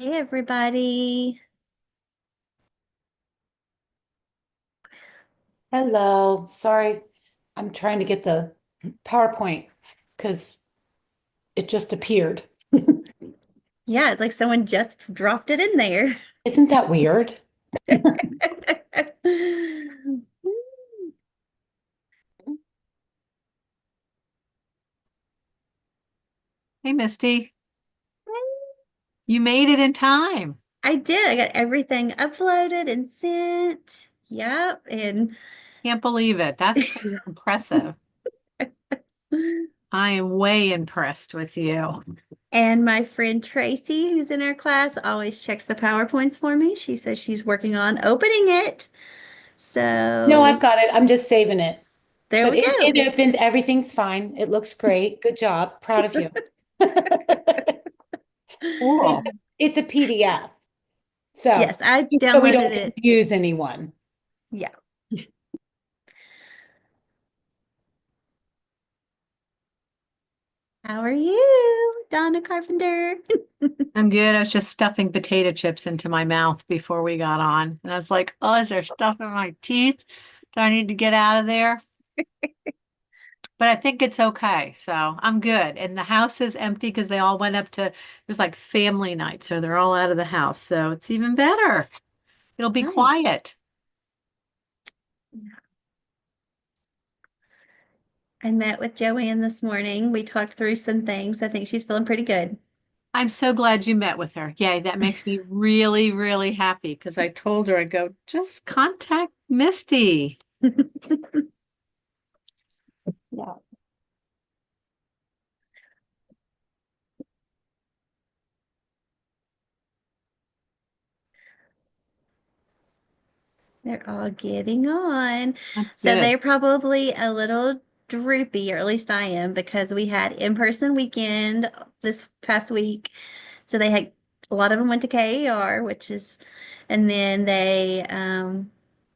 Hey, everybody. Hello. Sorry, I'm trying to get the PowerPoint because it just appeared. Yeah, it's like someone just dropped it in there. Isn't that weird? Hey, Misty, you made it in time. I did. I got everything uploaded and sent. Yep. And Can't believe it. That's pretty impressive. I am way impressed with you. and my friend Tracy, who's in our class, always checks the PowerPoints for me. She says she's working on opening it. No, I've So got it. I'm just saving it. there But we go. it opened. Everything's fine. It looks great. Good job. Proud of you. Cool. It's a PDF. So Yes, I just so we downloaded don't it. confuse anyone. Yeah. How are you, Donna Carpenter? I'm good. I was just stuffing potato chips into my mouth before we got on. And I was like, oh, is there stuff in my teeth? Do I need to get out of there? But I think it's okay. So I'm good. And the house is empty because they all went up to, there's like family night. So they're all out of the house. So it's even better. It'll be Nice. quiet. I met with Joanne this morning. We talked through some things. I think she's feeling pretty good. I'm so glad you met with her. Yay, that makes me really, really happy because I told her, I go, just contact Misty. Yeah. They're all getting on. That's So good. they're probably a little droopy, or at least I am, because we had in-person weekend this past week. So they had a lot of them went to KAR, and then they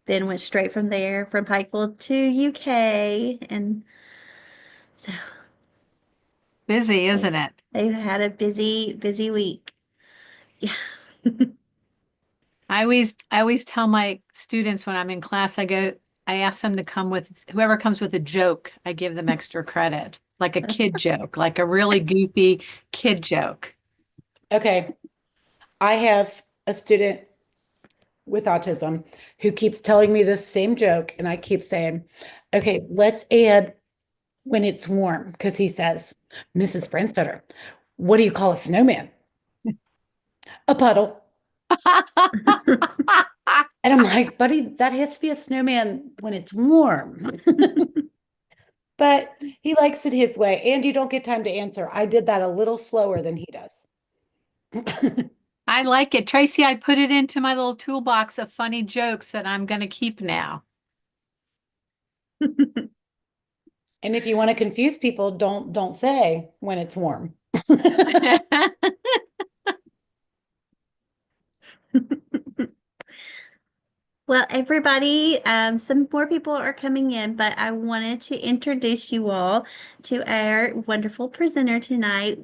then went straight from there from Pikeville to UK, and so Busy, they isn't it? they had a busy week. Yeah. I always tell my students when I'm in class, I ask them to come with whoever comes with a joke, I give them extra credit, like a kid joke, like a really goofy kid joke. Okay. I have a student with autism who keeps telling me this same joke, and I keep saying, okay, let's add when it's warm, because he says, Mrs. Brandstetter, what do you call a snowman? A puddle. And I'm like, buddy, that has to be a snowman when it's warm. But he likes it his way, and you don't get time to answer. I did that a little slower than he does. I like it. Tracy, I put it into my little toolbox of funny jokes that I'm going to keep now. And if you want to confuse people, don't say when it's warm. Well, everybody, some more people are coming in, but I wanted to introduce you all to our wonderful presenter tonight.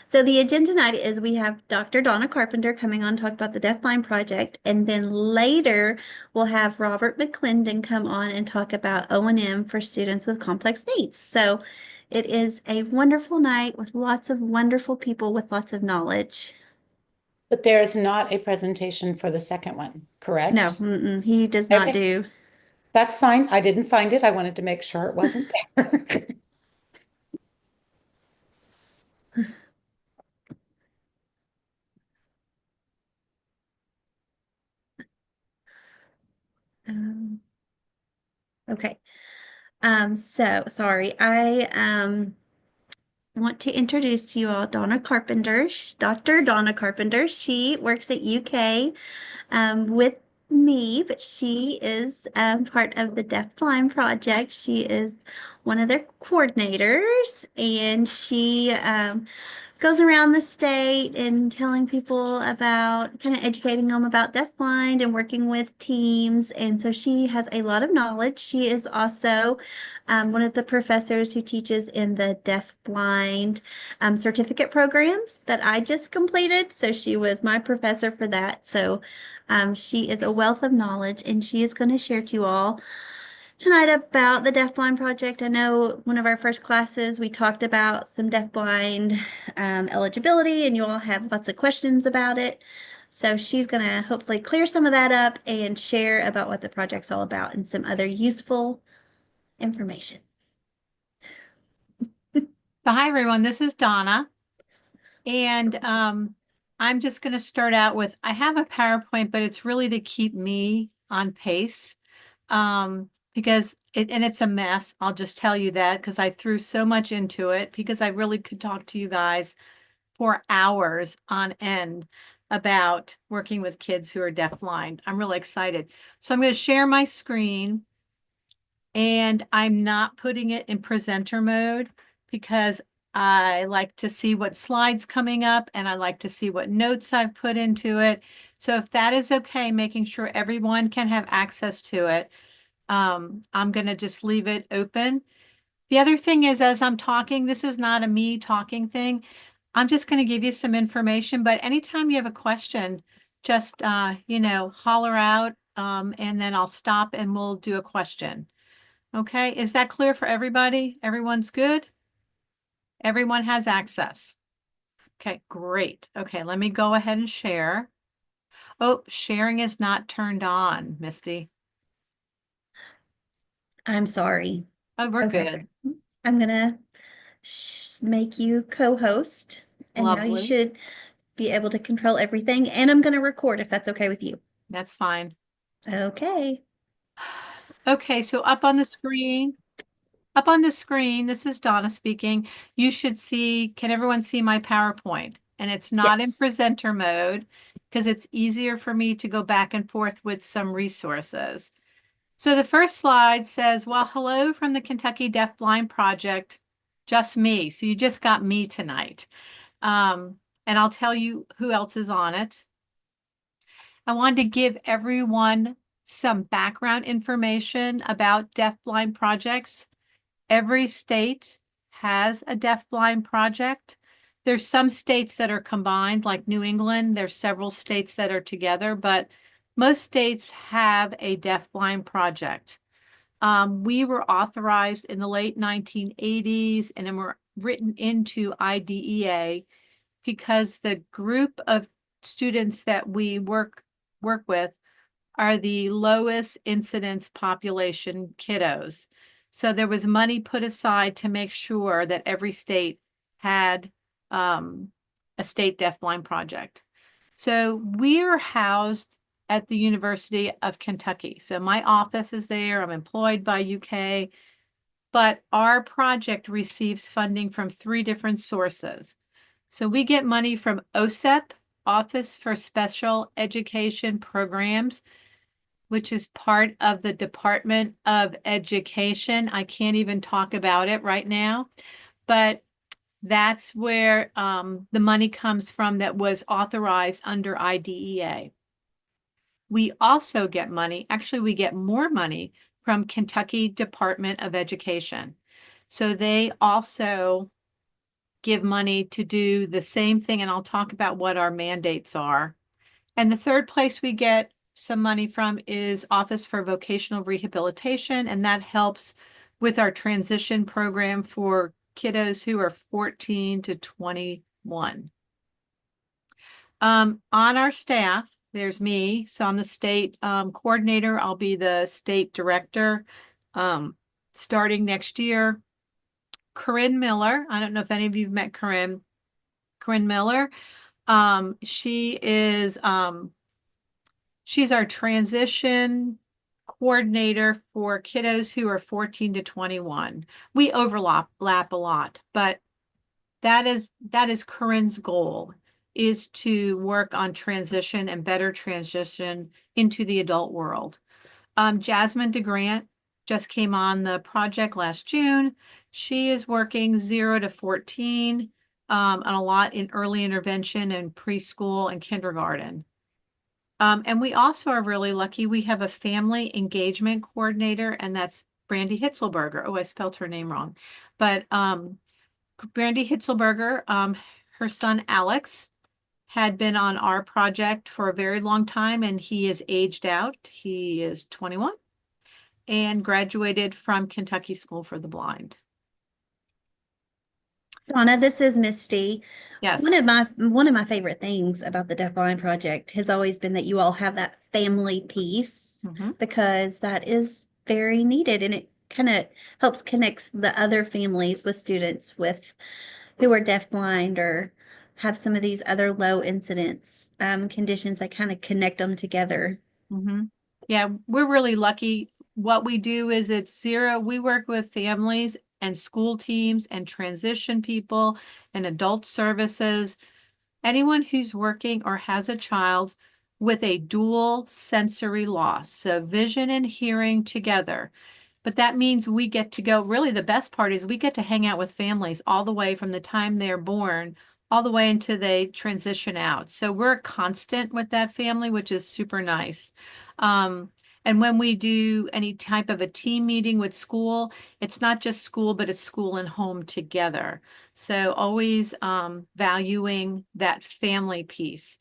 So the agenda tonight is we have Dr. Donna Carpenter coming on to talk about the Deafblind Project, and then later we'll have Robert McClendon come on and talk about O&M for students with complex needs. So it is a wonderful night with lots of wonderful people with lots of knowledge. But there's not a presentation for the second one, No, correct? he does not Okay, do. that's fine. I didn't find it. I wanted to make sure it wasn't there. Um, okay. So sorry. I want to introduce to you all Donna Carpenter, Dr. Donna Carpenter. She works at UK with me, but she is part of the Deafblind Project. She is one of their coordinators, and she goes around the state and telling people about kind of educating them about deafblind and working with teams. And so she has a lot of knowledge. She is also one of the professors who teaches in the deafblind certificate programs that I just completed. So she was my professor for that. So she is a wealth of knowledge, and she is going to share to you all tonight about the deafblind project. I know one of our first classes, we talked about some deafblind eligibility, and you all have lots of questions about it. So she's going to hopefully clear some of that up and share about what the project's all about and some other useful information. So hi everyone, this is Donna. And I'm just going to start out with, I have a PowerPoint, but it's really to keep me on pace. Because it's a mess. I'll just tell you that because I threw so much into it because I really could talk to you guys for hours on end about working with kids who are deafblind. I'm really excited. So I'm going to share my screen, and I'm not putting it in presenter mode because I like to see what slides coming up and I like to see what notes I've put into it. So if that is okay, making sure everyone can have access to it, I'm going to just leave it open. The other thing is, as I'm talking, this is not a me talking thing. I'm just going to give you some information, but anytime you have a question, just, holler out, and then I'll stop and we'll do a question. Okay, is that clear for everybody? Everyone's good? Everyone has access. Okay, great. Okay, let me go ahead and share. Oh, sharing is not turned on, Misty. I'm sorry. Oh, we're Okay. good. I'm going to make you co-host, and now you Lovely. should be able to control everything. And I'm going to record if that's okay with you. That's fine. Okay. Okay, so up on the screen, this is Donna speaking. You should see, can everyone see my PowerPoint? And it's not in Yes. presenter mode because it's easier for me to go back and forth with some resources. So the first slide says, well, hello from the Kentucky Deafblind Project, just me. So you just got me tonight. And I'll tell you who else is on it. I wanted to give everyone some background information about deafblind projects. Every state has a deafblind project. There's some states that are combined, like New England. There's several states that are together, but most states have a deafblind project. We were authorized in the late 1980s and then were written into IDEA because the group of students that we work with are the lowest incidence population kiddos. So there was money put aside to make sure that every state had a state deafblind project. So we are housed at the University of Kentucky. So my office is there. I'm employed by UK, but our project receives funding from 3 different sources. So we get money from OSEP, Office for Special Education Programs, which is part of the Department of Education. I can't even talk about it right now, but that's where the money comes from that was authorized under IDEA. We also get money, actually we get more money from Kentucky Department of Education. So they also give money to do the same thing, and I'll talk about what our mandates are. And the third place we get some money from is Office for Vocational Rehabilitation, and that helps with our transition program for kiddos who are 14 to 21. On our staff, there's me. So I'm the state coordinator. I'll be the state director starting next year. Corinne Miller, I don't know if any of you've met Corinne. Corinne Miller. She is she's our transition coordinator for kiddos who are 14 to 21. We overlap a lot, but that is Corinne's goal, is to work on transition and better transition into the adult world. Jasmine DeGrant just came on the project last June. She is working 0 to 14. and a lot in early intervention and preschool and kindergarten. And we also are really lucky. We have a family engagement coordinator, and that's Brandy Hitzelberger. Oh, I spelled her name wrong. But Brandy Hitzelberger, her son Alex, had been on our project for a very long time, and he is aged out. He is 21 and graduated from Kentucky School for the Blind. Donna, this is Misty. Yes. One of my favorite things about the Deafblind Project has always been that you all have that family piece because that is very needed, and it kind of helps connects the other families with students with who are deafblind or have some of these other low incidence conditions that kind of connect them together. Yeah, we're really lucky. What we do is we work with families and school teams and transition people and adult services, anyone who's working or has a child with a dual sensory loss, so vision and hearing together. But that means we get to go, really the best part is we get to hang out with families all the way from the time they're born, all the way until they transition out. So we're constant with that family, which is super nice. And when we do any type of a team meeting with school, it's not just school, but it's school and home together. So always valuing that family piece,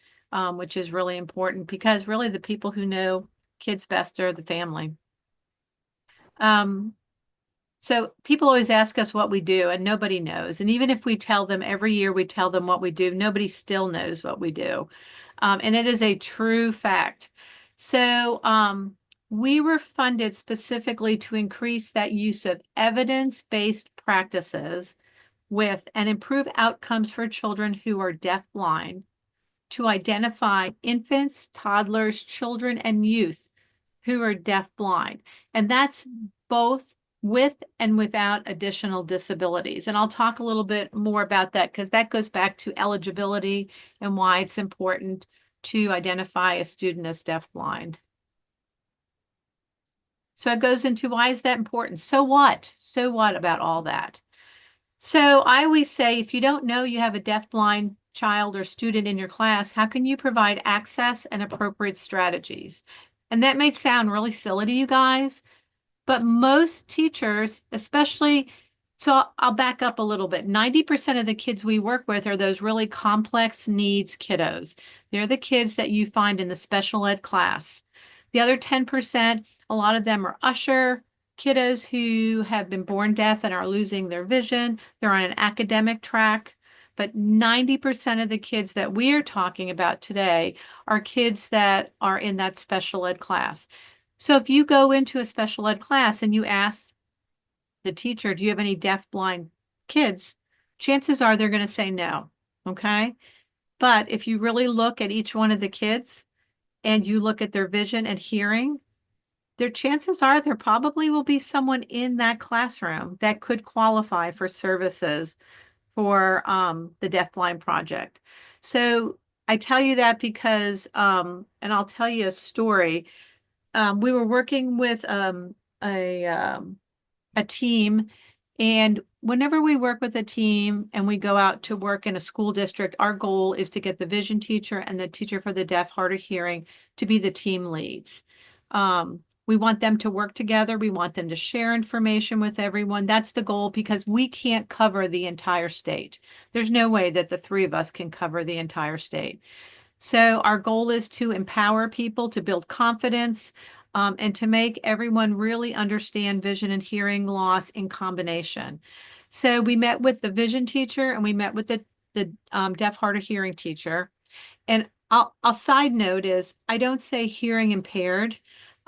which is really important because really the people who know kids best are the family. So people always ask us what we do and nobody knows. And even if we tell them every year, we tell them what we do, nobody still knows what we do. And it is a true fact. So we were funded specifically to increase that use of evidence-based practices with and improve outcomes for children who are deafblind to identify infants, toddlers, children, and youth who are deafblind. And that's both with and without additional disabilities. And I'll talk a little bit more about that because that goes back to eligibility and why it's important to identify a student as deafblind. So it goes into why is that important? So what? So what about all that? So I always say, if you don't know you have a deafblind child or student in your class, how can you provide access and appropriate strategies? And that may sound really silly to you guys, but most teachers, especially, so I'll back up a little bit. 90% of the kids we work with are those really complex needs kiddos. They're the kids that you find in the special ed class. The other 10%, a lot of them are usher kiddos who have been born deaf and are losing their vision. They're on an academic track. But 90% of the kids that we are talking about today are kids that are in that special ed class. So if you go into a special ed class and you ask the teacher, do you have any deaf-blind kids? Chances are they're going to say no, okay? But if you really look at each one of the kids and you look at their vision and hearing, their chances are there probably will be someone in that classroom that could qualify for services for the Deafblind Project. So I tell you that because, and I'll tell you a story. We were working with a team, and whenever we work with a team and we go out to work in a school district, our goal is to get the vision teacher and the teacher for the deaf, hard of hearing to be the team leads. We want them to work together. We want them to share information with everyone. That's the goal because we can't cover the entire state. There's no way that the three of us can cover the entire state. So our goal is to empower people to build confidence and to make everyone really understand vision and hearing loss in combination. So we met with the vision teacher and we met with the deaf, hard of hearing teacher. And I'll side note is I don't say hearing impaired.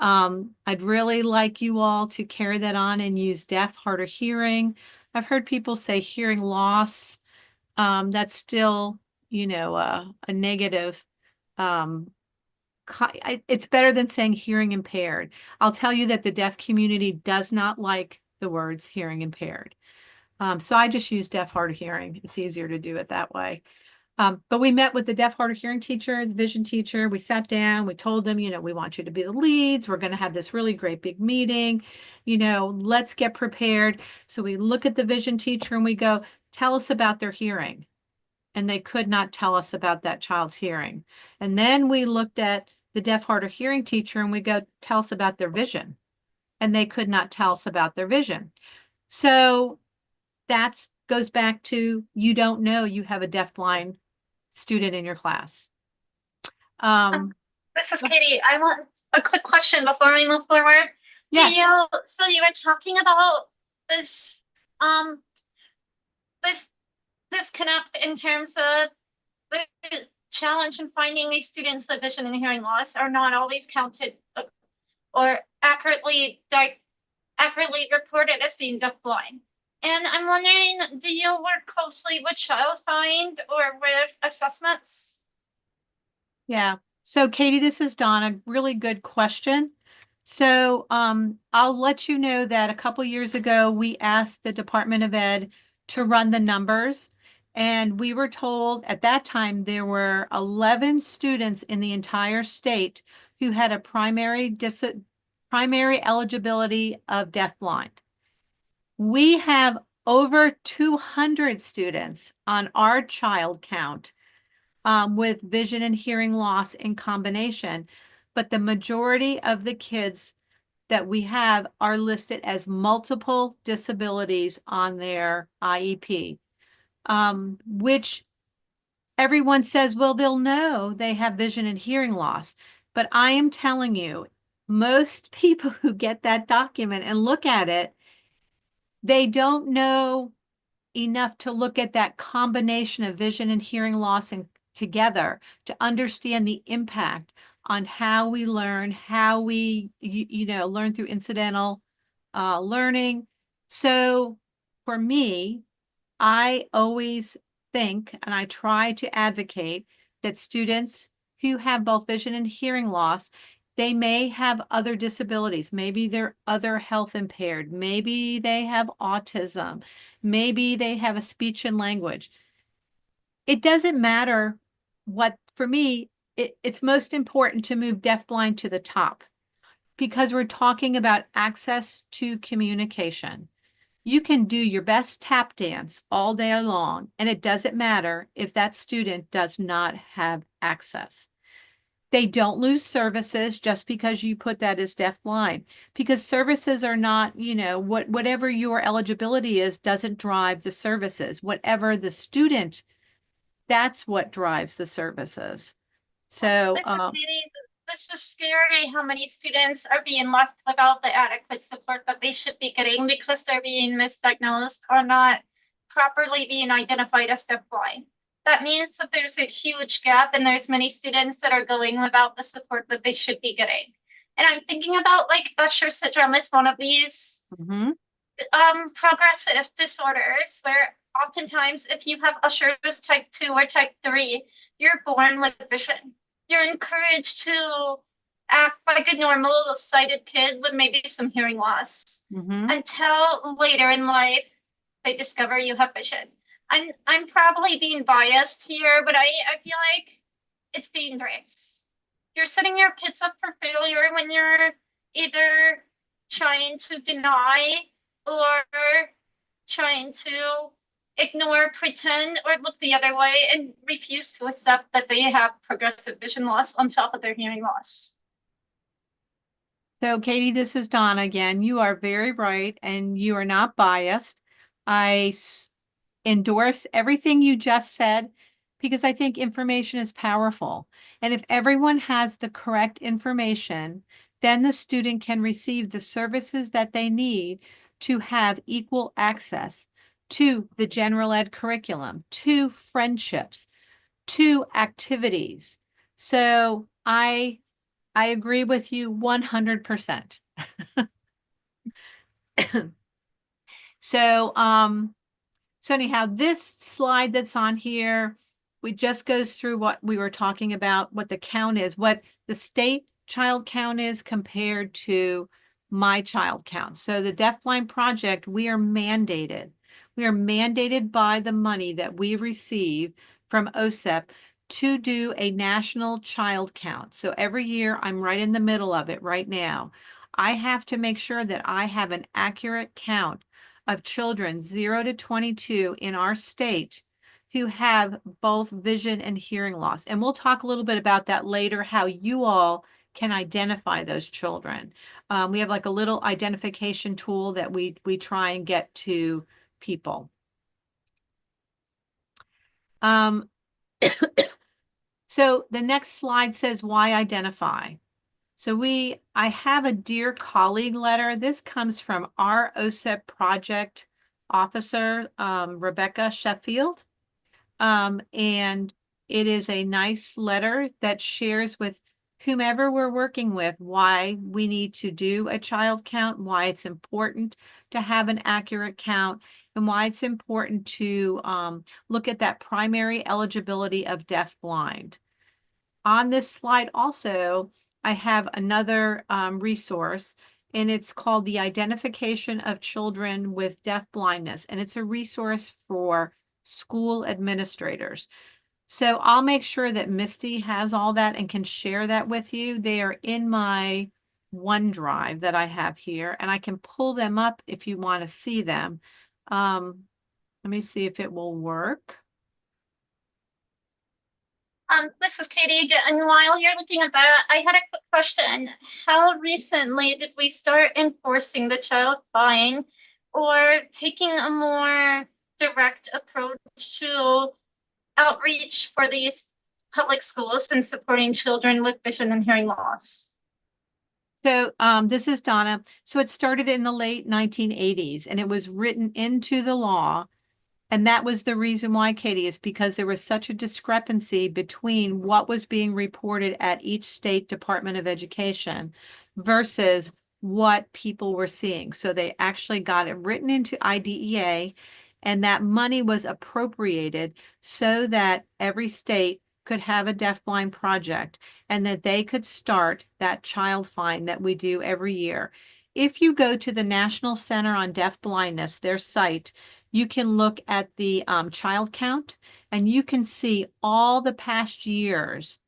I'd really like you all to carry that on and use deaf, hard of hearing. I've heard people say hearing loss. That's still, a negative. It's better than saying hearing impaired. I'll tell you that the deaf community does not like the words hearing impaired. So I just use deaf, hard of hearing. It's easier to do it that way. But we met with the deaf, hard of hearing teacher, the vision teacher. We sat down, we told them, we want you to be the leads. We're going to have this really great big meeting. Let's get prepared. So we look at the vision teacher and we go, tell us about their hearing. and they could not tell us about that child's hearing. And then we looked at the deaf, hard, or hearing teacher and we go, tell us about their vision. And they could not tell us about their vision. So that goes back to, you don't know you have a deafblind student in your class. This is Katie. I want a quick question before we move forward. Yes. So you were talking about this this disconnect in terms of the challenge in finding these students with vision and hearing loss are not always counted or accurately reported as being deafblind. And I'm wondering, do you work closely with Child Find or with assessments? Yeah. So Katie, this is Donna. Really good question. So I'll let you know that a couple years ago, we asked the Department of Ed to run the numbers. And we were told at that time there were 11 students in the entire state who had a primary eligibility of deafblind. We have over 200 students on our child count with vision and hearing loss in combination. But the majority of the kids that we have are listed as multiple disabilities on their IEP, which everyone says, well, they'll know they have vision and hearing loss. But I am telling you, most people who get that document and look at it, they don't know enough to look at that combination of vision and hearing loss and together to understand the impact on how we learn, how we, learn through incidental learning. So for me, I always think, and I try to advocate that students who have both vision and hearing loss, they may have other disabilities. Maybe they're other health impaired. Maybe they have autism. Maybe they have a speech and language. It doesn't matter what, for me, it's most important to move deafblind to the top because we're talking about access to communication. You can do your best tap dance all day long, and it doesn't matter if that student does not have access. They don't lose services just because you put that as deafblind, because services are not, whatever your eligibility is doesn't drive the services. Whatever the student, that's what drives the services. So, This is scary how many students are being left without the adequate support that they should be getting because they're being misdiagnosed or not properly being identified as deafblind. That means that there's a huge gap and there's many students that are going without the support that they should be getting. And I'm thinking about like Usher syndrome is one of these progressive disorders where oftentimes if you have Usher's type 2 or type 3, you're born with vision. You're encouraged to act like a normal sighted kid with maybe some hearing loss until later in life they discover you have vision. I'm probably being biased here, but I feel like it's dangerous. You're setting your kids up for failure when you're either trying to deny or trying to ignore, pretend, or look the other way and refuse to accept that they have progressive vision loss on top of their hearing loss. So Katie, this is Donna again. You are very right, and you are not biased. I endorse everything you just said because I think information is powerful. And if everyone has the correct information, then the student can receive the services that they need to have equal access to the general ed curriculum, to friendships, to activities. So I agree with you 100%. So, so anyhow, this slide that's on here, we just goes through what we were talking about, what the count is, what the state child count is compared to my child count. So the Deafblind Project, we are mandated. We are mandated by the money that we receive from OSEP to do a national child count. So every year, I'm right in the middle of it right now. I have to make sure that I have an accurate count of children 0 to 22 in our state who have both vision and hearing loss. And we'll talk a little bit about that later, how you all can identify those children. We have like a little identification tool that we try and get to people. So the next slide says, why identify? So I have a dear colleague letter. This comes from our OSEP project officer, Rebecca Sheffield. And it is a nice letter that shares with whomever we're working with why we need to do a child count, why it's important to have an accurate count, and why it's important to look at that primary eligibility of deaf-blind. On this slide also, I have another resource, and it's called the Identification of Children with Deaf Blindness, and it's a resource for school administrators. So I'll make sure that Misty has all that and can share that with you. They are in my OneDrive that I have here, and I can pull them up if you want to see them. Let me see if it will work. This is Katie again. And while you're looking at that, I had a quick question. How recently did we start enforcing the child fine or taking a more direct approach to outreach for these public schools and supporting children with vision and hearing loss? So this is Donna. So it started in the late 1980s, and it was written into the law. And that was the reason why, Katie, is because there was such a discrepancy between what was being reported at each state Department of Education versus what people were seeing. So they actually got it written into IDEA, and that money was appropriated so that every state could have a deafblind project and that they could start that child fine that we do every year. If you go to the National Center on Deafblindness, their site, you can look at the child count, and you can see all the past years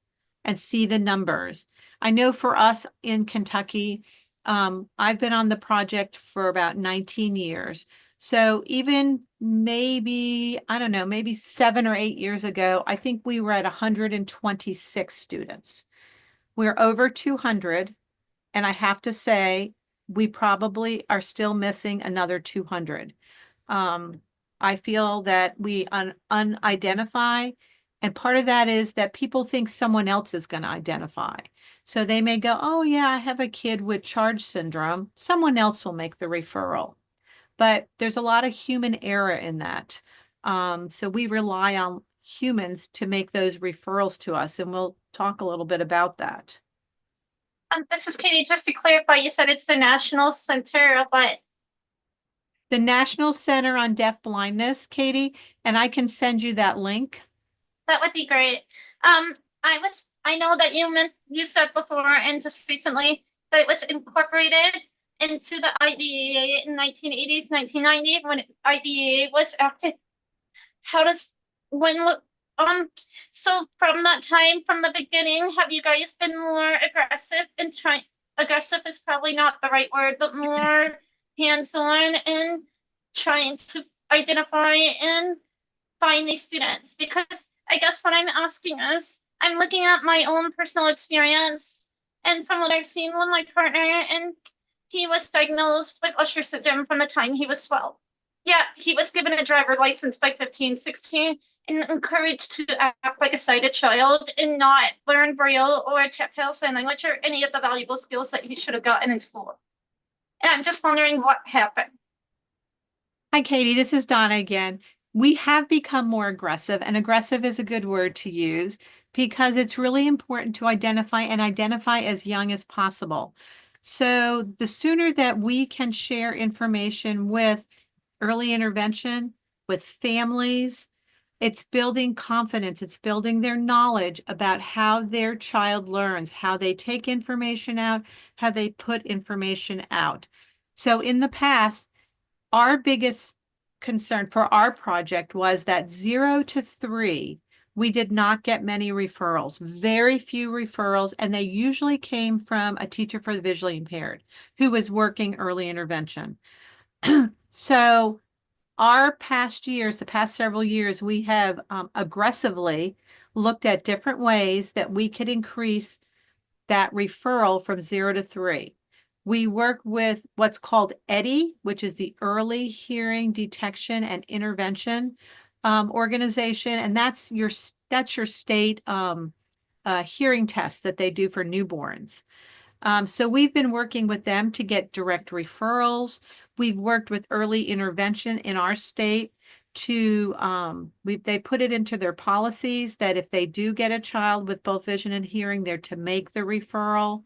and see the numbers. I know for us in Kentucky, I've been on the project for about 19 years. So even maybe, I don't know, maybe 7 or 8 years ago, I think we were at 126 students. We're over 200, and I have to say, we probably are still missing another 200. I feel that we unidentify, and part of that is that people think someone else is going to identify. So they may go, oh yeah, I have a kid with charge syndrome. Someone else will make the referral. But there's a lot of human error in that. So we rely on humans to make those referrals to us, and we'll talk a little bit about that. This is Katie. Just to clarify, you said it's the National Center of what? The National Center on Deafblindness, Katie, and I can send you that link. That would be great. I know that you said before and just recently that it was incorporated into the IDEA in 1980s, 1990 when IDEA was acted. So from that time, from the beginning, have you guys been more aggressive in trying? Aggressive is probably not the right word, but more hands-on and trying to identify and find these students? Because I guess what I'm asking is, I'm looking at my own personal experience and from what I've seen with my partner, and he was diagnosed with Usher syndrome from the time he was 12. Yeah, he was given a driver's license by 15, 16, and encouraged to act like a sighted child and not learn Braille or tactile sign language or any of the valuable skills that he should have gotten in school. And I'm just wondering what happened. Hi, Katie. This is Donna again. We have become more aggressive, and aggressive is a good word to use because it's really important to identify as young as possible. So the sooner that we can share information with early intervention, with families, it's building confidence. It's building their knowledge about how their child learns, how they take information out, how they put information out. So in the past, our biggest concern for our project was that 0 to 3, we did not get many referrals, very few referrals, and they usually came from a teacher for the visually impaired who was working early intervention. So our past years, the past several years, we have aggressively looked at different ways that we could increase that referral from 0 to 3. We work with what's called EDDI, which is the Early Hearing Detection and Intervention organization, and that's your state hearing test that they do for newborns. So we've been working with them to get direct referrals. We've worked with early intervention in our state to, they put it into their policies that if they do get a child with both vision and hearing, they're to make the referral.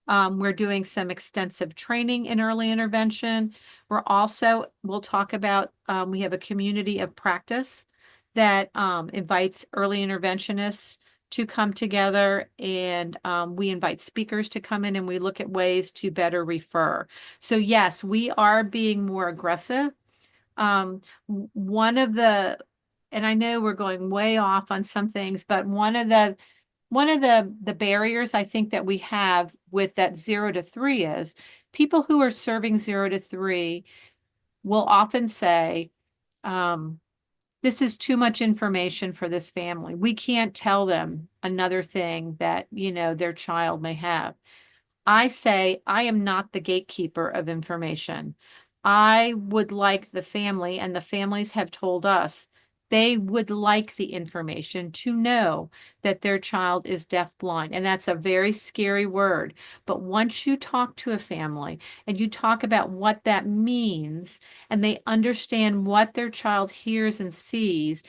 We're doing some extensive training in early intervention. We'll talk about, we have a community of practice that invites early interventionists to come together, and we invite speakers to come in and we look at ways to better refer. So yes, we are being more aggressive. One of the, and I know we're going way off on some things, but one of the barriers I think that we have with that 0 to 3 is people who are serving 0 to 3 will often say, this is too much information for this family. We can't tell them another thing that, their child may have. I say, I am not the gatekeeper of information. I would like the family, and the families have told us, they would like the information to know that their child is deafblind. And that's a very scary word. But once you talk to a family and you talk about what that means, and they understand what their child hears and sees,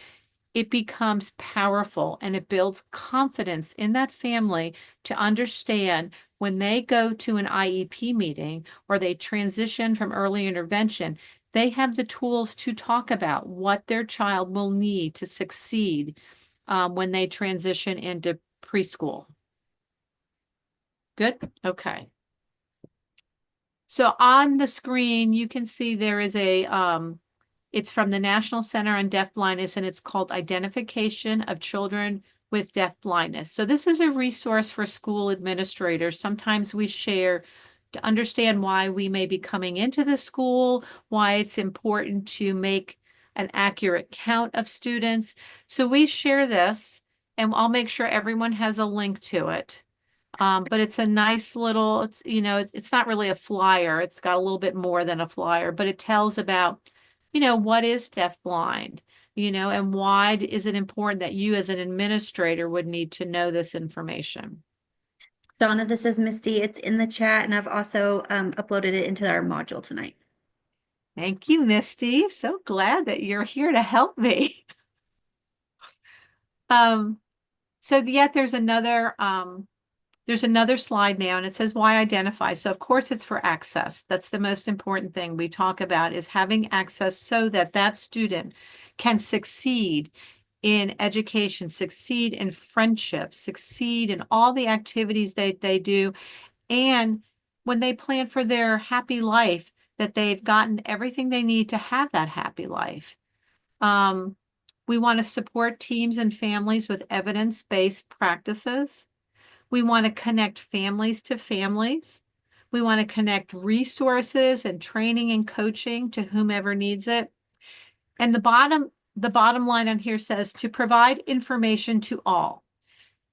it becomes powerful and it builds confidence in that family to understand when they go to an IEP meeting or they transition from early intervention, they have the tools to talk about what their child will need to succeed when they transition into preschool. Good? Okay. So on the screen, you can see there is it's from the National Center on Deafblindness, and it's called Identification of Children with Deafblindness. So this is a resource for school administrators. Sometimes we share to understand why we may be coming into the school, why it's important to make an accurate count of students. So we share this, and I'll make sure everyone has a link to it. But it's a nice little, it's not really a flyer. It's got a little bit more than a flyer, but it tells about, what is deafblind, and why is it important that you as an administrator would need to know this information. Donna, this is Misty. It's in the chat, and I've also uploaded it into our module tonight. Thank you, Misty. So glad that you're here to help me. So yet there's another slide now, and it says why identify. So of course it's for access. That's the most important thing we talk about, is having access so that that student can succeed in education, succeed in friendship, succeed in all the activities that they do. And when they plan for their happy life, that they've gotten everything they need to have that happy life. We want to support teams and families with evidence-based practices. We want to connect families to families. We want to connect resources and training and coaching to whomever needs it. And the bottom line on here says to provide information to all.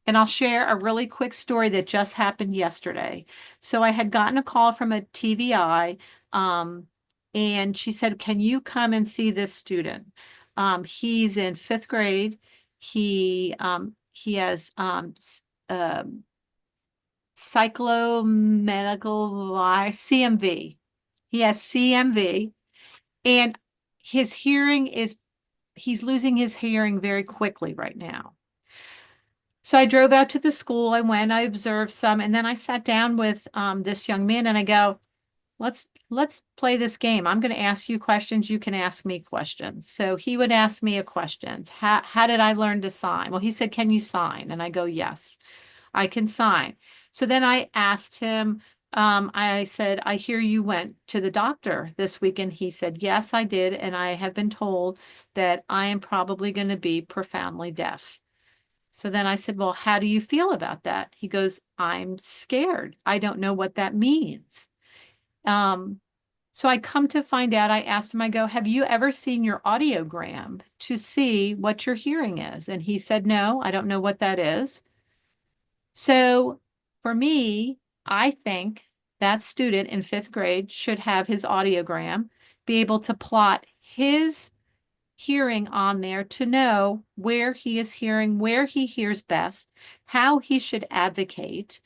And I'll share a really quick story that just happened yesterday. So I had gotten a call from a TVI, and she said, can you come and see this student? He's in 5th grade. He has cyclomedical virus, CMV. He has CMV, and his hearing he's losing his hearing very quickly right now. So I drove out to the school. I observed some, and then I sat down with this young man and I go, let's play this game. I'm going to ask you questions. You can ask me questions. So he would ask me a question. How did I learn to sign? Well, he said, can you sign? And I go, yes, I can sign. So then I asked him, I said, I hear you went to the doctor this week. And he said, yes, I did. And I have been told that I am probably going to be profoundly deaf. So then I said, well, how do you feel about that? He goes, I'm scared. I don't know what that means. So I come to find out, I asked him, I go, have you ever seen your audiogram to see what your hearing is? And he said, no, I don't know what that is. So for me, I think that student in 5th grade should have his audiogram, be able to plot his hearing on there to know where he is hearing, where he hears best, how he should advocate.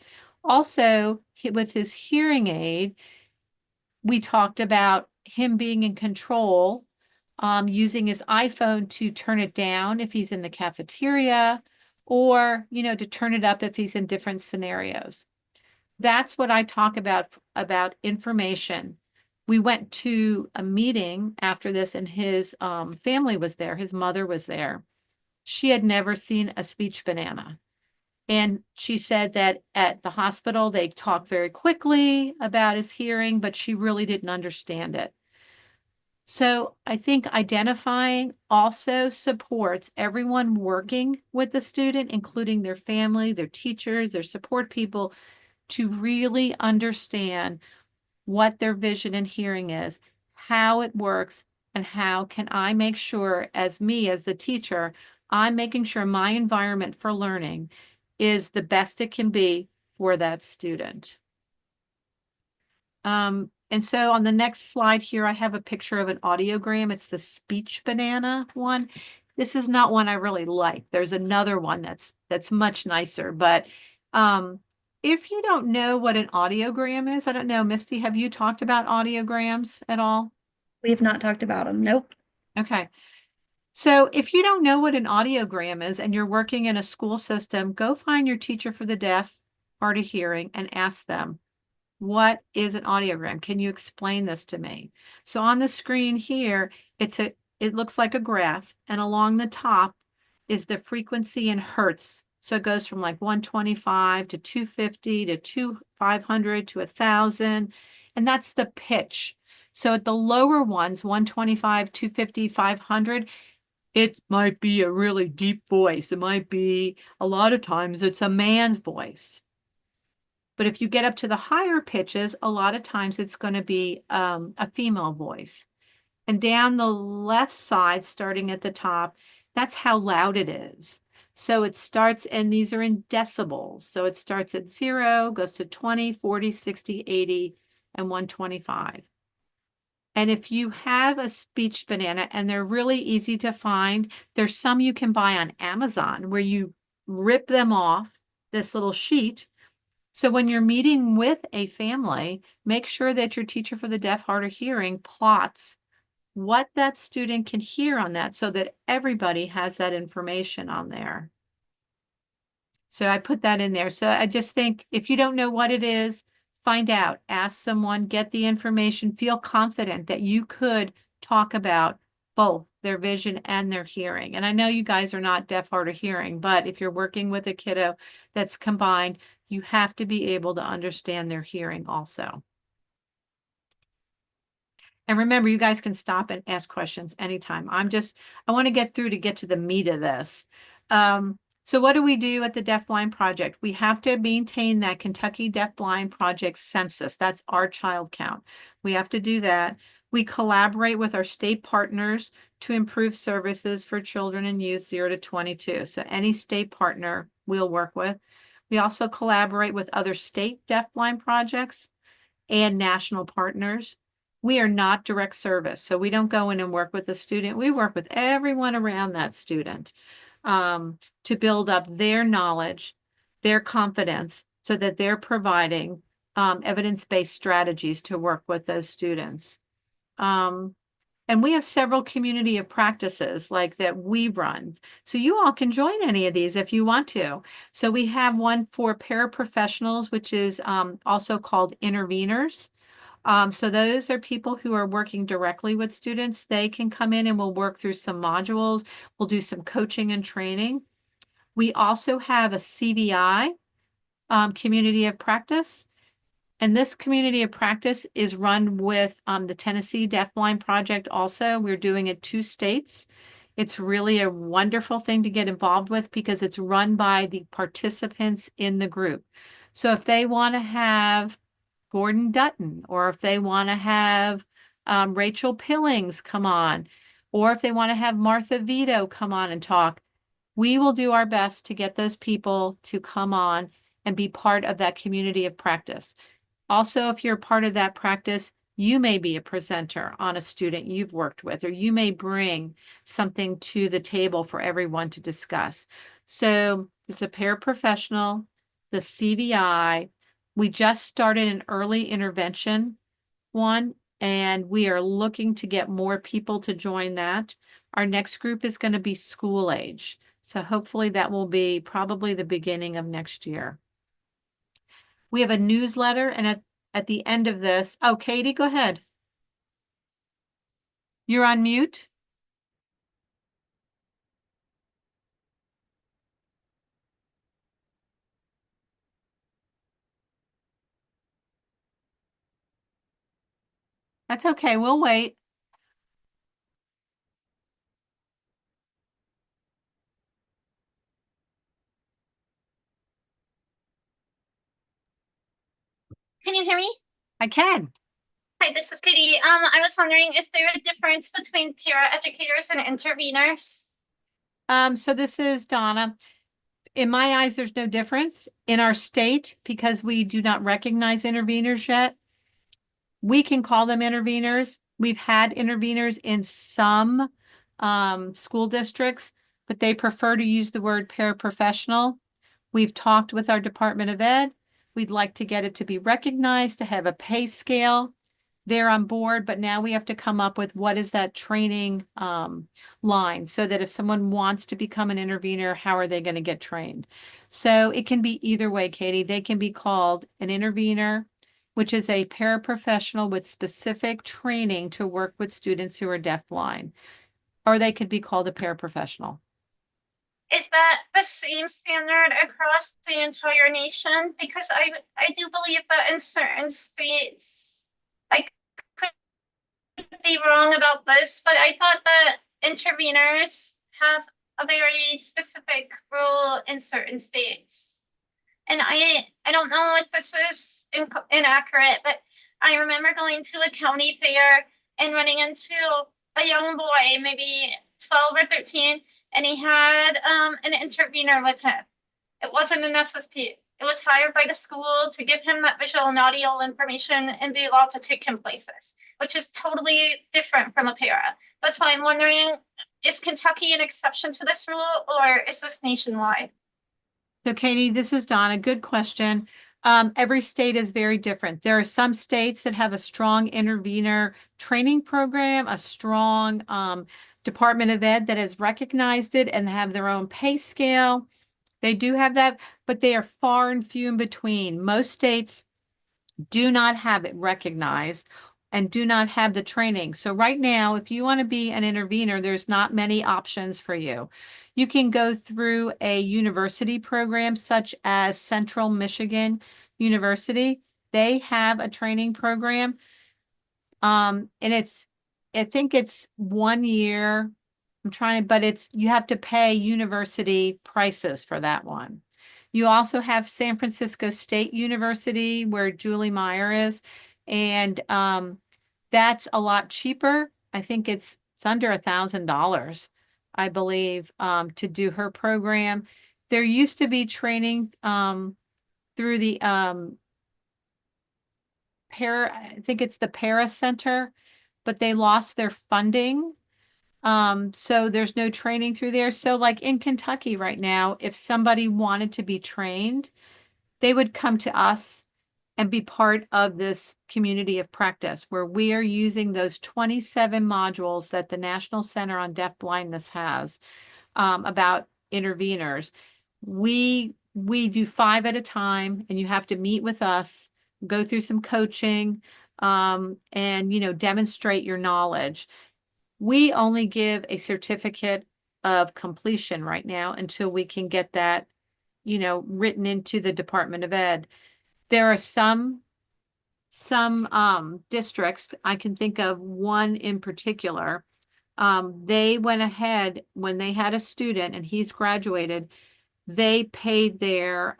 Also, with his hearing aid, we talked about him being in control, using his iPhone to turn it down if he's in the cafeteria, or, to turn it up if he's in different scenarios. That's what I talk about information. We went to a meeting after this, and his family was there. His mother was there. She had never seen a speech banana. And she said that at the hospital, they talked very quickly about his hearing, but she really didn't understand it. So I think identifying also supports everyone working with the student, including their family, their teachers, their support people, to really understand what their vision and hearing is, how it works, and how can I make sure, as the teacher, I'm making sure my environment for learning is the best it can be for that student. And so on the next slide here, I have a picture of an audiogram. It's the speech banana one. This is not one I really like. There's another one that's much nicer, but if you don't know what an audiogram is, I don't know, Misty, have you talked about audiograms at all? We have not talked about them. Nope. Okay. So if you don't know what an audiogram is and you're working in a school system, go find your teacher for the deaf, hard of hearing, and ask them, what is an audiogram? Can you explain this to me? So on the screen here, it looks like a graph, and along the top is the frequency in hertz. So it goes from like 125 to 250 to 500 to 1,000, and that's the pitch. So at the lower ones, 125, 250, 500, it might be a really deep voice. It might be, a lot of times it's a man's voice. But if you get up to the higher pitches, a lot of times it's going to be a female voice. And down the left side, starting at the top, that's how loud it is. So it starts, and these are in decibels. So it starts at 0, goes to 20, 40, 60, 80, and 125. And if you have a speech banana, and they're really easy to find, there's some you can buy on Amazon where you rip them off this little sheet. So when you're meeting with a family, make sure that your teacher for the deaf, hard of hearing plots what that student can hear on that so that everybody has that information on there. So I put that in there. So I just think if you don't know what it is, find out, ask someone, get the information, feel confident that you could talk about both their vision and their hearing. And I know you guys are not deaf, hard of hearing, but if you're working with a kiddo that's combined, you have to be able to understand their hearing also. And remember, you guys can stop and ask questions anytime. I want to get to the meat of this. So what do we do at the Deafblind Project? We have to maintain that Kentucky Deafblind Project census. That's our child count. We have to do that. We collaborate with our state partners to improve services for children and youth 0 to 22. So any state partner we'll work with. We also collaborate with other state deafblind projects and national partners. We are not direct service, so we don't go in and work with the student. We work with everyone around that student to build up their knowledge, their confidence, so that they're providing evidence-based strategies to work with those students. And we have several community of practices like that we run. So you all can join any of these if you want to. So we have one for paraprofessionals, which is also called interveners. So those are people who are working directly with students. They can come in and we'll work through some modules. We'll do some coaching and training. We also have a CVI, community of practice. And this community of practice is run with the Tennessee Deafblind Project also. We're doing it 2 states. It's really a wonderful thing to get involved with because it's run by the participants in the group. So if they want to have Gordon Dutton, or if they want to have Rachel Pillings come on, or if they want to have Martha Vito come on and talk, we will do our best to get those people to come on and be part of that community of practice. Also, if you're part of that practice, you may be a presenter on a student you've worked with, or you may bring something to the table for everyone to discuss. So it's a paraprofessional, the CVI. We just started an early intervention one, and we are looking to get more people to join that. Our next group is going to be school age. So hopefully that will be probably the beginning of next year. We have a newsletter, and at the end of this, oh, Katie, go ahead. You're on mute. That's okay. We'll wait. Can you hear me? I can. Hi, this is Katie. I was wondering, is there a difference between para-educators and interveners? So this is Donna. In my eyes, there's no difference. In our state, because we do not recognize interveners yet, we can call them interveners. We've had interveners in some school districts, but they prefer to use the word paraprofessional. We've talked with our Department of Ed. We'd like to get it to be recognized, to have a pay scale. They're on board, but now we have to come up with what is that training line, so that if someone wants to become an intervener, how are they going to get trained? So it can be either way, Katie. They can be called an intervener, which is a paraprofessional with specific training to work with students who are deafblind, or they could be called a paraprofessional. Is that the same standard across the entire nation? Because I do believe that in certain states, I could be wrong about this, but I thought that interveners have a very specific role in certain states. And I don't know if this is inaccurate, but I remember going to a county fair and running into a young boy, maybe 12 or 13, and he had an intervener with him. It wasn't an SSP. It was hired by the school to give him that visual and audio information and be allowed to take him places, which is totally different from a para. That's why I'm wondering, is Kentucky an exception to this rule, or is this nationwide? So Katie, this is Donna. Good question. Every state is very different. There are some states that have a strong intervener training program, a strong Department of Ed that has recognized it and have their own pay scale. They do have that, but they are far and few in between. Most states do not have it recognized and do not have the training. So right now, if you want to be an intervener, there's not many options for you. You can go through a university program such as Central Michigan University. They have a training program. And I think it's 1 year. But you have to pay university prices for that one. You also have San Francisco State University, where Julie Meyer is, and that's a lot cheaper. I think it's under $1,000, I believe, to do her program. There used to be training through the I think it's the Para Center, but they lost their funding. So there's no training through there. So like in Kentucky right now, if somebody wanted to be trained, they would come to us and be part of this community of practice where we are using those 27 modules that the National Center on Deaf Blindness has about interveners. We do 5 at a time, and you have to meet with us, go through some coaching, and demonstrate your knowledge. We only give a certificate of completion right now until we can get that, written into the Department of Ed. There are some districts, I can think of one in particular. They went ahead when they had a student and he's graduated, they paid their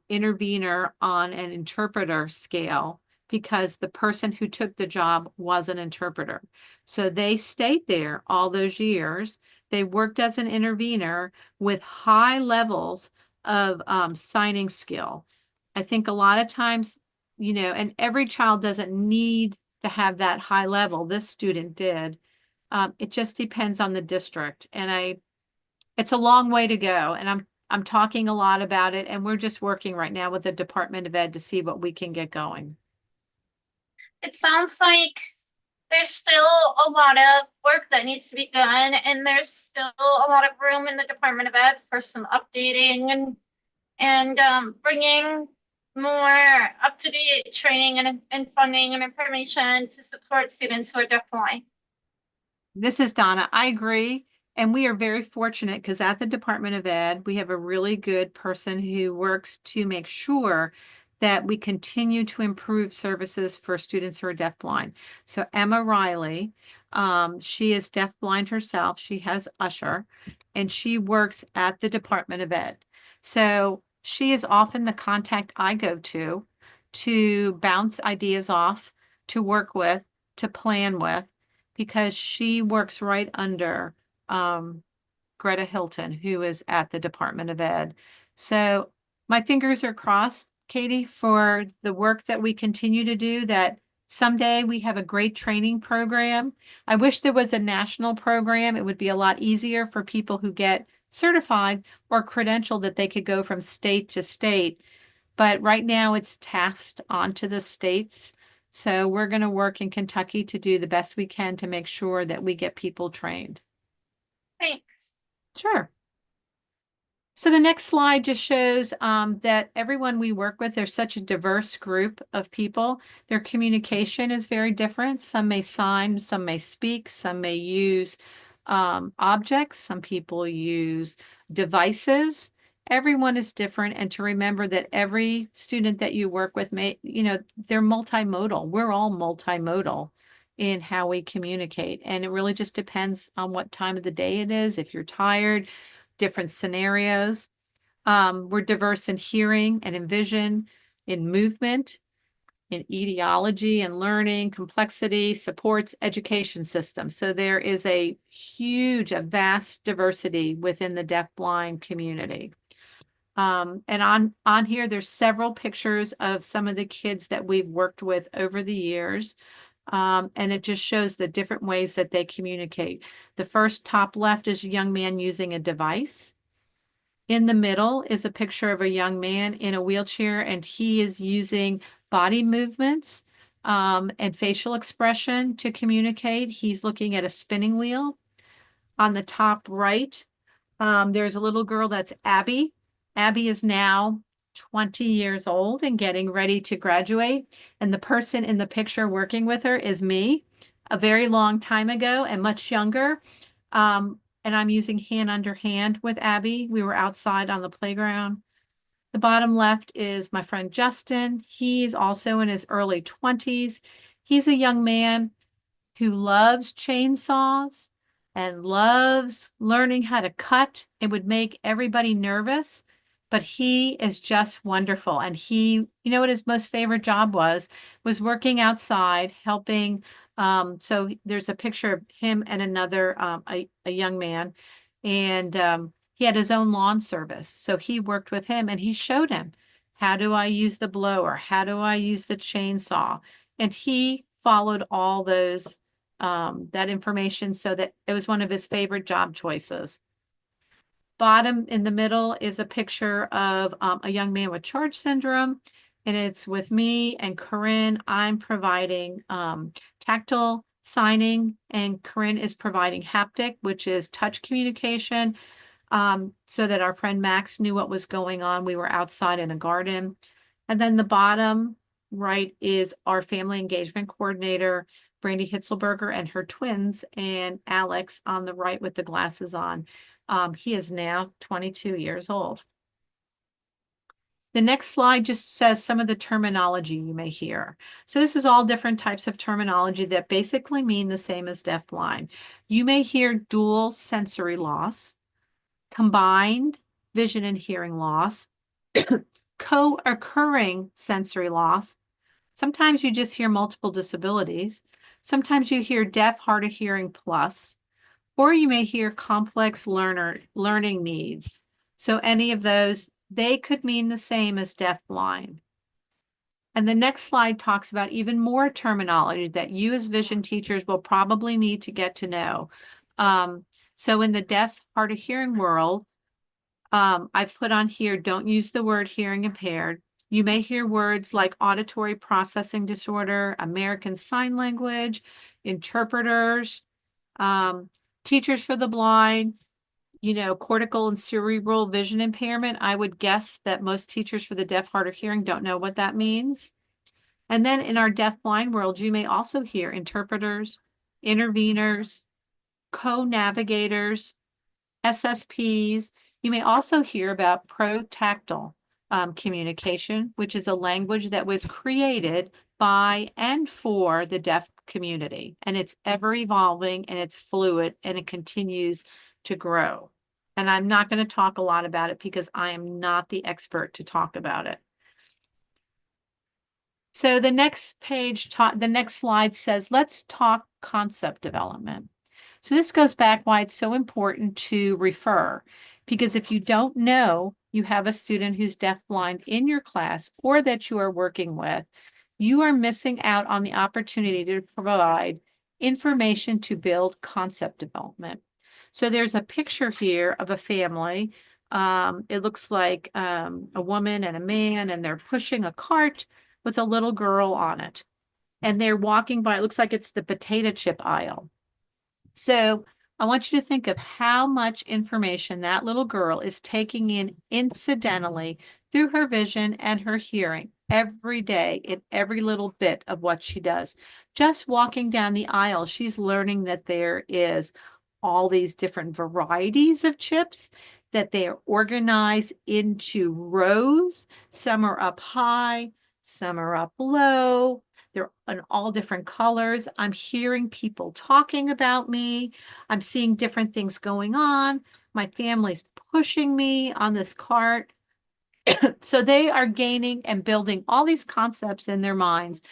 intervener on an interpreter scale because the person who took the job was an interpreter. So they stayed there all those years. They worked as an intervener with high levels of signing skill. I think a lot of times, and every child doesn't need to have that high level. This student did. It just depends on the district. And it's a long way to go. And I'm talking a lot about it, and we're just working right now with the Department of Ed to see what we can get going. It sounds like there's still a lot of work that needs to be done, and there's still a lot of room in the Department of Ed for some updating and bringing more up-to-date training and funding and information to support students who are deafblind. This is Donna. I agree. And we are very fortunate because at the Department of Ed, we have a really good person who works to make sure that we continue to improve services for students who are deafblind. So Emma Riley, she is deafblind herself. She has Usher, and she works at the Department of Ed. So she is often the contact I go to bounce ideas off, to work with, to plan with, because she works right under Greta Hilton, who is at the Department of Ed. So my fingers are crossed, Katie, for the work that we continue to do, that someday we have a great training program. I wish there was a national program. It would be a lot easier for people who get certified or credentialed, that they could go from state to state. But right now it's tasked onto the states. So we're going to work in Kentucky to do the best we can to make sure that we get people trained. Thanks. Sure. So the next slide just shows that everyone we work with, there's such a diverse group of people. Their communication is very different. Some may sign, some may speak, some may use objects, some people use devices. Everyone is different, and to remember that every student that you work with they're multimodal. We're all multimodal in how we communicate, and it really just depends on what time of the day it is. If you're tired, different scenarios. We're diverse in hearing and in vision, in movement, in etiology and learning, complexity, supports, education system. So there is a vast diversity within the deafblind community. And on here, there's several pictures of some of the kids that we've worked with over the years. And it just shows the different ways that they communicate. The first top left is a young man using a device. In the middle is a picture of a young man in a wheelchair, and he is using body movements and facial expression to communicate. He's looking at a spinning wheel. On the top right, there's a little girl, that's Abby. Abby is now 20 years old and getting ready to graduate. And the person in the picture working with her is me, a very long time ago and much younger. And I'm using hand under hand with Abby. We were outside on the playground. The bottom left is my friend Justin. He's also in his early 20s. He's a young man who loves chainsaws and loves learning how to cut. It would make everybody nervous, but he is just wonderful. And he, what his most favorite job was working outside, helping. So there's a picture of him and another, a young man, and he had his own lawn service. So he worked with him and he showed him, how do I use the blower? How do I use the chainsaw? And he followed all those, that information, so that it was one of his favorite job choices. Bottom in the middle is a picture of a young man with Charge syndrome, and it's with me and Corinne. I'm providing tactile signing, and Corinne is providing haptic, which is touch communication, so that our friend Max knew what was going on. We were outside in a garden. And then the bottom right is our family engagement coordinator, Brandy Hitzelberger, and her twins, and Alex on the right with the glasses on. He is now 22 years old. The next slide just says some of the terminology you may hear. So this is all different types of terminology that basically mean the same as deafblind. You may hear dual sensory loss, combined vision and hearing loss, co-occurring sensory loss, Sometimes you just hear multiple disabilities. Sometimes you hear deaf, hard of hearing plus, or you may hear complex learning needs. So any of those, they could mean the same as deaf blind. And the next slide talks about even more terminology that you as vision teachers will probably need to get to know. So in the deaf, hard of hearing world, I've put on here, don't use the word hearing impaired. You may hear words like auditory processing disorder, American Sign Language, interpreters, teachers for the blind, cortical and cerebral vision impairment. I would guess that most teachers for the deaf, hard of hearing don't know what that means. And then in our deaf blind world, you may also hear interpreters, interveners, co-navigators, SSPs. You may also hear about protactile communication, which is a language that was created by and for the deaf community. And it's ever evolving and it's fluid and it continues to grow. And I'm not going to talk a lot about it because I am not the expert to talk about it. So the next page, the next slide says, let's talk concept development. So this goes back why it's so important to refer, because if you don't know you have a student who's deafblind in your class or that you are working with, you are missing out on the opportunity to provide information to build concept development. So there's a picture here of a family. It looks like a woman and a man, and they're pushing a cart with a little girl on it. And they're walking by, it looks like it's the potato chip aisle. So I want you to think of how much information that little girl is taking in incidentally through her vision and her hearing every day in every little bit of what she does. Just walking down the aisle, she's learning that there is all these different varieties of chips, that they are organized into rows. Some are up high, some are up low. They're in all different colors. I'm hearing people talking about me. I'm seeing different things going on. My family's pushing me on this cart. So they are gaining and building all these concepts in their minds.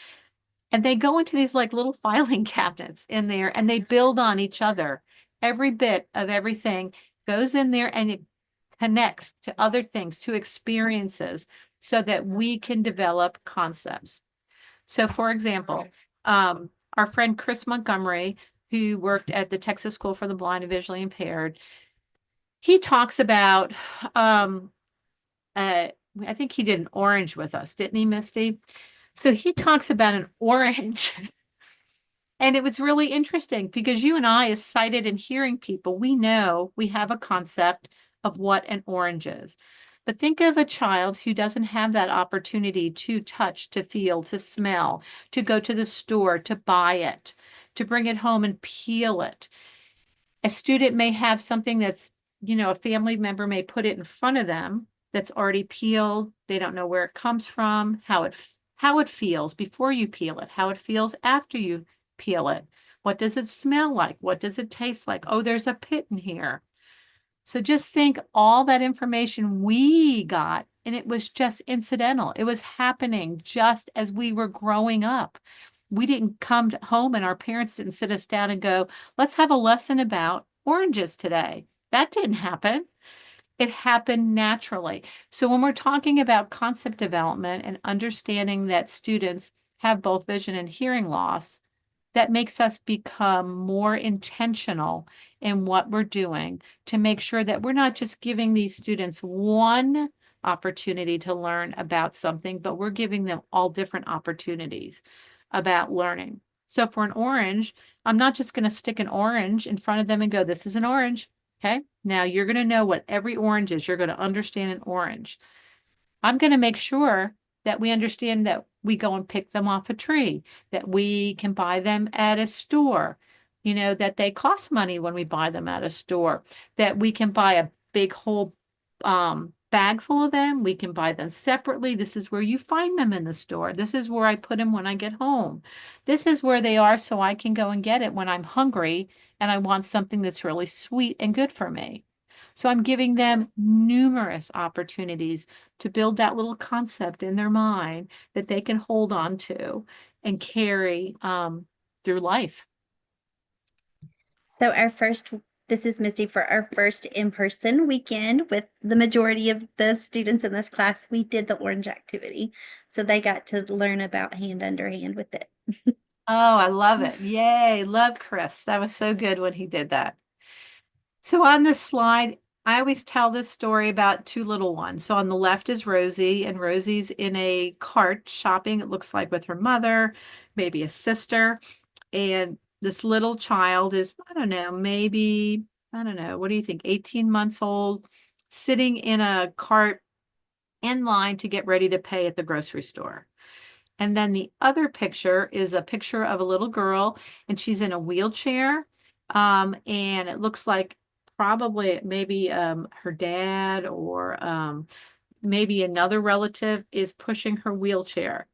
And they go into these like little filing cabinets in there and they build on each other. Every bit of everything goes in there and it connects to other things, to experiences, so that we can develop concepts. So for example, our friend Chris Montgomery, who worked at the Texas School for the Blind and Visually Impaired, he talks about, I think he did an orange with us, didn't he, Misty? So he talks about an orange. And it was really interesting because you and I, as sighted and hearing people, we know we have a concept of what an orange is. But think of a child who doesn't have that opportunity to touch, to feel, to smell, to go to the store, to buy it, to bring it home and peel it. A student may have something that's, a family member may put it in front of them that's already peeled. They don't know where it comes from, how it feels before you peel it, how it feels after you peel it. What does it smell like? What does it taste like? Oh, there's a pit in here. So just think all that information we got, and it was just incidental. It was happening just as we were growing up. We didn't come home and our parents didn't sit us down and go, let's have a lesson about oranges today. That didn't happen. It happened naturally. So when we're talking about concept development and understanding that students have both vision and hearing loss, that makes us become more intentional in what we're doing to make sure that we're not just giving these students one opportunity to learn about something, but we're giving them all different opportunities about learning. So for an orange, I'm not just going to stick an orange in front of them and go, this is an orange. Okay, now you're going to know what every orange is. You're going to understand an orange. I'm going to make sure that we understand that we go and pick them off a tree, that we can buy them at a store, that they cost money when we buy them at a store, that we can buy a big whole bag full of them. We can buy them separately. This is where you find them in the store. This is where I put them when I get home. This is where they are so I can go and get it when I'm hungry and I want something that's really sweet and good for me. So I'm giving them numerous opportunities to build that little concept in their mind that they can hold on to and carry through life. So this is Misty for our first in-person weekend with the majority of the students in this class. We did the orange activity. So they got to learn about hand under hand with it. Oh, I love it. Yay. Love Chris. That was so good when he did that. So on this slide, I always tell this story about two little ones. So on the left is Rosie, and Rosie's in a cart shopping, it looks like, with her mother, maybe a sister. And this little child is, I don't know, maybe, I don't know, what do you think, 18 months old, sitting in a cart in line to get ready to pay at the grocery store. And then the other picture is a picture of a little girl, and she's in a wheelchair. And it looks like probably maybe her dad or maybe another relative is pushing her wheelchair.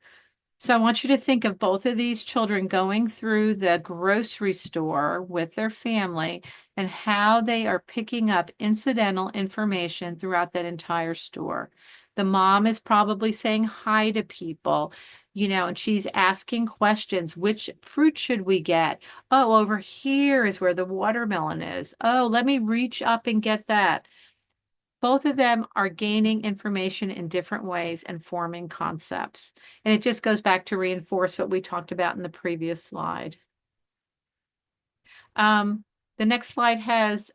So I want you to think of both of these children going through the grocery store with their family and how they are picking up incidental information throughout that entire store. The mom is probably saying hi to people, and she's asking questions. Which fruit should we get? Oh, over here is where the watermelon is. Oh, let me reach up and get that. Both of them are gaining information in different ways and forming concepts. And it just goes back to reinforce what we talked about in the previous slide. The next slide has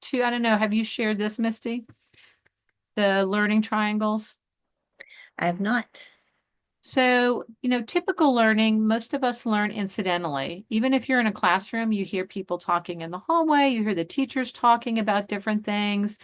two, I don't know, have you shared this, Misty? The learning triangles? I have not. So, typical learning, most of us learn incidentally. Even if you're in a classroom, you hear people talking in the hallway, you hear the teachers talking about different things.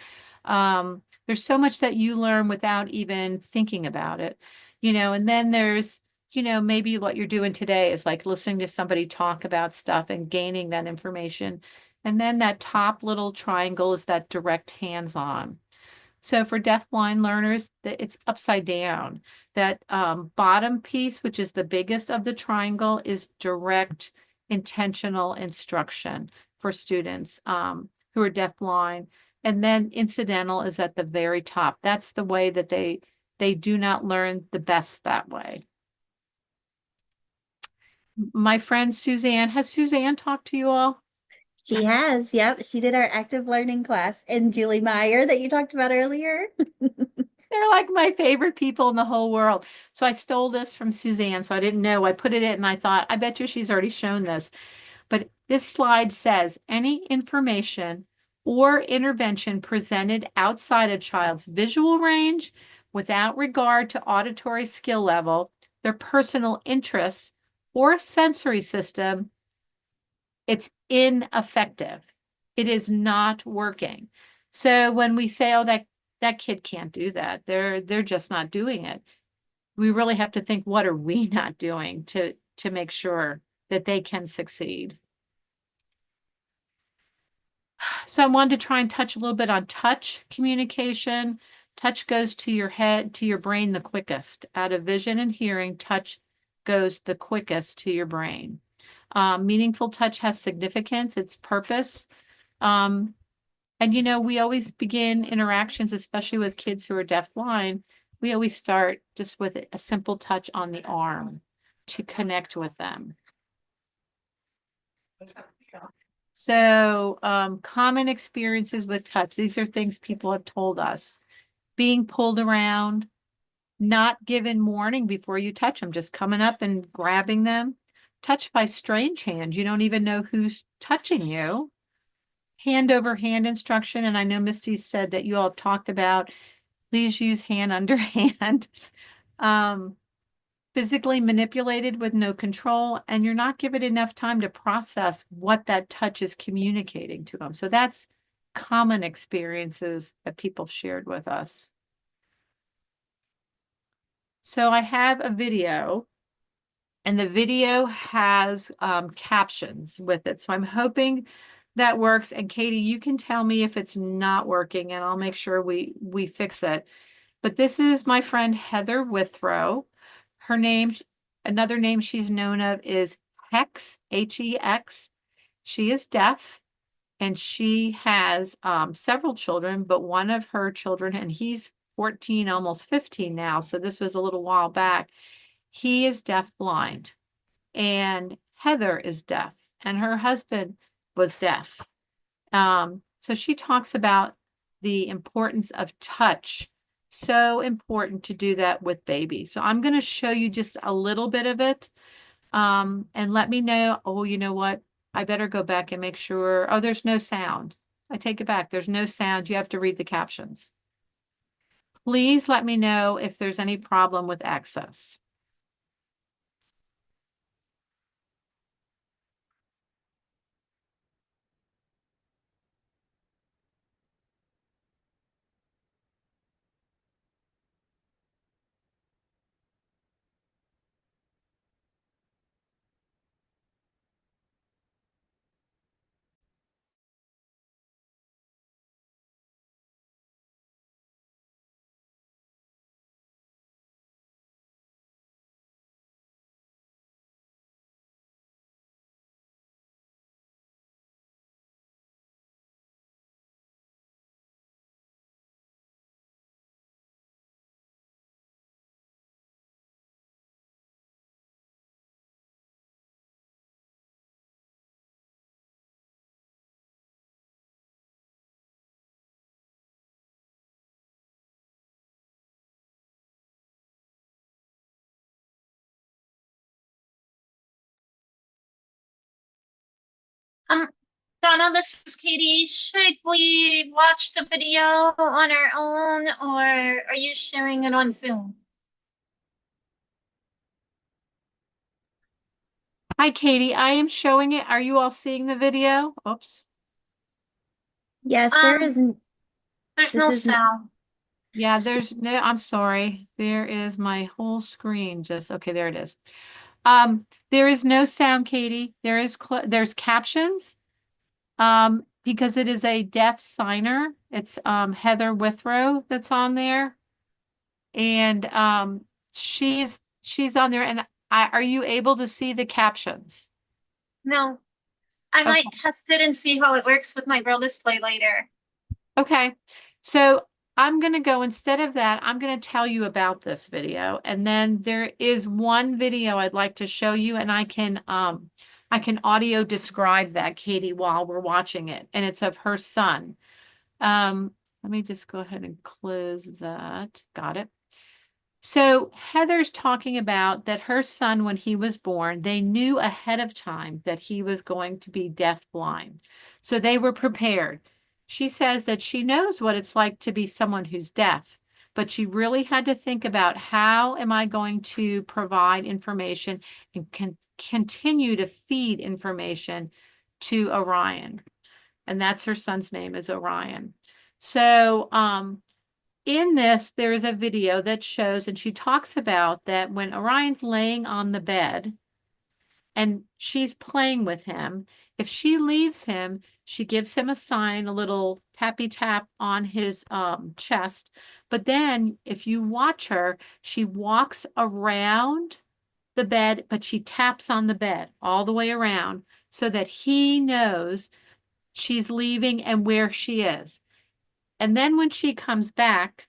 There's so much that you learn without even thinking about it, and then there's, maybe what you're doing today is like listening to somebody talk about stuff and gaining that information. And then that top little triangle is that direct hands-on. So for deafblind learners, it's upside down. That bottom piece, which is the biggest of the triangle, is direct, intentional instruction for students who are deafblind. And then incidental is at the very top. That's the way that they do not learn the best that way. My friend Suzanne, has Suzanne talked to you all? She has, yep. She did our active learning class. And Julie Meyer that you talked about earlier. They're like my favorite people in the whole world. So I stole this from Suzanne, so I didn't know. I put it in and I thought, I bet you she's already shown this. But this slide says any information or intervention presented outside a child's visual range without regard to auditory skill level, their personal interests, or sensory system, it's ineffective. It is not working. So when we say, oh, that kid can't do that, they're just not doing it. We really have to think, what are we not doing to make sure that they can succeed? So I wanted to try and touch a little bit on touch communication. Touch goes to your head, to your brain the quickest. Out of vision and hearing, touch goes the quickest to your brain. Meaningful touch has significance, its purpose. And we always begin interactions, especially with kids who are deafblind. We always start just with a simple touch on the arm to connect with them. So common experiences with touch. These are things people have told us. Being pulled around, not given warning before you touch them, just coming up and grabbing them. Touched by strange hands. You don't even know who's touching you. Hand over hand instruction. And I know Misty said that you all have talked about, please use hand under hand. Physically manipulated with no control, and you're not given enough time to process what that touch is communicating to them. So that's common experiences that people shared with us. So I have a video, and the video has captions with it. So I'm hoping that works. And Katie, you can tell me if it's not working, and I'll make sure we fix it. But this is my friend Heather Withrow. Her name, another name she's known of is Hex, H-E-X. She is deaf. and she has several children, but one of her children, and he's 14, almost 15 now, so this was a little while back, he is deaf-blind, and Heather is deaf, and her husband was deaf. So she talks about the importance of touch. So important to do that with babies. So I'm going to show you just a little bit of it. And let me know. Oh, you know what? I better go back and make sure. Oh, there's no sound. I take it back. There's no sound. You have to read the captions. Please let me know if there's any problem with access. Um, Donna, this is Katie. Should we watch the video on our own, or are you sharing it on Zoom? Hi, Katie. I am showing it. Are you all seeing the video? Oops. Yes, there is. There's This no is sound. Yeah, there's no, I'm sorry. There is my whole screen just, okay, there it is. There is no sound, Katie. There's captions. Because it is a deaf signer. It's Heather Withrow that's on there. And she's on there, and are you able to see the captions? No. I Okay. might test it and see how it works with my Braille display later. Okay, so I'm going to go, instead of that, I'm going to tell you about this video. And then there is one video I'd like to show you, and I can audio describe that, Katie, while we're watching it. And it's of her son. Let me just go ahead and close that. Got it. So Heather's talking about that her son, when he was born, they knew ahead of time that he was going to be deaf-blind. So they were prepared. She says that she knows what it's like to be someone who's deaf, but she really had to think about, how am I going to provide information and continue to feed information to Orion? And that's her son's name, is Orion. So, in this, there is a video that shows, and she talks about that when Orion's laying on the bed and she's playing with him, if she leaves him, she gives him a sign, a little tappy tap on his chest. But then if you watch her, she walks around the bed, but she taps on the bed all the way around so that he knows she's leaving and where she is. And then when she comes back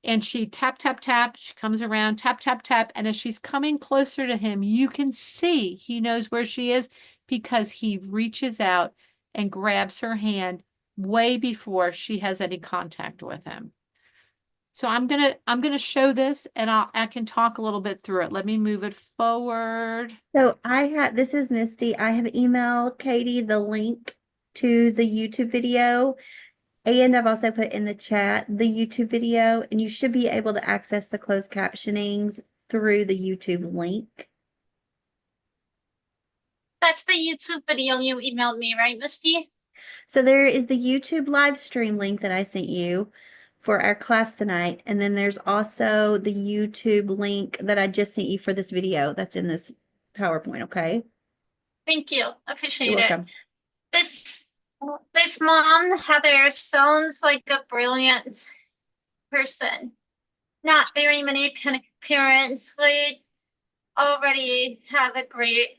and she tap, tap, tap. She comes around, tap, tap, tap. And as she's coming closer to him, you can see he knows where she is, because he reaches out and grabs her hand way before she has any contact with him. So I'm gonna show this, and I can talk a little bit through it. Let me move it forward. So this is Misty. I have emailed Katie the link to the YouTube video, and I've also put in the chat the YouTube video, and you should be able to access the closed captionings through the YouTube link. That's the YouTube video you emailed me, right, Misty? So there is the YouTube live stream link that I sent you for our class tonight, and then there's also the YouTube link that I just sent you for this video that's in this PowerPoint, okay? Thank you. You're Appreciate it. welcome. This mom, Heather, sounds like a brilliant person. Not very many parents would already have a great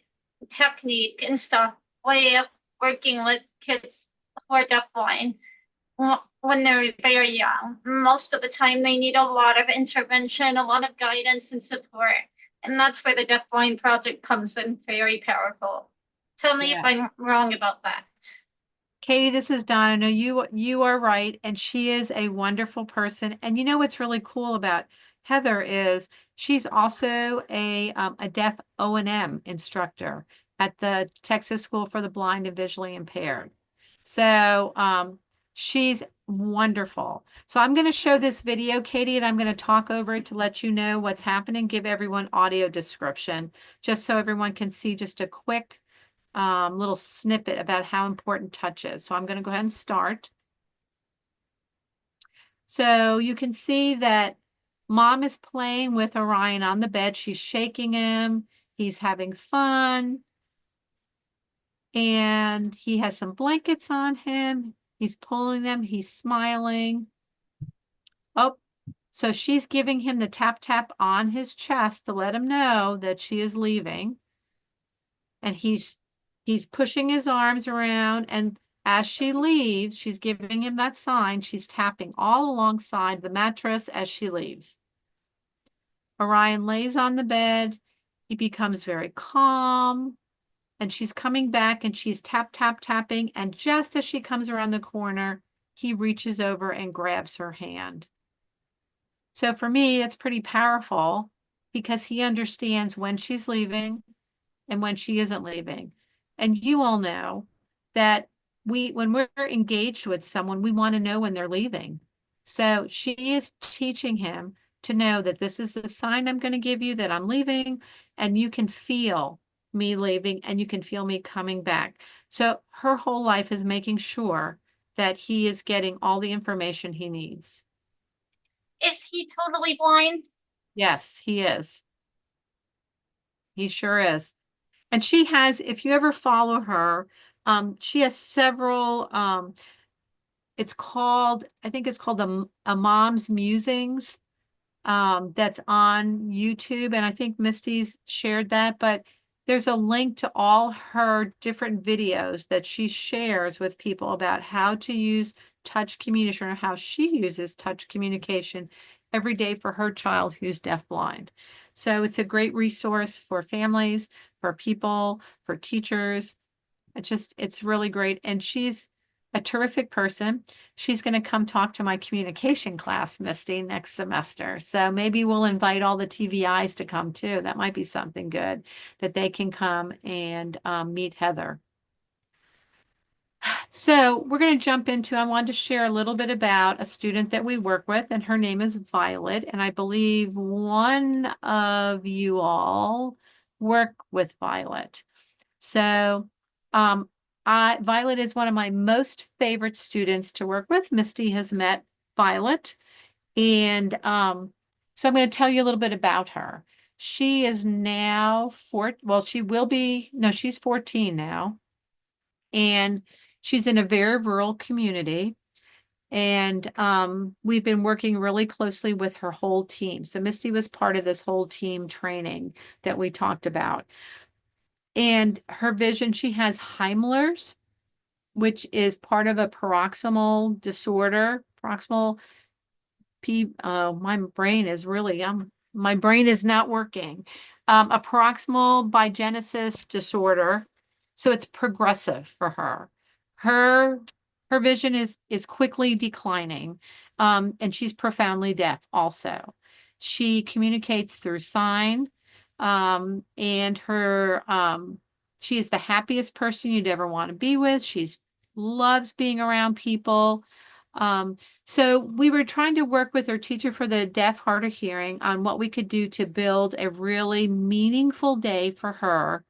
technique and stuff, way of working with kids who are deafblind when they're very young. Most of the time, they need a lot of intervention, a lot of guidance and support. And that's where the Deafblind Project comes in very powerful. Tell me if Yeah. I'm wrong about that. Katie, this is Donna. No, you are right, and she is a wonderful person. And you know what's really cool about Heather is she's also a deaf O&M instructor at the Texas School for the Blind and Visually Impaired. So she's wonderful. So I'm going to show this video, Katie, and I'm going to talk over it to let you know what's happening, give everyone audio description, just so everyone can see just a quick little snippet about how important touch is. So I'm going to go ahead and start. So you can see that mom is playing with Orion on the bed. She's shaking him. He's having fun. And he has some blankets on him. He's pulling them. He's smiling. Oh, so she's giving him the tap tap on his chest to let him know that she is leaving. And he's pushing his arms around, and as she leaves, she's giving him that sign. She's tapping all alongside the mattress as she leaves. Orion lays on the bed. He becomes very calm, and she's coming back and she's tap, tap, tapping. And just as she comes around the corner, he reaches over and grabs her hand. So for me, it's pretty powerful because he understands when she's leaving and when she isn't leaving. And you all know that when we're engaged with someone, we want to know when they're leaving. So she is teaching him to know that this is the sign I'm going to give you that I'm leaving, and you can feel me leaving and you can feel me coming back. So her whole life is making sure that he is getting all the information he needs. Is he totally blind? Yes, he is. He sure is. And she has, if you ever follow her, she has several, I think it's called a Mom's Musings, that's on YouTube. And I think Misty's shared that, but there's a link to all her different videos that she shares with people about how to use touch communication, or how she uses touch communication every day for her child who's deafblind. So it's a great resource for families, for people, for teachers. It's really great. And she's a terrific person. She's going to come talk to my communication class, Misty, next semester. So maybe we'll invite all the TVIs to come too. That might be something good, that they can come and meet Heather. So we're going to jump into, I wanted to share a little bit about a student that we work with, and her name is Violet. And I believe one of you all work with Violet. So Violet is one of my most favorite students to work with. Misty has met Violet. And so I'm going to tell you a little bit about her. She is now she's 14 now. And she's in a very rural community. And we've been working really closely with her whole team. So Misty was part of this whole team training that we talked about. And her vision, she has Heimler's, which is part of a paroxysmal disorder. My brain is not working. A proximal bigenesis disorder. So it's progressive for her. Her vision is quickly declining, and she's profoundly deaf also. She communicates through sign, and she is the happiest person you'd ever want to be with. She's loves being around people. So we were trying to work with her teacher for the deaf, hard of hearing on what we could do to build a really meaningful day for her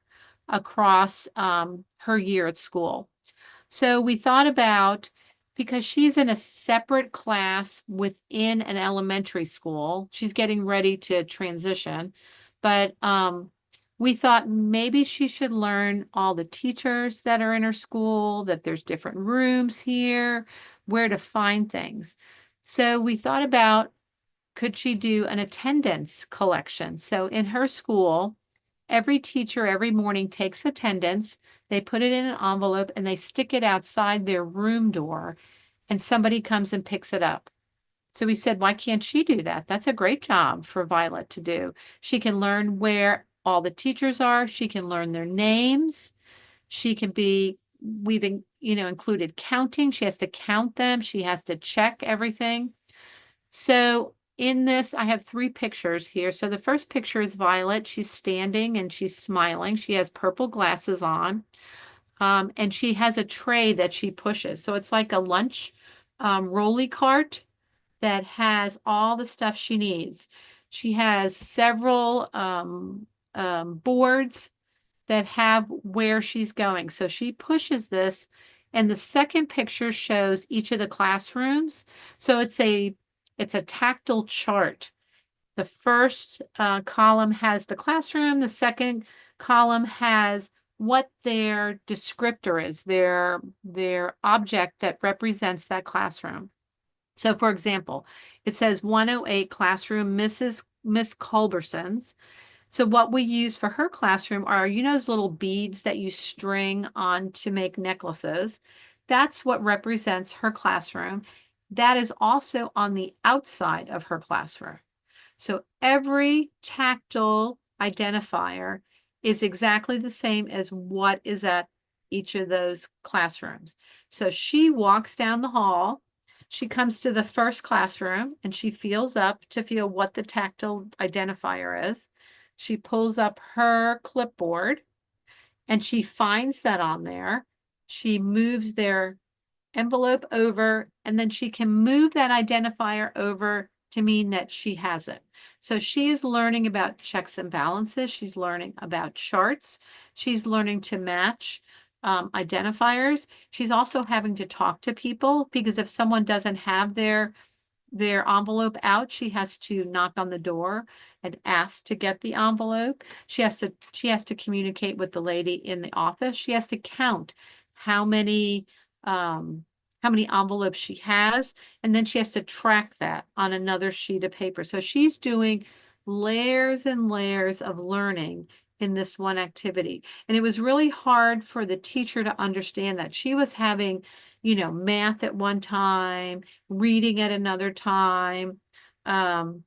across her year at school. So we thought about, because she's in a separate class within an elementary school, she's getting ready to transition, but we thought maybe she should learn all the teachers that are in her school, that there's different rooms here, where to find things. So we thought about, could she do an attendance collection? So in her school, every teacher every morning takes attendance, they put it in an envelope and they stick it outside their room door and somebody comes and picks it up. So we said, why can't she do that? That's a great job for Violet to do. She can learn where all the teachers are. She can learn their names. She can be, we've, included counting. She has to count them. She has to check everything. So in this, I have 3 pictures here. So the first picture is Violet. She's standing and she's smiling. She has purple glasses on. And she has a tray that she pushes. So it's like a lunch rolly cart that has all the stuff she needs. She has several boards that have where she's going. So she pushes this, and the second picture shows each of the classrooms. So it's a tactile chart. The first column has the classroom. The second column has what their descriptor is, their object that represents that classroom. So for example, it says 108 classroom, Miss Culberson's. So what we use for her classroom are, those little beads that you string on to make necklaces. That's what represents her classroom. That is also on the outside of her classroom. So every tactile identifier is exactly the same as what is at each of those classrooms. So she walks down the hall. She comes to the first classroom and she feels up to feel what the tactile identifier is. She pulls up her clipboard and she finds that on there. She moves their envelope over and then she can move that identifier over to mean that she has it. So she is learning about checks and balances. She's learning about charts. She's learning to match identifiers. She's also having to talk to people because if someone doesn't have their envelope out, she has to knock on the door and ask to get the envelope. She has to communicate with the lady in the office. She has to count how many envelopes she has, and then she has to track that on another sheet of paper. So she's doing layers and layers of learning in this one activity. And it was really hard for the teacher to understand that. She was having, math at one time, reading at another time. All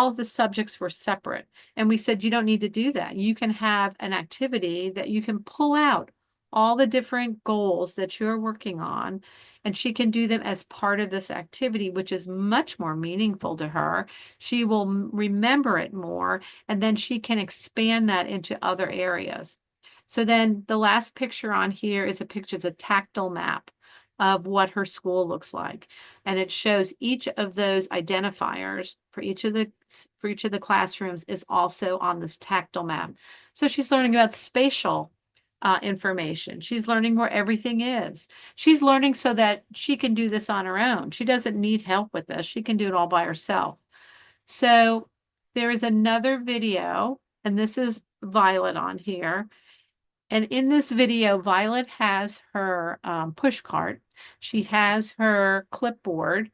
of the subjects were separate. And we said, you don't need to do that. You can have an activity that you can pull out all the different goals that you're working on, and she can do them as part of this activity, which is much more meaningful to her. She will remember it more, and then she can expand that into other areas. So then the last picture on here is it's a tactile map of what her school looks like. And it shows each of those identifiers for each of the classrooms is also on this tactile map. So she's learning about spatial information. She's learning where everything is. She's learning so that she can do this on her own. She doesn't need help with this. She can do it all by herself. So there is another video, and this is Violet on here. And in this video, Violet has her push cart. She has her clipboard,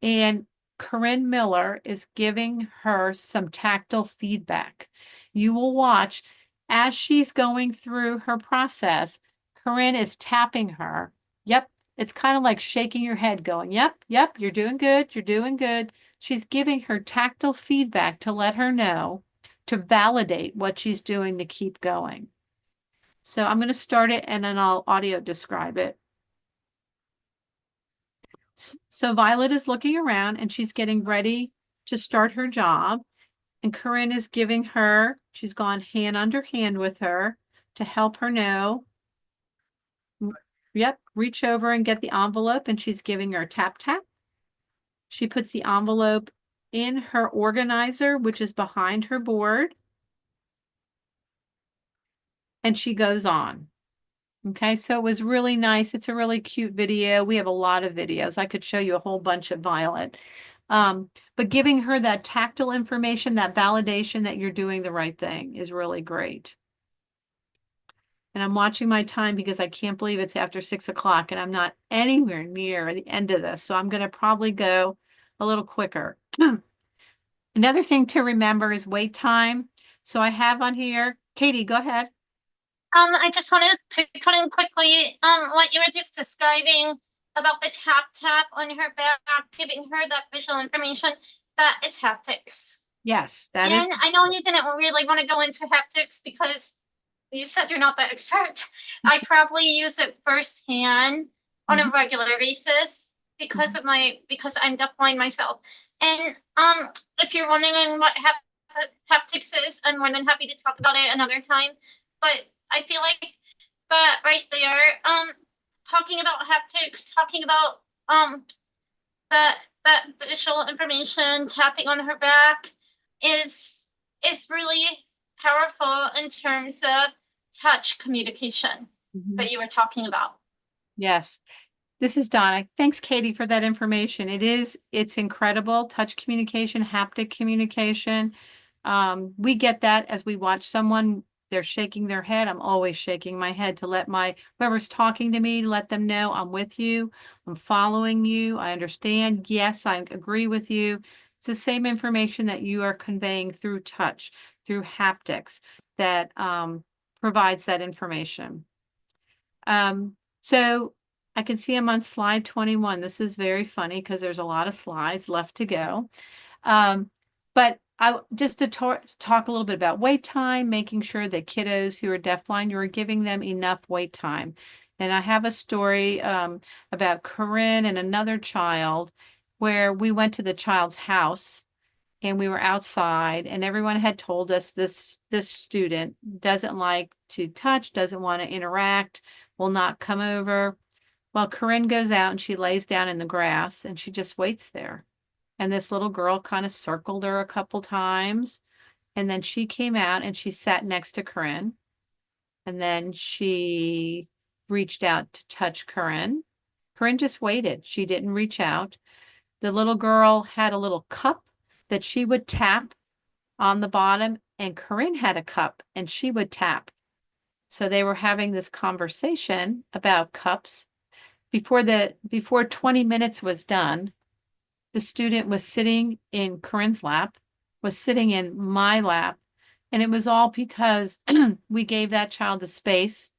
and Corinne Miller is giving her some tactile feedback. You will watch as she's going through her process, Corinne is tapping her. Yep, it's kind of like shaking your head going, yep, you're doing good, you're doing good. She's giving her tactile feedback to let her know, to validate what she's doing to keep going. So I'm going to start it and then I'll audio describe it. So Violet is looking around and she's getting ready to start her job. And Corinne is giving her, she's gone hand under hand with her to help her know. Yep, reach over and get the envelope, and she's giving her a tap tap. She puts the envelope in her organizer, which is behind her board. And she goes on. Okay, so it was really nice. It's a really cute video. We have a lot of videos. I could show you a whole bunch of Violet. But giving her that tactile information, that validation that you're doing the right thing is really great. And I'm watching my time because I can't believe it's after 6 o'clock and I'm not anywhere near the end of this. So I'm going to probably go a little quicker. Another thing to remember is wait time. So I have on here Katie, go ahead. I just wanted to put in quickly, what you were just describing about the tap tap on her back, giving her that visual information. That is haptics. Yes, that is. And I know you didn't really want to go into haptics because you said you're not the expert. I probably use it firsthand on a regular basis because of because I'm deafblind myself. And if you're wondering what haptics is, I'm more than happy to talk about it another time. But I feel like that right there, talking about haptics, talking about that visual information, tapping on her back is really powerful in terms of touch communication that you were talking about. Yes. This is Donna. Thanks, Katie, for that information. It's incredible. Touch communication, haptic communication. We get that as we watch someone, they're shaking their head. I'm always shaking my head to let whoever's talking to me, let them know I'm with you. I'm following you. I understand. Yes, I agree with you. It's the same information that you are conveying through touch, through haptics that provides that information. So I can see I'm on slide 21. This is very funny because there's a lot of slides left to go. But just to talk a little bit about wait time, making sure that kiddos who are deafblind, you are giving them enough wait time. And I have a story about Corinne and another child where we went to the child's house and we were outside and everyone had told us this student doesn't like to touch, doesn't want to interact, will not come over. Well, Corinne goes out and she lays down in the grass and she just waits there. And this little girl kind of circled her a couple times. And then she came out and she sat next to Corinne. And then she reached out to touch Corinne. Corinne just waited. She didn't reach out. The little girl had a little cup that she would tap on the bottom, and Corinne had a cup and she would tap. So they were having this conversation about cups. Before 20 minutes was done, the student was sitting in Corinne's lap, was sitting in my lap, and it was all because we gave that child the space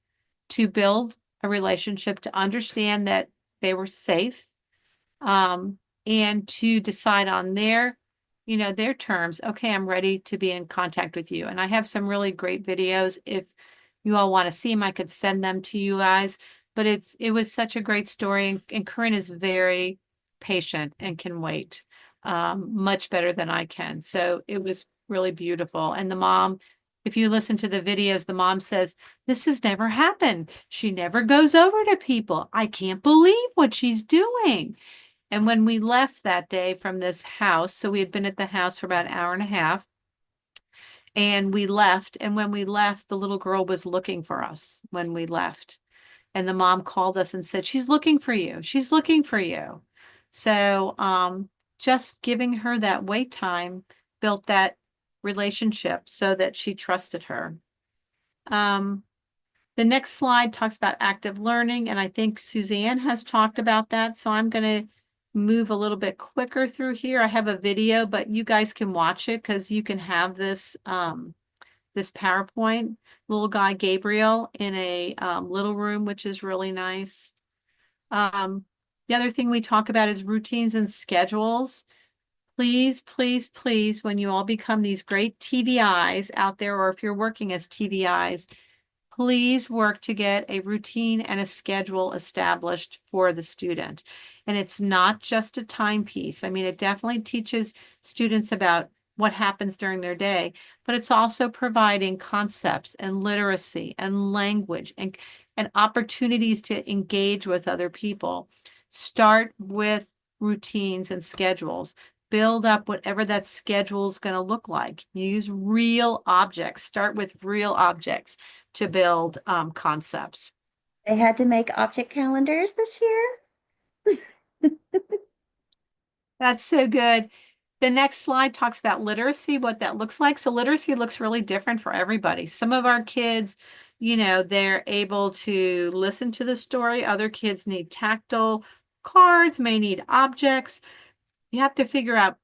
to build a relationship, to understand that they were safe, and to decide on their terms. Okay, I'm ready to be in contact with you. And I have some really great videos. If you all want to see them, I could send them to you guys. But it was such a great story. And Corinne is very patient and can wait much better than I can. So it was really beautiful. And the mom, if you listen to the videos, the mom says, this has never happened. She never goes over to people. I can't believe what she's doing. And when we left that day from this house, so we had been at the house for about an hour and a half, and we left. And when we left, the little girl was looking for us when we left. And the mom called us and said, she's looking for you. She's looking for you. So just giving her that wait time built that relationship so that she trusted her. The next slide talks about active learning, and I think Suzanne has talked about that. So I'm going to move a little bit quicker through here. I have a video, but you guys can watch it because you can have this this PowerPoint. Little guy Gabriel in a little room, which is really nice. The other thing we talk about is routines and schedules. Please, please, please, when you all become these great TVIs out there, or if you're working as TVIs, please work to get a routine and a schedule established for the student. And it's not just a timepiece. I mean, it definitely teaches students about what happens during their day, but it's also providing concepts and literacy and language and opportunities to engage with other people. Start with routines and schedules. Build up whatever that schedule is going to look like. Use real objects. Start with real objects to build concepts. They had to make object calendars this year. That's so good. The next slide talks about literacy, what that looks like. So literacy looks really different for everybody. Some of our kids, they're able to listen to the story. Other kids need tactile cards, may need objects. You have to figure out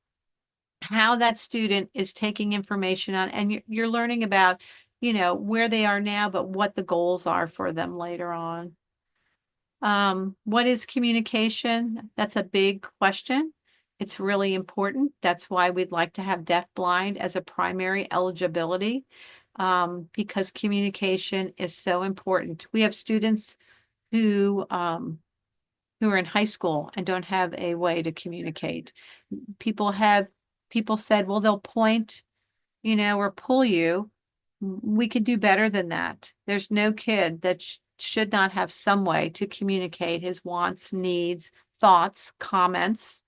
how that student is taking information on, and you're learning about you know, where they are now, but what the goals are for them later on. What is communication? That's a big question. It's really important. That's why we'd like to have deaf-blind as a primary eligibility, because communication is so important. We have students who are in high school and don't have a way to communicate. People said, well, they'll point, you know, or pull you. We could do better than that. There's no kid that should not have some way to communicate his wants, needs, thoughts, comments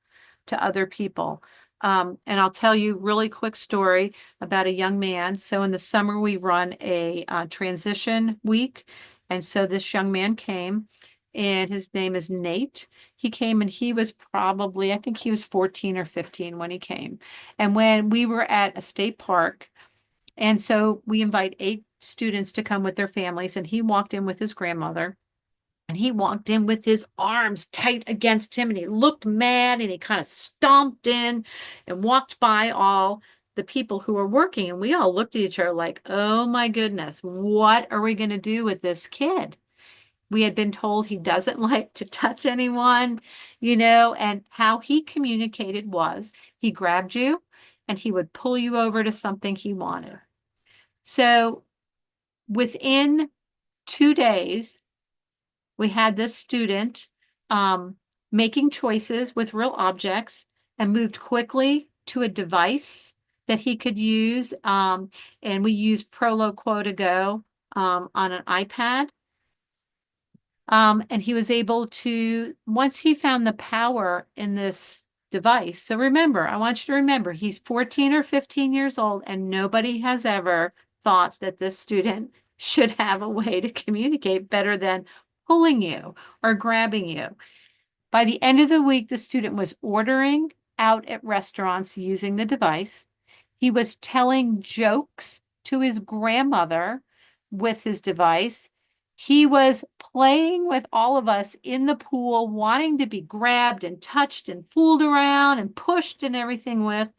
to other people. And I'll tell you a really quick story about a young man. So in the summer, we run a transition week. And so this young man came, and his name is Nate. He came and he was probably, I think he was 14 or 15 when he came. And when we were at a state park, and so we invite 8 students to come with their families, and he walked in with his grandmother. And he walked in with his arms tight against him, and he looked mad, and he kind of stomped in and walked by all the people who were working. And we all looked at each other like, oh my goodness, what are we going to do with this kid? We had been told he doesn't like to touch anyone, you know, and how he communicated was he grabbed you and he would pull you over to something he wanted. So within 2 days, we had this student making choices with real objects and moved quickly to a device that he could use. And we used Prolo Quo to Go on an iPad. And he was able to, once he found the power in this device. So remember, I want you to remember, he's 14 or 15 years old, and nobody has ever thought that this student should have a way to communicate better than pulling you or grabbing you. By the end of the week, the student was ordering out at restaurants using the device. He was telling jokes to his grandmother with his device. He was playing with all of us in the pool, wanting to be grabbed and touched and fooled around and pushed and everything with.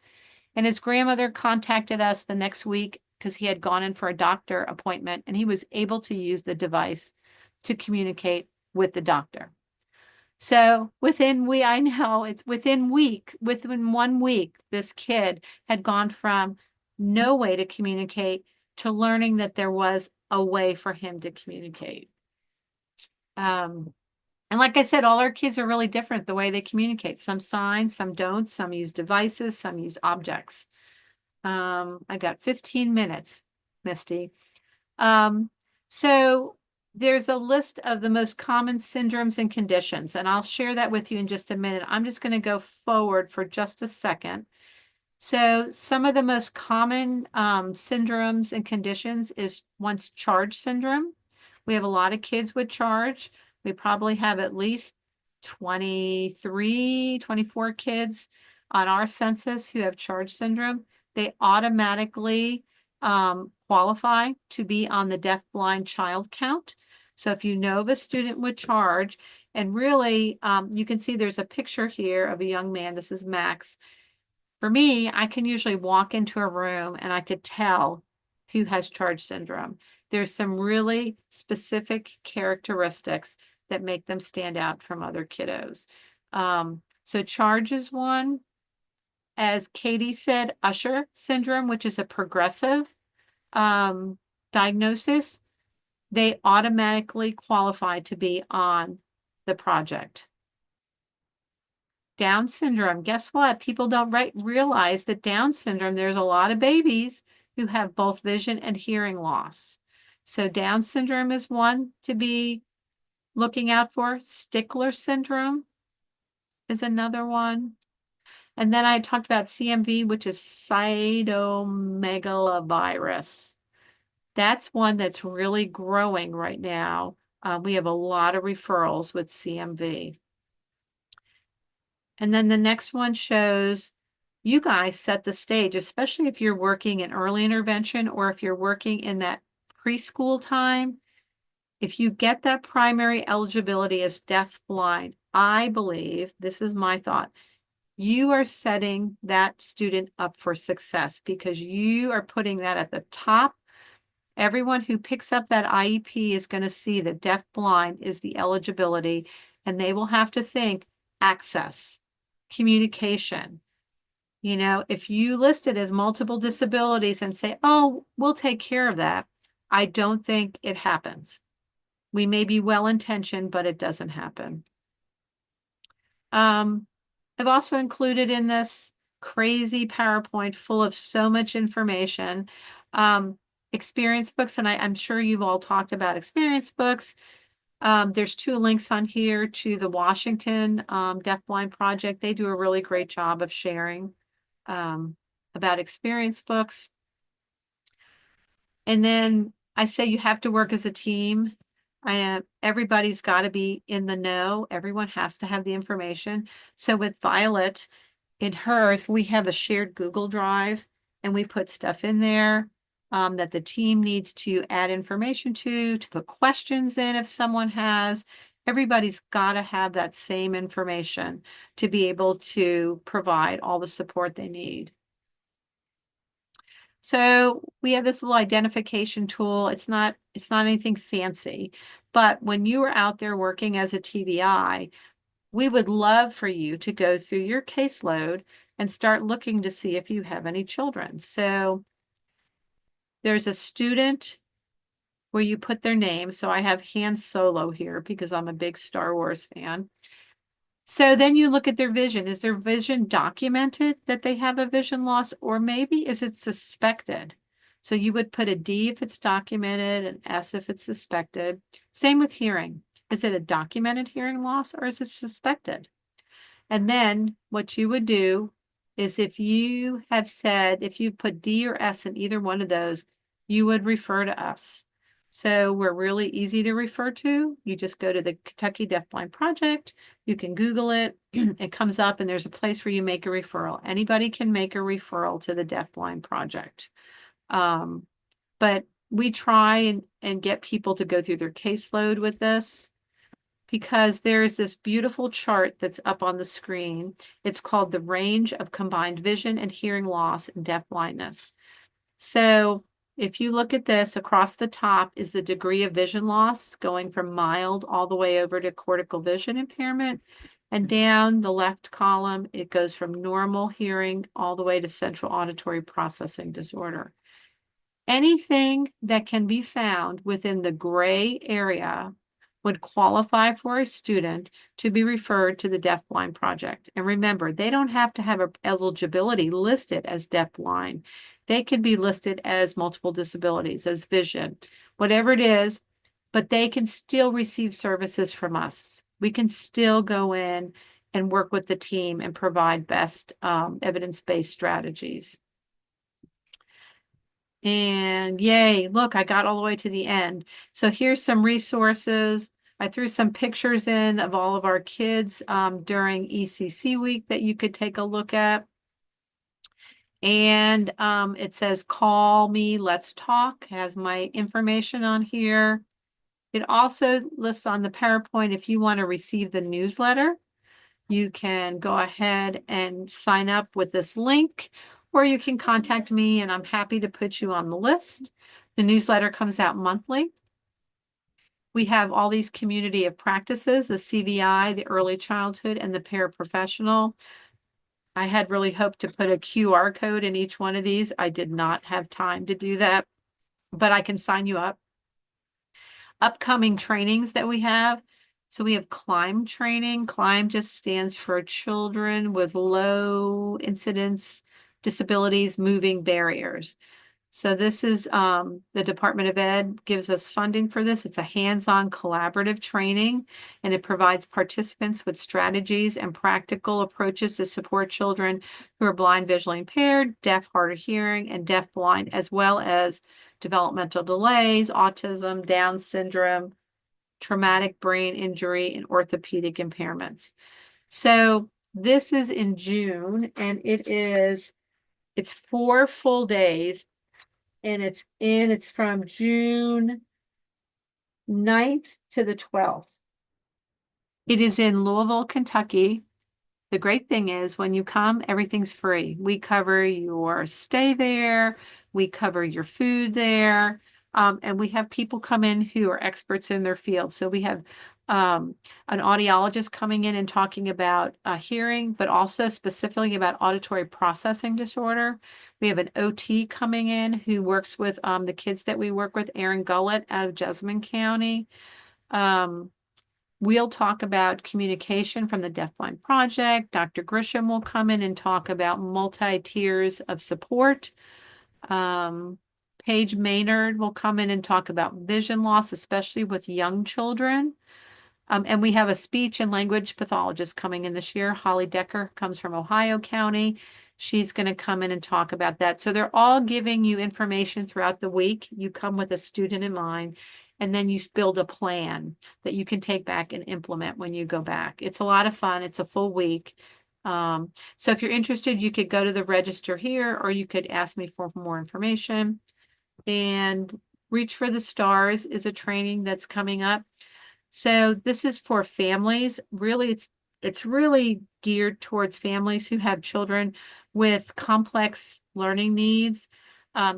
And his grandmother contacted us the next week because he had gone in for a doctor appointment, and he was able to use the device to communicate with the doctor. So within 1 week, this kid had gone from no way to communicate to learning that there was a way for him to communicate. And like I said, all our kids are really different the way they communicate. Some sign, some don't, some use devices, some use objects. I got 15 minutes, Misty. So there's a list of the most common syndromes and conditions, and I'll share that with you in just a minute. I'm just going to go forward for just a second. So some of the most common syndromes and conditions is once charge syndrome. We have a lot of kids with charge. We probably have at least 23, 24 kids on our census who have charge syndrome. They automatically qualify to be on the deaf-blind child count. So if you know of a student with charge, and really, you can see there's a picture here of a young man. This is Max. For me, I can usually walk into a room and I could tell who has charge syndrome. There's some really specific characteristics that make them stand out from other kiddos. So charge is one. As Katie said, Usher syndrome, which is a progressive diagnosis, they automatically qualify to be on the project. Down syndrome, guess what? People don't realize that Down syndrome, there's a lot of babies who have both vision and hearing loss. So Down syndrome is one to be looking out for. Stickler syndrome is another one. And then I talked about CMV, which is cytomegalovirus. That's one that's really growing right now. We have a lot of referrals with CMV. And then the next one shows you guys set the stage, especially if you're working in early intervention or if you're working in that preschool time. If you get that primary eligibility as deaf-blind, I believe, this is my thought, you are setting that student up for success because you are putting that at the top Everyone who picks up that IEP is going to see that deaf-blind is the eligibility, and they will have to think access, communication. You know, if you list it as multiple disabilities and say, oh, we'll take care of that, I don't think it happens. We may be well-intentioned, but it doesn't happen. I've also included in this crazy PowerPoint full of so much information, experience books, and I'm sure you've all talked about experience books. There's 2 links on here to the Washington Deafblind Project. They do a really great job of sharing about experience books. And then I say you have to work as a team. Everybody's got to be in the know. Everyone has to have the information. So with Violet, in hers, we have a shared Google Drive, and we put stuff in there that the team needs to add information to put questions in if someone has. Everybody's got to have that same information to be able to provide all the support they need. So we have this little identification tool. It's not anything fancy, but when you are out there working as a TVI, we would love for you to go through your caseload and start looking to see if you have any children. So there's a student where you put their name. So I have Han Solo here because I'm a big Star Wars fan. So then you look at their vision. Is their vision documented that they have a vision loss, or maybe is it suspected? So you would put a D if it's documented, an S if it's suspected. Same with hearing. Is it a documented hearing loss or is it suspected? And then what you would do is if you have said, if you put D or S in either one of those, you would refer to us. So we're really easy to refer to. You just go to the Kentucky Deafblind Project. You can Google it. It comes up and there's a place where you make a referral. Anybody can make a referral to the Deafblind Project. But we try and get people to go through their caseload with this, because there's this beautiful chart that's up on the screen. It's called the range of combined vision and hearing loss and deafblindness. So if you look at this, across the top is the degree of vision loss, going from mild all the way over to cortical vision impairment. And down the left column, it goes from normal hearing all the way to central auditory processing disorder. Anything that can be found within the gray area would qualify for a student to be referred to the Deafblind Project. And remember, they don't have to have eligibility listed as deafblind. They could be listed as multiple disabilities, as vision, whatever it is, but they can still receive services from us. We can still go in and work with the team and provide best evidence-based strategies. And yay, look, I got all the way to the end. So here's some resources. I threw some pictures in of all of our kids during ECC week that you could take a look at. And it says, call me, let's talk, has my information on here. It also lists on the PowerPoint, if you want to receive the newsletter, you can go ahead and sign up with this link, or you can contact me and I'm happy to put you on the list. The newsletter comes out monthly. We have all these community of practices, the CVI, the early childhood, and the paraprofessional. I had really hoped to put a QR code in each one of these. I did not have time to do that, but I can sign you up. Upcoming trainings that we have. So we have CLIMB training. CLIMB just stands for Children with Low Incidence Disabilities Moving Barriers. So this is the Department of Ed gives us funding for this. It's a hands-on collaborative training, and it provides participants with strategies and practical approaches to support children who are blind, visually impaired, deaf, hard of hearing, and deaf-blind, as well as developmental delays, autism, Down syndrome, traumatic brain injury, and orthopedic impairments. So this is in June, and it's 4 full days. And it's from June 9th to the 12th. It is in Louisville, Kentucky. The great thing is when you come, everything's free. We cover your stay there. We cover your food there. And we have people come in who are experts in their field. So we have an audiologist coming in and talking about hearing, but also specifically about auditory processing disorder. We have an OT coming in who works with the kids that we work with, Aaron Gullett out of Jessamine County. We'll talk about communication from the Deafblind Project. Dr. Grisham will come in and talk about multi-tiers of support. Paige Maynard will come in and talk about vision loss, especially with young children. And we have a speech and language pathologist coming in this year. Holly Decker comes from Ohio County. She's going to come in and talk about that. So they're all giving you information throughout the week. You come with a student in mind, and then you build a plan that you can take back and implement when you go back. It's a lot of fun. It's a full week. So if you're interested, you could go to the register here, or you could ask me for more information. And Reach for the Stars is a training that's coming up. So this is for families. Really, it's really geared towards families who have children with complex learning needs,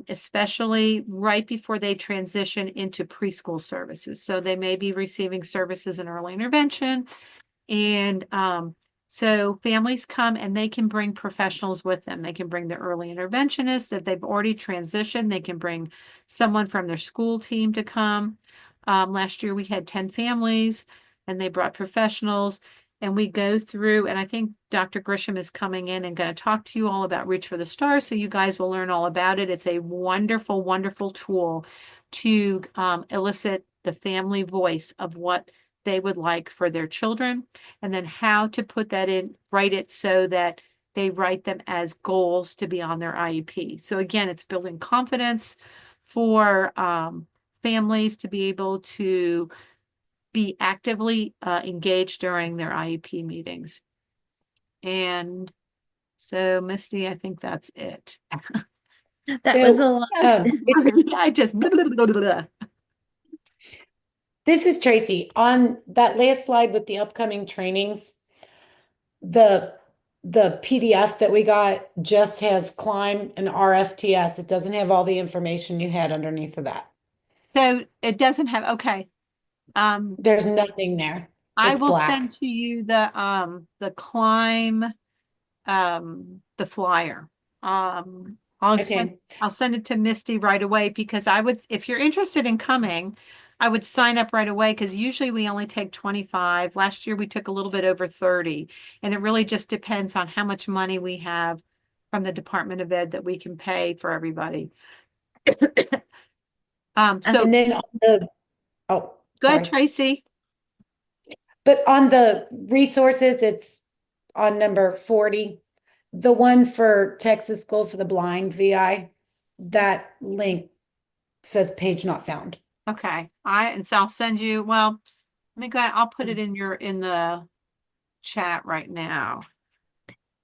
especially right before they transition into preschool services. So they may be receiving services in early intervention. And so families come and they can bring professionals with them. They can bring the early interventionist. If they've already transitioned, they can bring someone from their school team to come. Last year we had 10 families and they brought professionals, and we go through, and I think Dr. Grisham is coming in and going to talk to you all about Reach for the Stars. So you guys will learn all about it. It's a wonderful, wonderful tool to elicit the family voice of what they would like for their children, and then how to put that in, write it so that they write them as goals to be on their IEP. So again, it's building confidence for families to be able to be actively engaged during their IEP meetings. And so, Misty, I think that's it. That was a lot. I just blah, blah, blah, blah, blah. This is Tracy. On that last slide with the upcoming trainings, the PDF that we got just has climb and RFTS. It doesn't have all the information you had underneath of that. So it doesn't have, okay. There's nothing there. I It's will black. send to you the climb, the flyer. I'll send it to Misty right away, because I would, if you're interested in coming, I would sign up right away, because usually we only take 25. Last year we took a little bit over 30, and it really just depends on how much money we have from the Department of Ed that we can pay for everybody. So And then on the, oh, go ahead, sorry. Tracy. But on the resources, it's on number 40. The one for Texas School for the Blind, VI, that link says page not found. Okay, and so I'll send you, well, let me go ahead, I'll put it in the chat right now.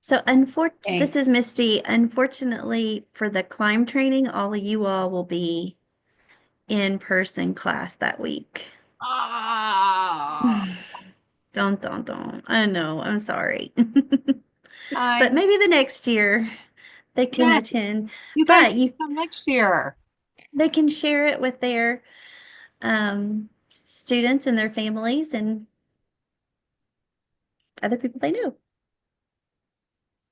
So unfortunately, this is Thanks. Misty. Unfortunately, for the climb training, all of you all will be in-person class that week. Ah, Don't. I know, I'm sorry. I, But maybe the next year they can yes, attend. you guys But can come next year. they can share it with their students and their families and other people they know.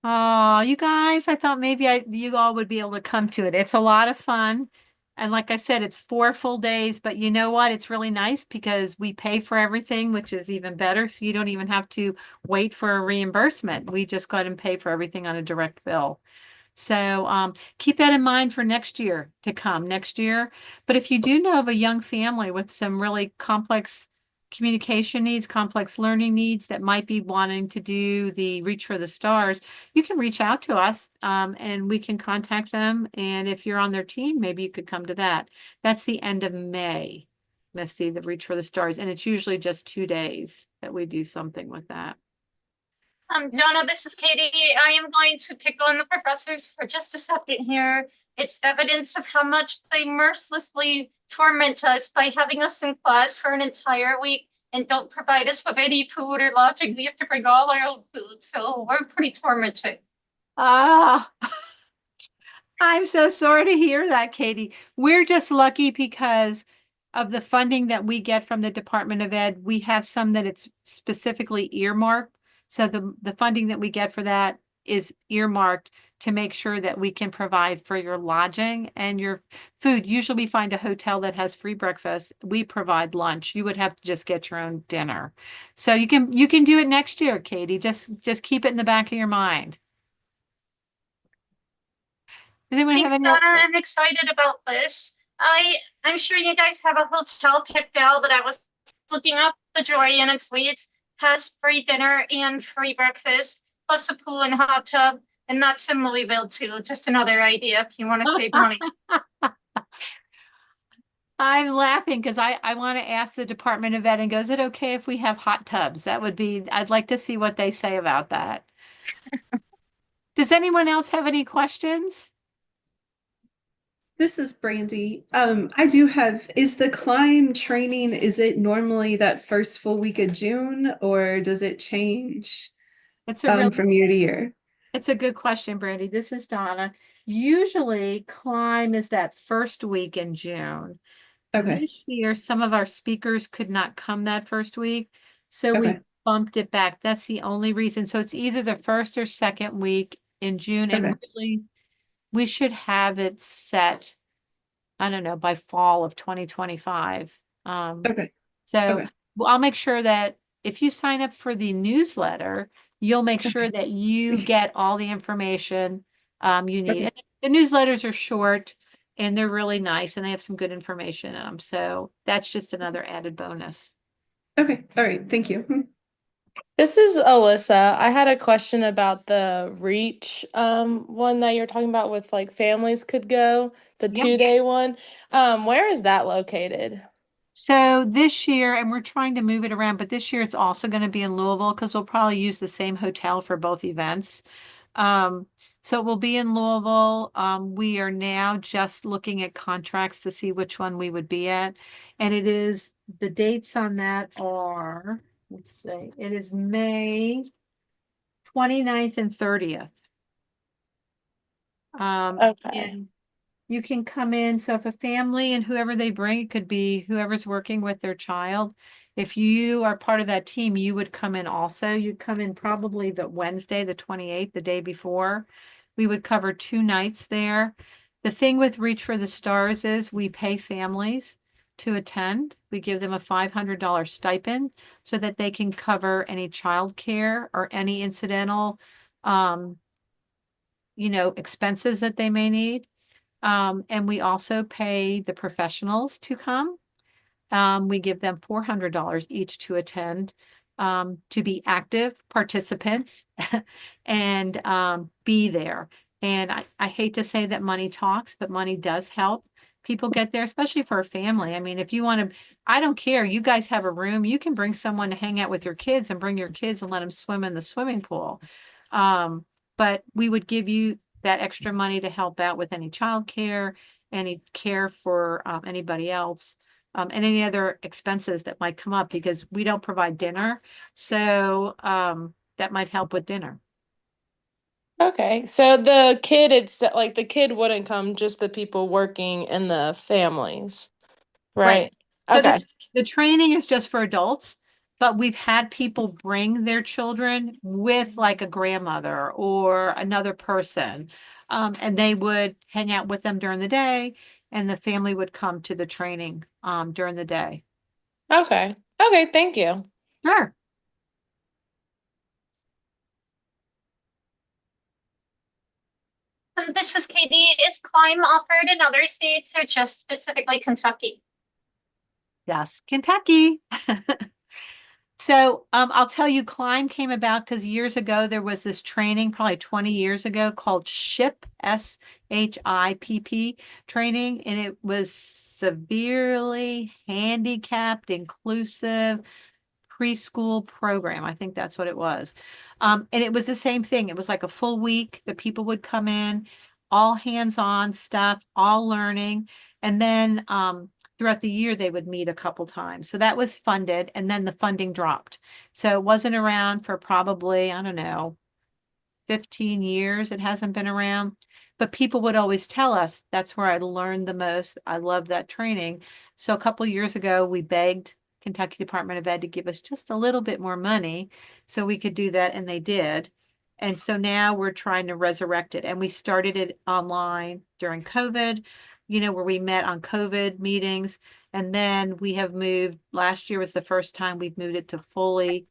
Oh, you guys, I thought maybe you all would be able to come to it. It's a lot of fun. And like I said, it's 4 full days, but you know what? It's really nice because we pay for everything, which is even better. So you don't even have to wait for a reimbursement. We just go ahead and pay for everything on a direct bill. So keep that in mind for next year to come next year. But if you do know of a young family with some really complex communication needs, complex learning needs that might be wanting to do the Reach for the Stars, you can reach out to us and we can contact them. And if you're on their team, maybe you could come to that. That's the end of May, Misty, the Reach for the Stars. And it's usually just 2 days that we do something with that. Donna, this is Katie. I am going to pick on the professors for just a second here. It's evidence of how much they mercilessly torment us by having us in class for an entire week and don't provide us with any food or lodging. We have to bring all our own food, so we're pretty tormented. Ah, I'm so sorry to hear that, Katie. We're just lucky because of the funding that we get from the Department of Ed. We have some that it's specifically earmarked. So the funding that we get for that is earmarked to make sure that we can provide for your lodging and your food. Usually we find a hotel that has free breakfast. We provide lunch. You would have to just get your own dinner. So you can do it next year, Katie. Just keep it in the back of your mind. Does anyone have Thanks, any? Donna. I'm excited about this. I'm sure you guys have a hotel picked out that I was looking up. The Joy Inn and Suites has free dinner and free breakfast, plus a pool and hot tub, and that's in Louisville too. Just another idea if you want to save money. I'm laughing because I want to ask the Department of Ed and go, is it okay if we have hot tubs? I'd like to see what they say about that. Does anyone else have any questions? This is Brandy. I do have, is the climb training, is it normally that first full week of June or does it change It's a real, from year to year? it's a good question, Brandy. This is Donna. Usually climb is that first week in June. Okay, This year, some of our speakers could not come that first week, so we okay, bumped it back. That's the only reason. So it's either the first or second week in June, and okay, really, we should have it set, I don't know, by fall of 2025. okay, So okay, well, I'll make sure that if you sign up for the newsletter, you'll make sure okay, that you get all the information you need. okay, And the newsletters are short and they're really nice and they have some good information in them. So that's just another added bonus. okay. All right. Thank you. This is Alyssa. I had a question about the reach one that you're talking about with like families could go, the Yeah. 2 day one. Where is that located? So this year, and we're trying to move it around, but this year it's also going to be in Louisville because we'll probably use the same hotel for both events. Um, so we'll be in Louisville. We are now just looking at contracts to see which one we would be at. And the dates on that are, let's see, it is May 29th and 30th. Okay. And you can come in. So if a family and whoever they bring, it could be whoever's working with their child. If you are part of that team, you would come in also. You'd come in probably the Wednesday, the 28th, the day before. We would cover 2 nights there. The thing with Reach for the Stars is we pay families to attend. We give them a $500 stipend so that they can cover any childcare or any incidental, expenses that they may need. And we also pay the professionals to come. We give them $400 each to attend, to be active participants and be there. And I hate to say that money talks, but money does help people get there, especially for a family. I mean, if you want to, I don't care. You guys have a room. You can bring someone to hang out with your kids and bring your kids and let them swim in the swimming pool. But we would give you that extra money to help out with any childcare, any care for anybody else, and any other expenses that might come up because we don't provide dinner. So that might help with dinner. Okay. So the kid, it's like the kid wouldn't come, just the people working and the families, Right. right? So Okay. the training is just for adults, but we've had people bring their children with like a grandmother or another person. And they would hang out with them during the day and the family would come to the training during the day. Okay. Okay. Thank you. Sure. This is Katie. Is climb offered in other states or just specifically Kentucky? Yes, Kentucky. So I'll tell you, Climb came about because years ago there was this training, probably 20 years ago, called SHIP, SHIPP training, and it was severely handicapped, inclusive preschool program. I think that's what it was. And it was the same thing. It was like a full week. The people would come in, all hands-on stuff, all learning, and then throughout the year they would meet a couple times. So that was funded, and then the funding dropped. So it wasn't around for probably, I don't know, 15 years it hasn't been around. But people would always tell us that's where I learned the most. I love that training. So a couple years ago, we begged Kentucky Department of Ed to give us just a little bit more money so we could do that, and they did. And so now we're trying to resurrect it. And we started it online during COVID, where we met on COVID meetings. And then we have moved, last year was the first time we've moved it to fully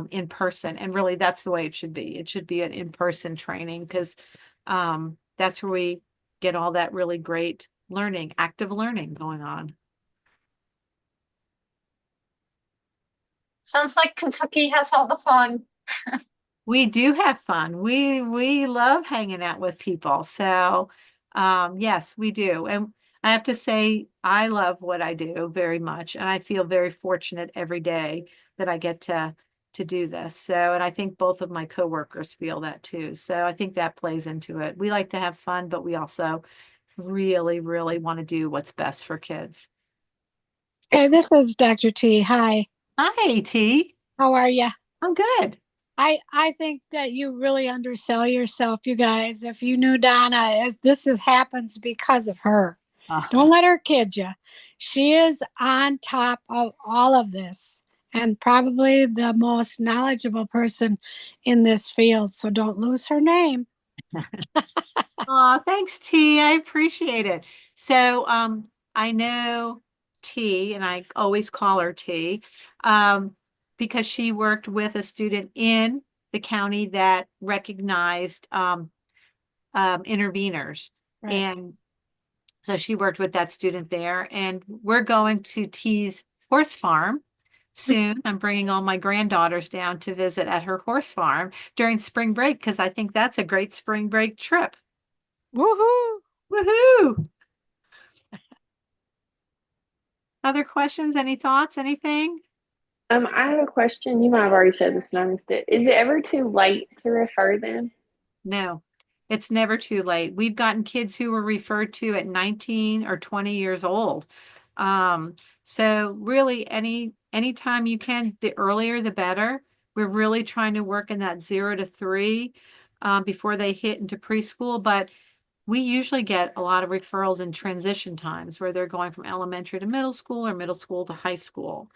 in person. And really, that's the way it should be. It should be an in-person training because that's where we get all that really great learning, active learning going on. Sounds like Kentucky has all the fun. We do have fun. We love hanging out with people. So yes, we do. And I have to say, I love what I do very much. And I feel very fortunate every day that I get to do this. So, and I think both of my coworkers feel that too. So I think that plays into it. We like to have fun, but we also really, really want to do what's best for kids. Okay, this is Dr. T. Hi, Hi, T. how are you? I'm good. I think that you really undersell yourself, you guys. If you knew Donna, happens because of her. Don't let her kid you. She is on top of all of this and probably the most knowledgeable person in this field. So don't lose her name. Aw, thanks, T. I appreciate it. So, I know T, and I always call her T, because she worked with a student in the county that recognized interveners. Right. And so she worked with that student there, and we're going to T's horse farm soon. I'm bringing all my granddaughters down to visit at her horse farm during spring break because I think that's a great spring break trip. Woohoo! Woohoo! Other questions? Any thoughts? Anything? I have a question. You might have already said this and I missed it. Is it ever too late to refer them? No, it's never too late. We've gotten kids who were referred to at 19 or 20 years old. So really anytime you can, the earlier the better. We're really trying to work in that 0 to 3 before they hit into preschool, but we usually get a lot of referrals in transition times where they're going from elementary to middle school or middle school to high school.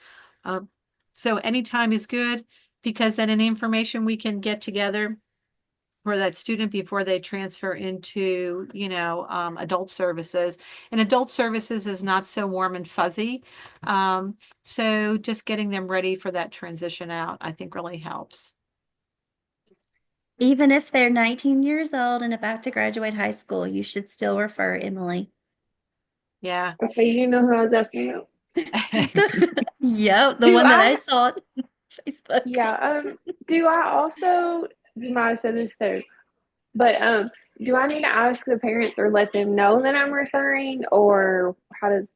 So any time is good because then any information we can get together for that student before they transfer into, adult services. And adult services is not so warm and fuzzy. So just getting them ready for that transition out, I think really helps. Even if they're 19 years old and about to graduate high school, you should still refer Emily. Yeah. Okay, you know who I was asking about. Yep, the Do one that I- I saw on Facebook. Yeah, do I also, you might have said this too, but do I need to ask the parents or let them know that I'm referring, or how does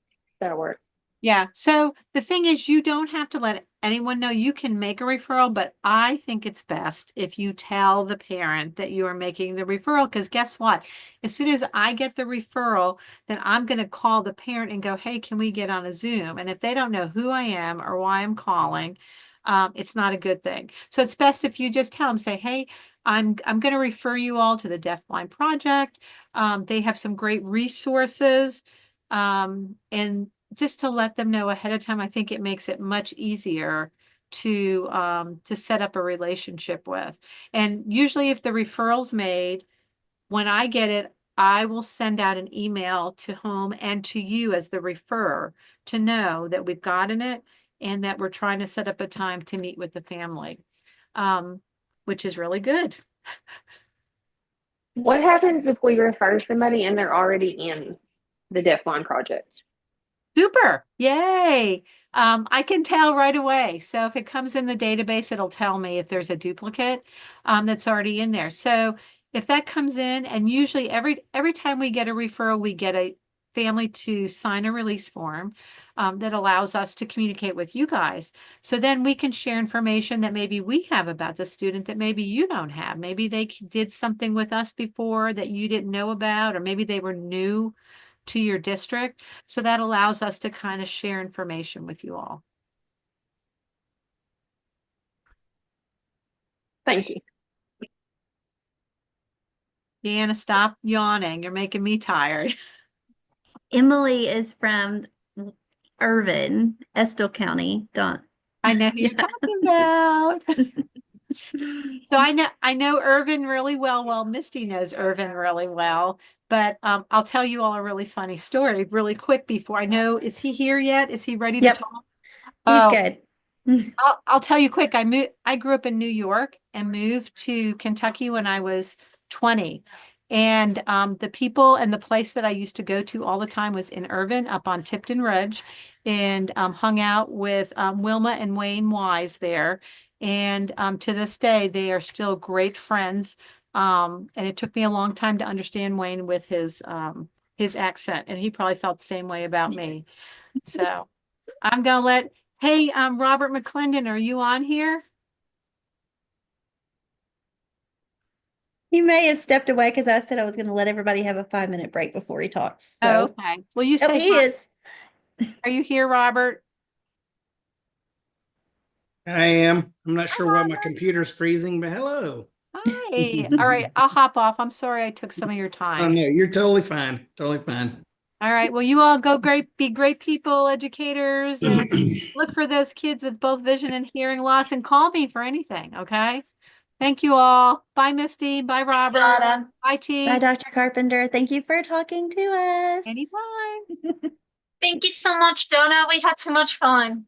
that work? Yeah. So the thing is, you don't have to let anyone know. You can make a referral, but I think it's best if you tell the parent that you are making the referral. Because guess what? As soon as I get the referral, then I'm going to call the parent and go, hey, can we get on a Zoom? And if they don't know who I am or why I'm calling, it's not a good thing. So it's best if you just tell them, say, hey, I'm going to refer you all to the Deafblind Project. They have some great resources. And just to let them know ahead of time, I think it makes it much easier to set up a relationship with. And usually if the referral's made, when I get it, I will send out an email to home and to you as the referrer to know that we've gotten it and that we're trying to set up a time to meet with the family, which is really good. What happens if we refer somebody and they're already in the Deafblind Project? Super. Yay. I can tell right away. So if it comes in the database, it'll tell me if there's a duplicate that's already in there. So if that comes in, and usually every time we get a referral, we get a family to sign a release form that allows us to communicate with you guys. So then we can share information that maybe we have about the student that maybe you don't have. Maybe they did something with us before that you didn't know about, or maybe they were new to your district. So that allows us to kind of share information with you all. Thank you. Deanna, stop yawning. You're making me tired. Emily is from Irvin, Estill County. Don't. I know who you're Yeah. talking about. So I know Irvin really well. Well, Misty knows Irvin really well, but I'll tell you all a really funny story really quick before I know. Is he here yet? Is he ready to Yep, talk? he's Oh, good. I'll tell you quick. I grew up in New York and moved to Kentucky when I was 20. And the people and the place that I used to go to all the time was in Irvin up on Tipton Ridge, and hung out with Wilma and Wayne Wise there. And to this day, they are still great friends. And it took me a long time to understand Wayne with his accent, and he probably felt the same way about me. So I'm gonna let, hey, Robert McClendon, are you on here? He may have stepped away because I said I was going to let everybody have a 5-minute break before he talks. Oh, So, okay. Will you oh, say he hi? is. Are you here, Robert? I am. I'm not sure why my Robert. computer's freezing, but hello. Hi. All right, I'll hop off. I'm sorry I took some of your Oh time. no, you're totally fine. Totally fine. All right. Well, you all go be great people, educators, and look for those kids with both vision and hearing loss and call me for anything. Okay. Thank you all. Bye, Misty. Bye, Robert. Bye, Bye, T. Dr. Carpenter. Thank you for talking to us. Anytime. Thank you so much, Donna. We had too much fun.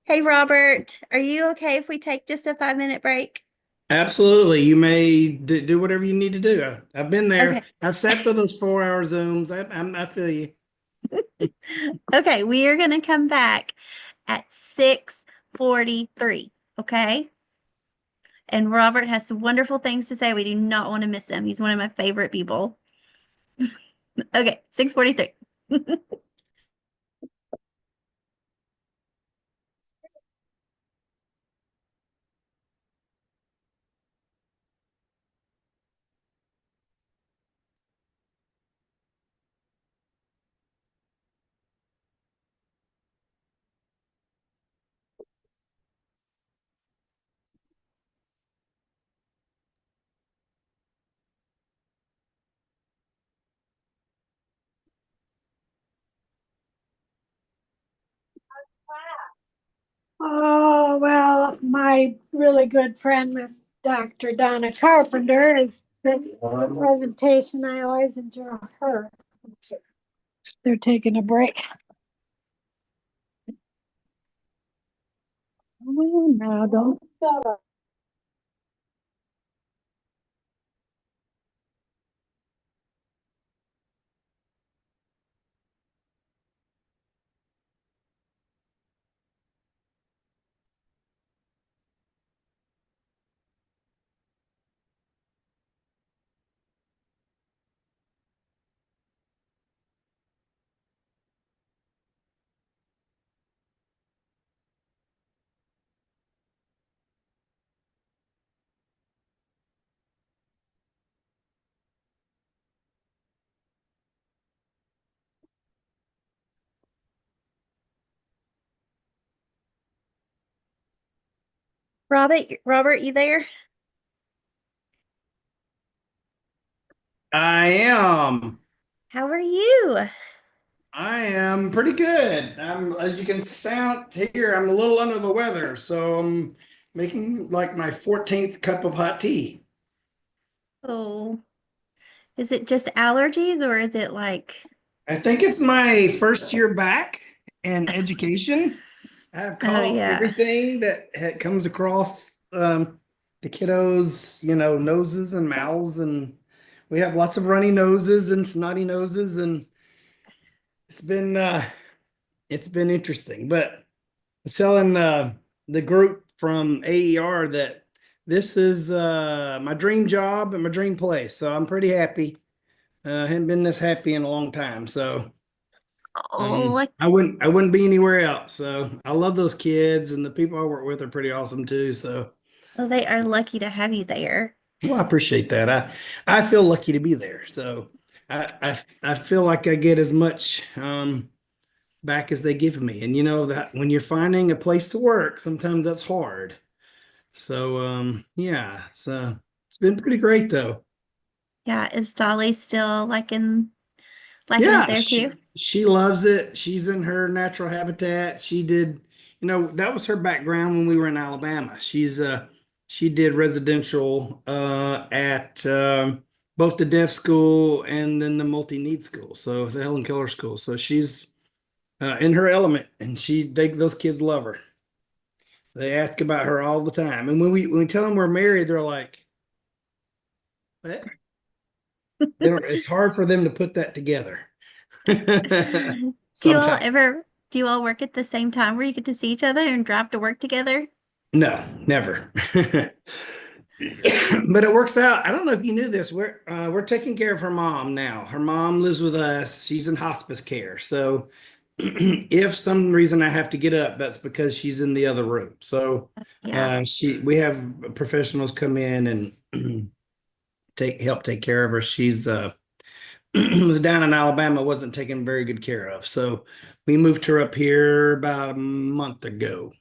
Hey, Robert, are you okay if we take just a 5-minute break? Absolutely. You may do whatever you need to do. I've been there. Okay. I've sat through those 4 hour Zooms. I feel you. Okay, we are going to come back at 6:43. Okay. And Robert has some wonderful things to say. We do not want to miss him. He's one of my favorite people. Okay, 6:43. Oh, well, my really good friend, Miss Dr. Donna Carpenter, is the presentation. I always enjoy her. They're taking a break. Oh, no, don't stop. Robert, you there? I am. How are you? I am pretty good. As you can sound here, I'm a little under the weather, so I'm making like my 14th cup of hot tea. Oh, is it just allergies or is it like, I think it's my first year back in education. I've oh caught yeah. everything that comes across the kiddos, noses and mouths, and we have lots of runny noses and snotty noses, and it's been uh, it's been interesting. But I was telling the group from AER that this is my dream job and my dream place, so I'm pretty happy. Haven't been this happy in a long time, so. Oh, I wouldn't be anywhere else. So I love those kids, and the people I work with are pretty awesome too. So well, they are lucky to have you there. well, I appreciate that. I feel lucky to be there. So I feel like I get as much back as they give me. And you know that when you're finding a place to work, sometimes that's hard. So yeah. So It's been pretty great though. Yeah, is Dolly still liking it Yeah, there too? she loves it. She's in her natural habitat. She did, that was her background when we were in Alabama. She did residential at both the deaf school and then the multi-need school. So the Helen Keller school. So she's in her element, and those kids love her. They ask about her all the time. And when we tell them we're married, they're like, what? It's hard for them to put that together. Sometimes. Do you all work at the same time where you get to see each other and drive to work together? No, never. But it works out. I don't know if you knew this. We're taking care of her mom now. Her mom lives with us. She's in hospice care. So if some reason I have to get up, that's because she's in the other room. So Yeah. we have professionals come in and help take care of her. She's was down in Alabama, wasn't taken very good care of. So we moved her up here about a month ago,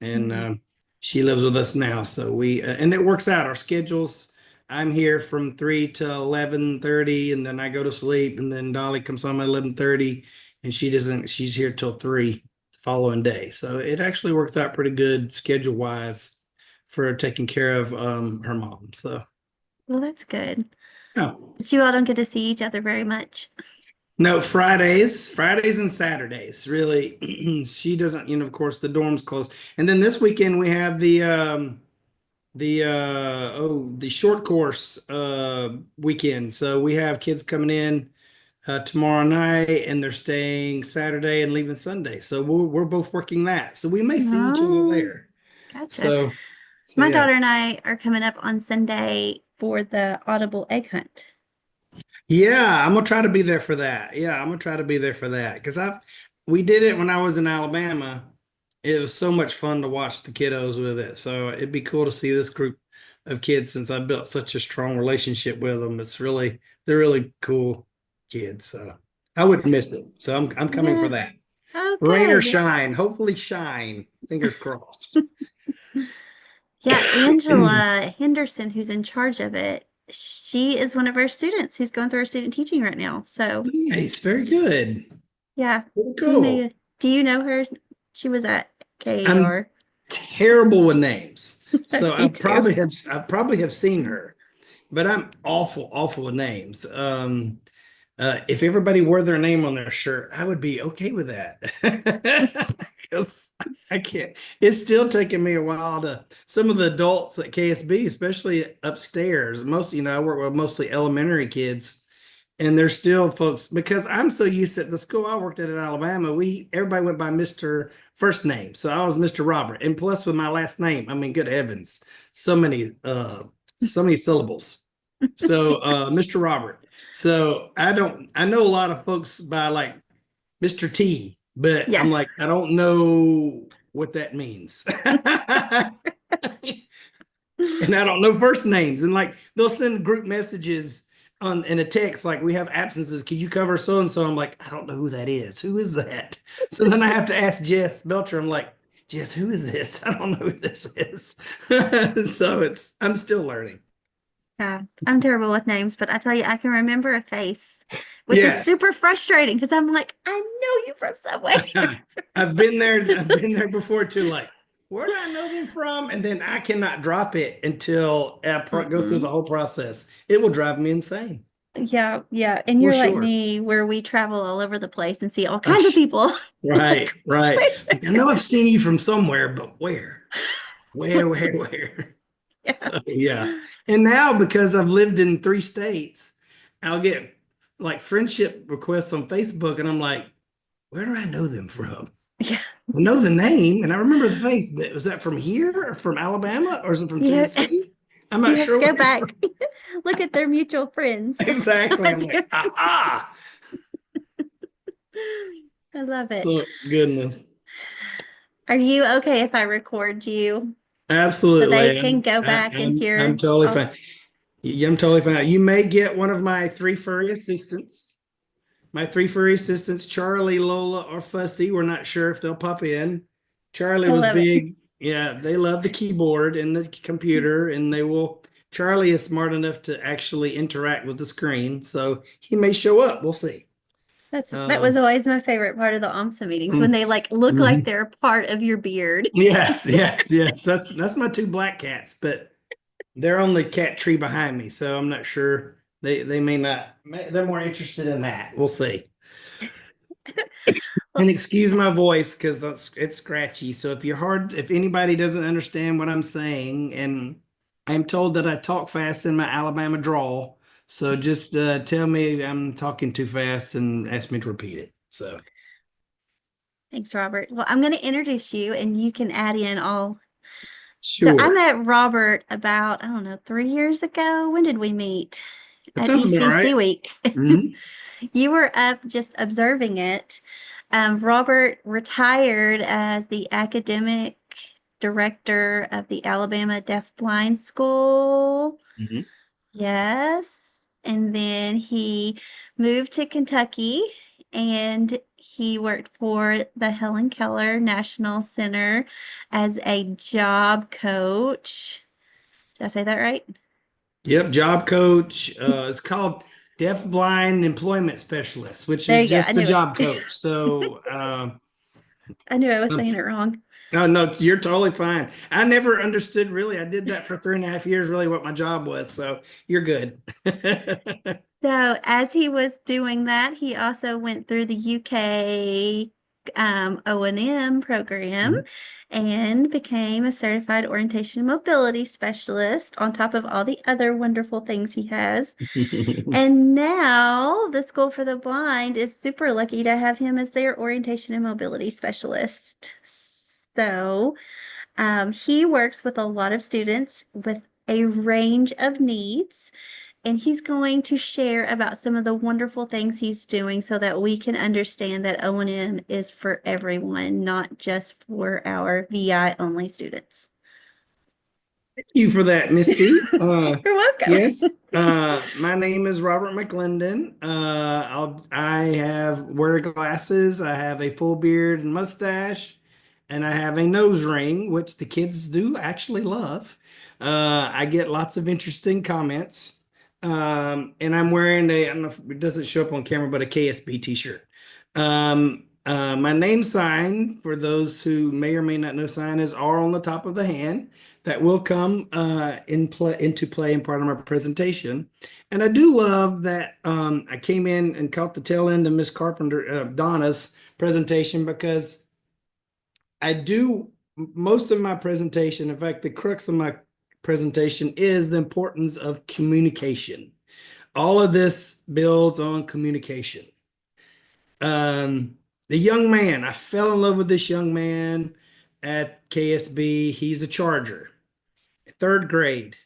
and she lives with us now. So and it works out. Our schedules. I'm here from 3 to 11:30, and then I go to sleep, and then Dolly comes home at 11:30, and she doesn't. She's here till 3 the following day. So it actually works out pretty good schedule wise for taking care of her mom. So Well, that's good. oh. But you all don't get to see each other very much. No, Fridays and Saturdays. Really, she doesn't. Of course, the dorm's closed, and then this weekend we have the short course weekend. So we have kids coming in tomorrow night, and they're staying Saturday and leaving Sunday. So we're both working that. So we may see each other Oh, there. gotcha. So My yeah. daughter and I are coming up on Sunday for the Audible egg hunt. Yeah, I'm gonna try to be there for that. Yeah, I'm gonna try to be there for that because we did it when I was in Alabama. It was so much fun to watch the kiddos with it. So it'd be cool to see this group of kids since I built such a strong relationship with them. They're really cool kids. So I wouldn't miss it. So I'm coming for Yeah. that. Oh, Rain or good. shine. Hopefully shine. Fingers crossed. Yeah, Angela Henderson, who's in charge of it, she is one of our students who's going through our student teaching right now. So Nice, very good. yeah, Very you cool. do you know her? She was at I'm KAR. terrible with names. So Me too. I probably have seen her, but I'm awful with names. If everybody wore their name on their shirt, I would be okay with that. Because I can't. It's still taking me a while some of the adults at KSB, especially upstairs, I work with mostly elementary kids. And there's still folks because I'm so used to the school I worked at in Alabama. Everybody went by Mr. First name, so I was Mr. Robert, and plus with my last name, I mean, good heavens, so many syllables. So Mr. Robert. So I know a lot of folks by like Mr. T, but Yeah. I'm like I don't know what that means. And I don't know first names. And like they'll send group messages in a text like we have absences. Can you cover so and so? I'm like, I don't know who that is. Who is that? So then I have to ask Jess Belcher. I'm like, Jess, who is this? I don't know who this is. So I'm still learning. Yeah, I'm terrible with names, but I tell you, I can remember a face, which is Yes. super frustrating because I'm like, I know you from somewhere. I've been there before too. Like, where do I know them from? And then I cannot drop it until I go through the whole process. It will drive me insane. Yeah, yeah. And For you're like sure. me, where we travel all over the place and see all kinds of people. Right. Where's I know I've seen you from somewhere, but where? Where? Yeah. So yeah. And now because I've lived in 3 states, I'll get like friendship requests on Facebook, and I'm like, where do I know them from? Yeah. I know the name and I remember the face, but was that from here or from Alabama or is it from Yeah. Tennessee? I'm You not have sure to go where you're back, from. look at their mutual friends. Exactly. I'm like, aha. I love it. So goodness. Are you okay if I record you so Absolutely. they can go back and I'm hear? totally fine. Yeah, I'm totally fine. You may get one of my 3 furry assistants. My 3 furry assistants, Charlie, Lola, or Fussy. We're not sure if they'll pop in. Charlie I was love it. big. Yeah, they love the keyboard and the computer, and they will Charlie is smart enough to actually interact with the screen, so he may show up. We'll see. That was always my favorite part of the OMSA meetings when they like look Mhm. like they're part of your beard. Yes, yes, yes. That's my two black cats, but they're on the cat tree behind me, so I'm not sure. They may not. They're more interested in that. We'll see. And excuse my voice because it's scratchy. So if anybody doesn't understand what I'm saying, and I'm told that I talk fast in my Alabama drawl, so just tell me I'm talking too fast and ask me to repeat it. So Thanks, Robert. Well, I'm going to introduce you and you can add in all. So I sure, met Robert about, I don't know, 3 years ago. When did we meet? that At sounds about ECC right. week. Mhm. You were up just observing it. Robert retired as the academic director of the Alabama Deafblind School. Mhm. Yes. And then he moved to Kentucky and he worked for the Helen Keller National Center as a job coach. Did I say that right? Yep, job coach. It's called Deaf Blind Employment Specialist, which There is you go. I just a knew it. job coach. So I knew I was um, saying it wrong. no, no, you're totally fine. I never understood really. I did that for 3.5 years, really what my job was. So you're good. So as he was doing that, he also went through the UK O&M program and became a certified orientation and mobility specialist on top of all the other wonderful things he has. And now the School for the Blind is super lucky to have him as their orientation and mobility specialist. So he works with a lot of students with a range of needs, and he's going to share about some of the wonderful things he's doing so that we can understand that O&M is for everyone, not just for our VI only students. Thank you for that, Misty. You're welcome. Yes, my name is Robert McClendon. I wear glasses. I have a full beard and mustache, and I have a nose ring, which the kids do actually love. I get lots of interesting comments. And I'm wearing I don't know if it doesn't show up on camera, but a KSB t-shirt. My name sign, for those who may or may not know sign, is R on the top of the hand. That will come into play in part of my presentation. And I do love that I came in and caught the tail end of Miss Carpenter, Donna's presentation, because I do most of my presentation, in fact, the crux of my presentation is the importance of communication. All of this builds on communication. The young man, I fell in love with this young man at KSB. He's a Charger, third grade.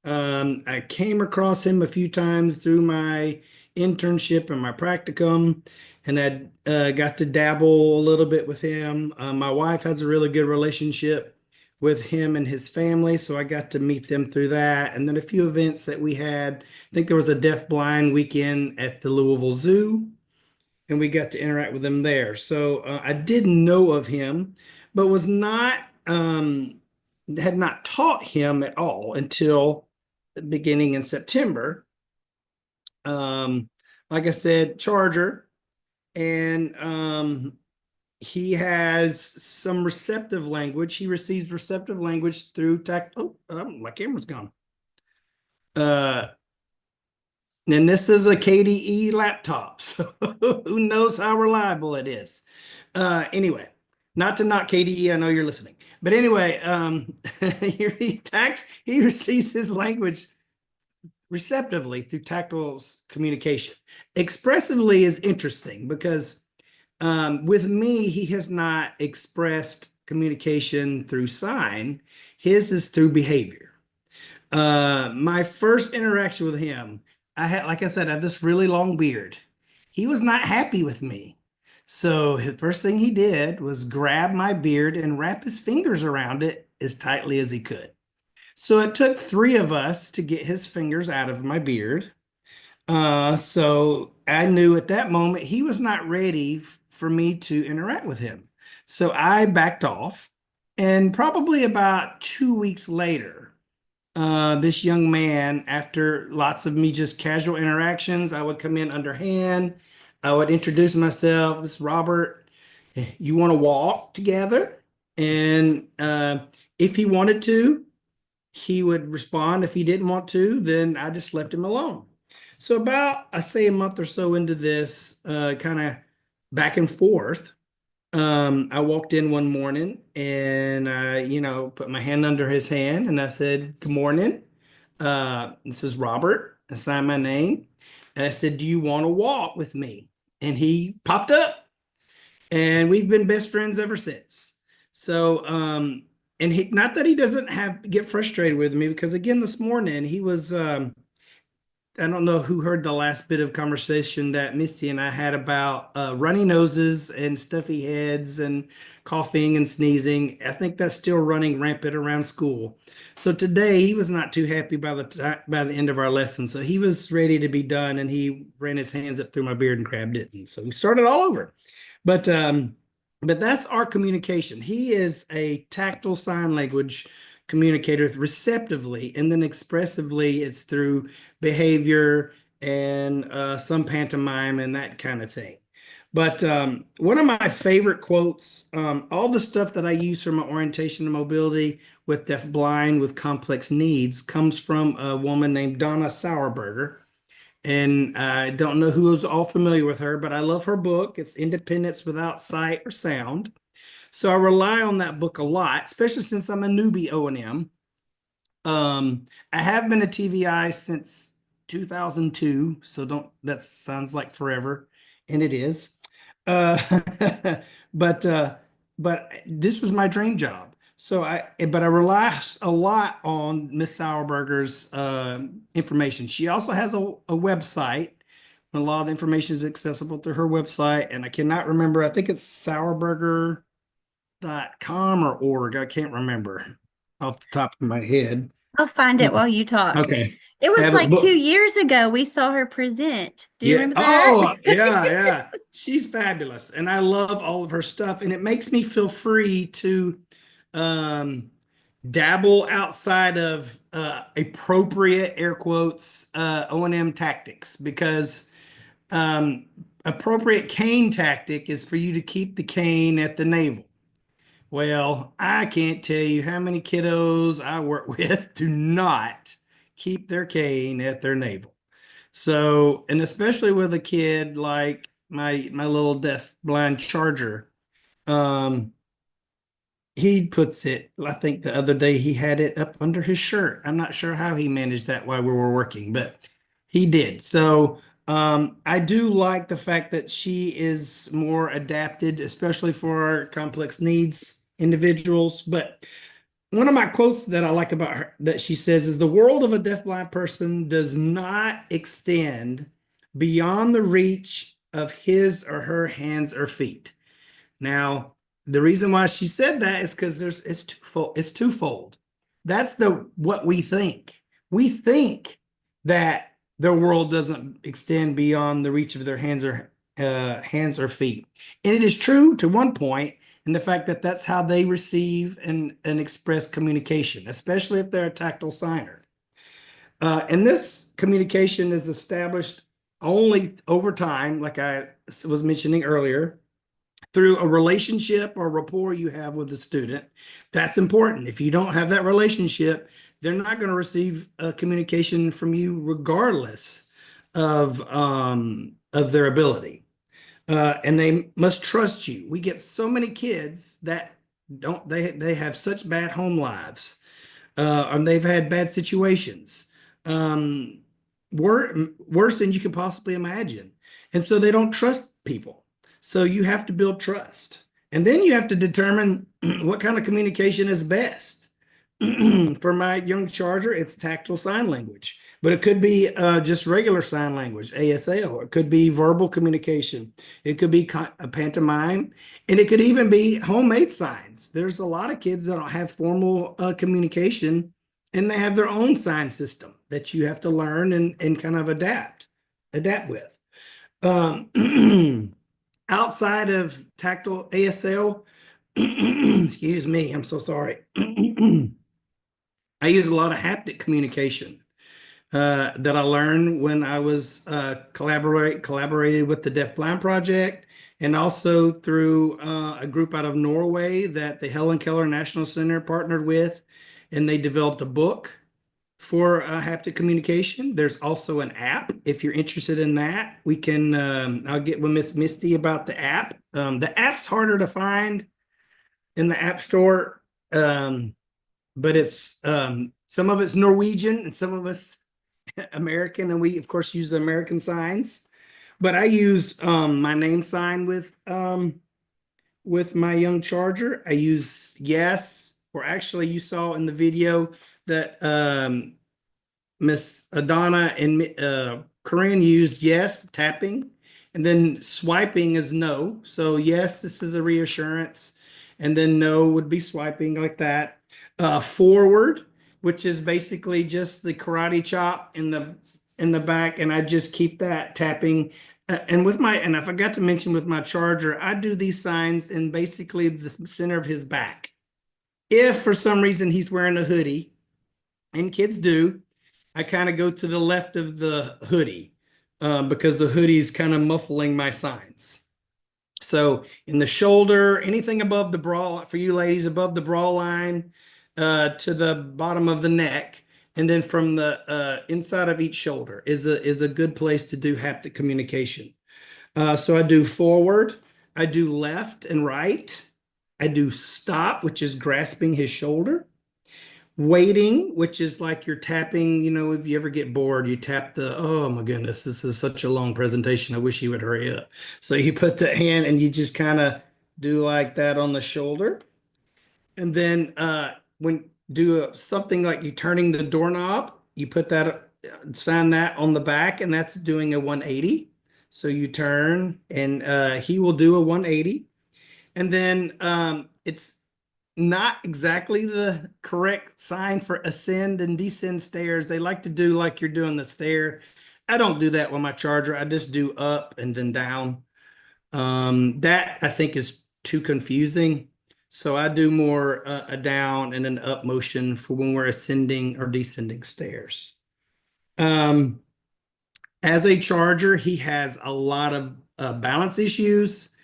I came across him a few times through my internship and my practicum, and I got to dabble a little bit with him. My wife has a really good relationship with him and his family, so I got to meet them through that. And then a few events that we had. I think there was a deaf blind weekend at the Louisville Zoo, and we got to interact with him there. So I did know of him, but was not had not taught him at all until beginning in September. Like I said, Charger, and he has some receptive language. He receives receptive language through tact. Oh, my camera's gone. And this is a KDE laptop, so who knows how reliable it is. Anyway, not to knock KDE, I know you're listening. But anyway, he receives his language receptively through tactile communication. Expressively is interesting because with me, he has not expressed communication through sign. His is through behavior. My first interaction with him, like I said, I had this really long beard. He was not happy with me. So the first thing he did was grab my beard and wrap his fingers around it as tightly as he could. So it took 3 of us to get his fingers out of my beard. So I knew at that moment he was not ready for me to interact with him. So I backed off, and probably about 2 weeks later, this young man, after lots of me just casual interactions, I would come in underhand. I would introduce myself. This is Robert. You want to walk together? And if he wanted to, he would respond. If he didn't want to, then I just left him alone. So about, I say a month or so into this kind of back and forth, I walked in one morning and I, put my hand under his hand and I said, "Good morning. This is Robert." I signed my name and I said, "Do you want to walk with me?" And he popped up and we've been best friends ever since. So, and he, not that he doesn't get frustrated with me, because again, this morning he was, I don't know who heard the last bit of conversation that Misty and I had about runny noses and stuffy heads and coughing and sneezing. I think that's still running rampant around school. So today he was not too happy by the end of our lesson. So he was ready to be done and he ran his hands up through my beard and grabbed it. And so we started all over. But that's our communication. He is a tactile sign language communicator receptively, and then expressively it's through behavior and some pantomime and that kind of thing. But one of my favorite quotes, all the stuff that I use for my orientation and mobility with deaf-blind with complex needs comes from a woman named Donna Sauerberger. And I don't know who is all familiar with her, but I love her book. It's Independence Without Sight or Sound. So I rely on that book a lot, especially since I'm a newbie O&M. I have been a TVI since 2002, so that sounds like forever, and it is. Uh, but but this is my dream job. But I rely a lot on Miss Sauerberger's information. She also has a website. A lot of the information is accessible through her website, and I cannot remember. I think it's sauerberger.com or org. I can't remember off the top of my head. I'll find it while you talk. Okay. It I was have a like book. 2 years ago we saw her present. Do you Yeah. remember that? Oh, yeah, yeah. She's fabulous. And I love all of her stuff. And it makes me feel free to um, dabble outside of appropriate air quotes O&M tactics, because appropriate cane tactic is for you to keep the cane at the navel. Well, I can't tell you how many kiddos I work with do not keep their cane at their navel. So, and especially with a kid like my little deaf blind charger, um, he puts it, I think the other day he had it up under his shirt. I'm not sure how he managed that while we were working, but he did. So I do like the fact that she is more adapted, especially for our complex needs individuals. But one of my quotes that I like about her that she says is, "The world of a deafblind person does not extend beyond the reach of his or her hands or feet." Now, the reason why she said that is because it's twofold. It's twofold. That's what we think. We think that their world doesn't extend beyond the reach of their hands or feet, and it is true to one point. And the fact that that's how they receive and express communication, especially if they're a tactile signer. And this communication is established only over time, like I was mentioning earlier, through a relationship or rapport you have with the student. That's important. If you don't have that relationship, they're not going to receive communication from you regardless of their ability. And they must trust you. We get so many kids that they have such bad home lives, and they've had bad situations, um, worse than you can possibly imagine. And so they don't trust people. So you have to build trust. And then you have to determine what kind of communication is best. For my young charger, it's tactile sign language, but it could be just regular sign language, ASL. It could be verbal communication. It could be a pantomime, and it could even be homemade signs. There's a lot of kids that don't have formal communication, and they have their own sign system that you have to learn and kind of adapt with. Outside of tactile ASL, excuse me, I'm so sorry. I use a lot of haptic communication that I learned when I was collaborated with the Deaf Blind Project, and also through a group out of Norway that the Helen Keller National Center partnered with, and they developed a book for haptic communication. There's also an app if you're interested in that. We can I'll get with Miss Misty about the app. The app's harder to find in the App Store, but it's some of it's Norwegian and some of it's American, and we of course use the American signs. But I use my name sign with my young charger. I use yes, or actually you saw in the video that Miss Adana and Corinne used yes, tapping, and then swiping is no. So yes, this is a reassurance, and then no would be swiping like that. Forward, which is basically just the karate chop in the back, and I just keep that tapping. And I forgot to mention with my charger, I do these signs in basically the center of his back. If for some reason he's wearing a hoodie, and kids do, I kind of go to the left of the hoodie because the hoodie is kind of muffling my signs. So in the shoulder, anything above the bra, for you ladies, above the bra line to the bottom of the neck, and then from the inside of each shoulder is a good place to do haptic communication. So I do forward, I do left and right, I do stop, which is grasping his shoulder. Waiting, which is like you're tapping, if you ever get bored, you tap oh my goodness, this is such a long presentation. I wish you would hurry up. So you put the hand and you just kind of do like that on the shoulder. And then when do something like you turning the doorknob, you put that, sign that on the back, and that's doing a 180. So you turn and he will do a 180. And then it's not exactly the correct sign for ascend and descend stairs. They like to do like you're doing the stair. I don't do that with my charger. I just do up and then down. That I think is too confusing. So I do more a down and an up motion for when we're ascending or descending stairs. As a charger, he has a lot of balance issues.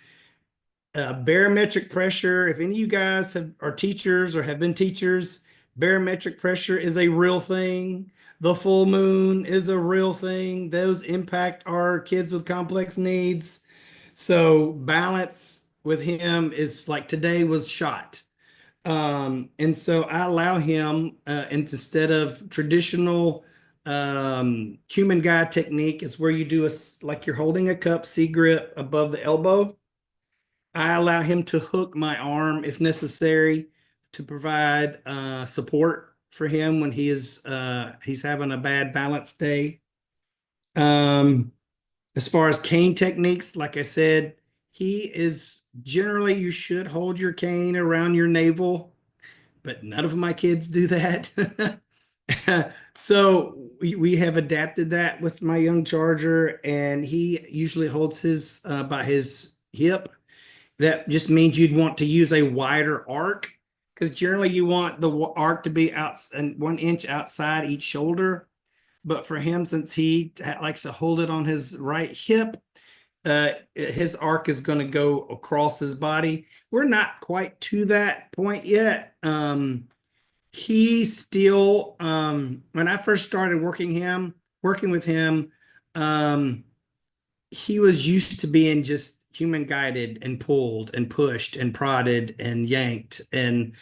Barometric pressure, if any of you guys are teachers or have been teachers, barometric pressure is a real thing. The full moon is a real thing. Those impact our kids with complex needs. So balance with him is like today was shot. And so I allow him, and instead of traditional human guide technique is where you do like you're holding a cup, C grip above the elbow. I allow him to hook my arm if necessary to provide support for him when he's having a bad balance day. As far as cane techniques, like I said, he is generally, you should hold your cane around your navel, but none of my kids do that. So we have adapted that with my young charger, and he usually holds his by his hip. That just means you'd want to use a wider arc, because generally you want the arc to be out and 1 inch outside each shoulder. But for him, since he likes to hold it on his right hip, his arc is going to go across his body. We're not quite to that point yet. He still, when I first started working with him, he was used to being just human guided and pulled and pushed and prodded and yanked and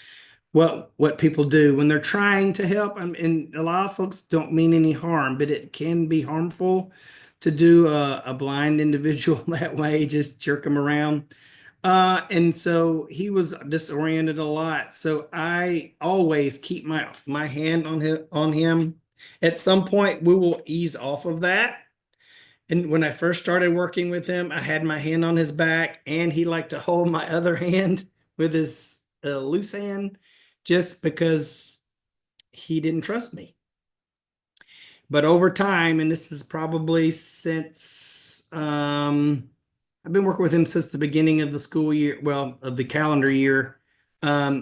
what people do when they're trying to help. And a lot of folks don't mean any harm, but it can be harmful to do a blind individual that way, just jerk them around. And so he was disoriented a lot. So I always keep my hand on him. At some point, we will ease off of that. And when I first started working with him, I had my hand on his back, and he liked to hold my other hand with his loose hand, just because he didn't trust me. But over time, and this is probably since I've been working with him since the beginning of the school year, well, of the calendar year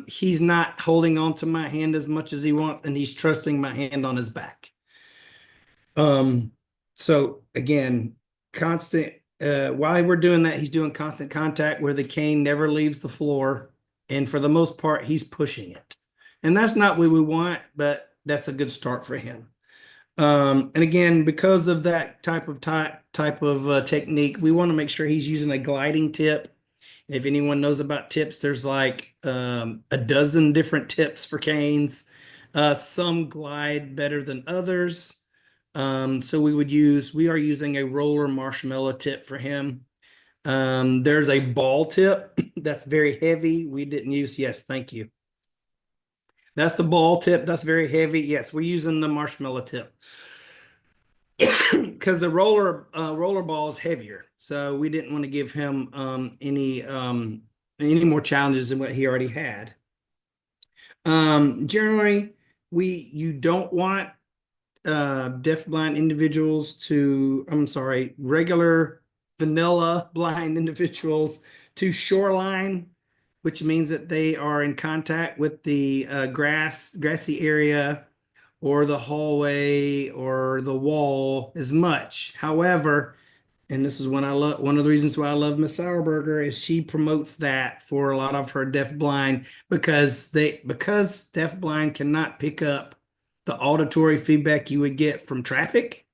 He's not holding on to my hand as much as he wants, and he's trusting my hand on his back. So again, constant, while we're doing that, he's doing constant contact where the cane never leaves the floor. And for the most part, he's pushing it. And that's not what we want, but that's a good start for him. And again, because of that type of technique, we want to make sure he's using a gliding tip. If anyone knows about tips, there's like a dozen different tips for canes. Some glide better than others. So we are using a roller marshmallow tip for him. There's a ball tip that's very heavy. We didn't use, yes, thank you. That's the ball tip. That's very heavy. Yes, we're using the marshmallow tip because the roller ball is heavier. So we didn't want to give him any more challenges than what he already had. Generally, you don't want deaf-blind individuals to, I'm sorry, regular vanilla blind individuals to shoreline, which means that they are in contact with the grassy area or the hallway or the wall as much. However, and this is one of the reasons why I love Miss Sauerberger is she promotes that for a lot of her deaf-blind because deaf-blind cannot pick up the auditory feedback you would get from traffic.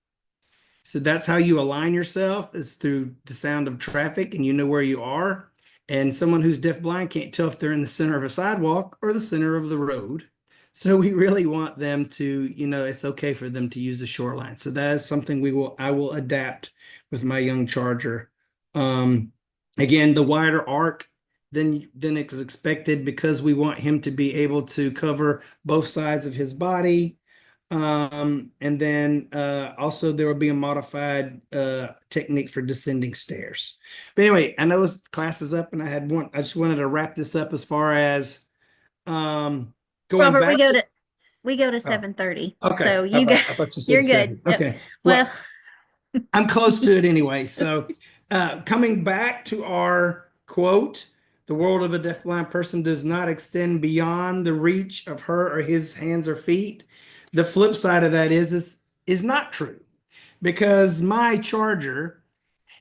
So that's how you align yourself is through the sound of traffic and you know where you are. And someone who's deaf-blind can't tell if they're in the center of a sidewalk or the center of the road. So we really want them to, it's okay for them to use the shoreline. So that is something I will adapt with my young charger. Again, the wider arc than it's expected because we want him to be able to cover both sides of his body. And then also there will be a modified technique for descending stairs. But anyway, I know class is up and I just wanted to wrap this up as far as going Robert, back we go to 7:30. Okay. So I thought you said you're 7. good. Okay. Well, I'm close to it anyway. So coming back to our quote, the world of a deafblind person does not extend beyond the reach of her or his hands or feet. The flip side of that is not true because my charger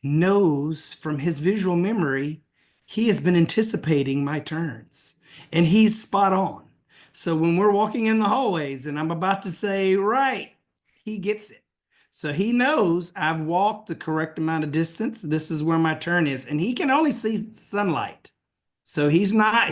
knows from his visual memory, he has been anticipating my turns and he's spot on. So when we're walking in the hallways and I'm about to say, right, he gets it. So he knows I've walked the correct amount of distance. This is where my turn is. And he can only see sunlight. So he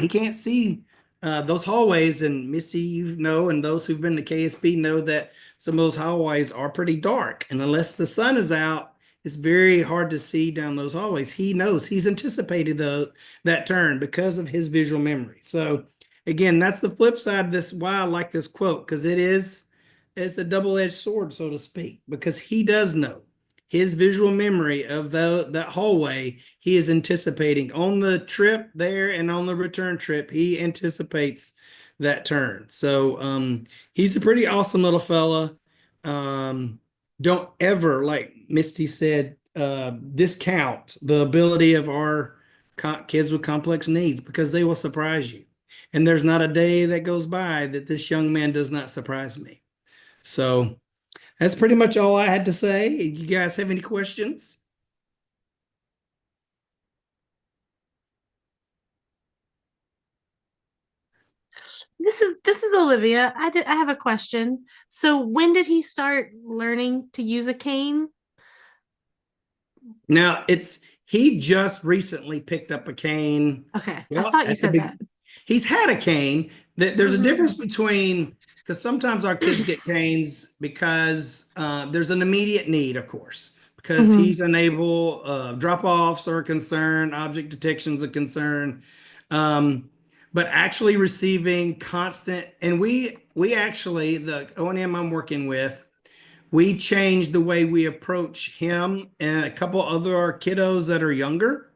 can't see those hallways. And Missy, and those who've been to KSB know that some of those hallways are pretty dark. And unless the sun is out, it's very hard to see down those hallways. He knows he's anticipated that turn because of his visual memory. So again, that's the flip side of this, why I like this quote, because it's a double-edged sword, so to speak, because he does know his visual memory of that hallway. He is anticipating on the trip there and on the return trip. He anticipates that turn. So he's a pretty awesome little fella. Don't ever, like Misty said, discount the ability of our kids with complex needs because they will surprise you. And there's not a day that goes by that this young man does not surprise me. So that's pretty much all I had to say. You guys have any questions? This is Olivia. I have a question. So when did he start learning to use a cane? Now he just recently picked up a cane. Okay. Well, I thought you said that. He's had a cane. There's a difference between, because sometimes our kids get canes because there's an immediate need, of course, because he's unable, drop-offs are a concern, object detection's a concern. But actually receiving constant, and we actually, the O&M I'm working with, we changed the way we approach him and a couple other our kiddos that are younger,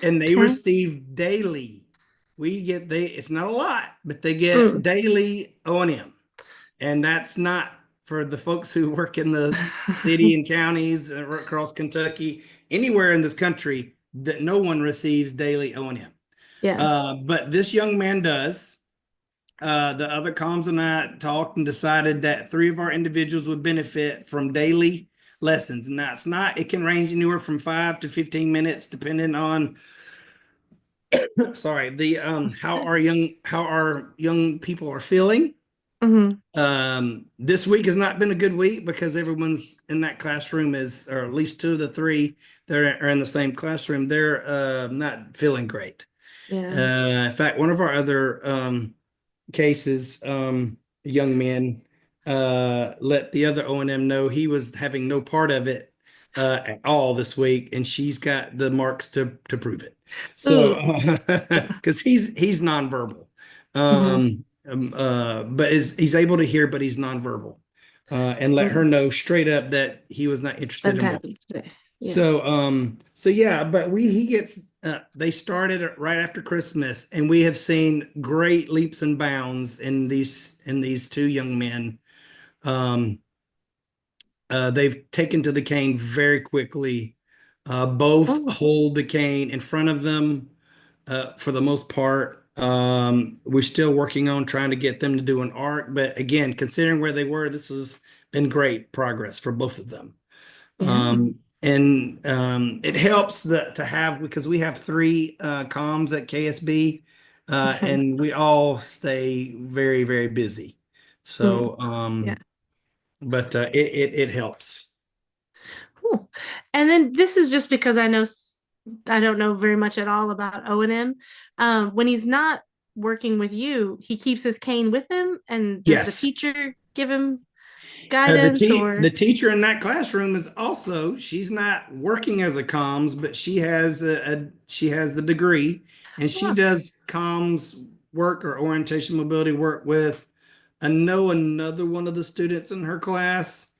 and they receive daily. It's not a lot, but they get daily O&M. And that's not for the folks who work in the city and counties across Kentucky, anywhere in this country, that no one receives daily O&M. Yeah. But this young man does. The other comms and I talked and decided that 3 of our individuals would benefit from daily lessons. And that's not, it can range anywhere from 5 to 15 minutes, depending on, sorry, the how our young people are feeling. Hmm. This week has not been a good week because everyone's in that classroom or at least 2 of the 3 that are in the same classroom. They're not feeling great. Yeah. In fact, one of our other cases, young men let the other O&M know he was having no part of it at all this week, and she's got the marks to prove it. So, Mm. because he's nonverbal, Hmm. but he's able to hear, but he's nonverbal, and let her know straight up that he was not interested That in what. happened today. Yeah. So yeah, but he gets they started right after Christmas, and we have seen great leaps and bounds in these 2 young men. Um, they've taken to the cane very quickly. Both Oh. hold the cane in front of them for the most part. We're still working on trying to get them to do an arc, but again, considering where they were, this has been great progress for both of them. Yeah. And it helps to have, because we have 3 comms at KSB, Okay. and we all stay very, very busy. Mm. So, Yeah. but it helps. Cool. And then this is just because I know I don't know very much at all about O&M. When he's not working with you, he keeps his cane with him, and does the Yes. teacher give him The guidance or? teacher in that classroom is also, she's not working as a comms, but she has the degree, and she Huh. does comms work or orientation mobility work with, I know, another one of the students in her class.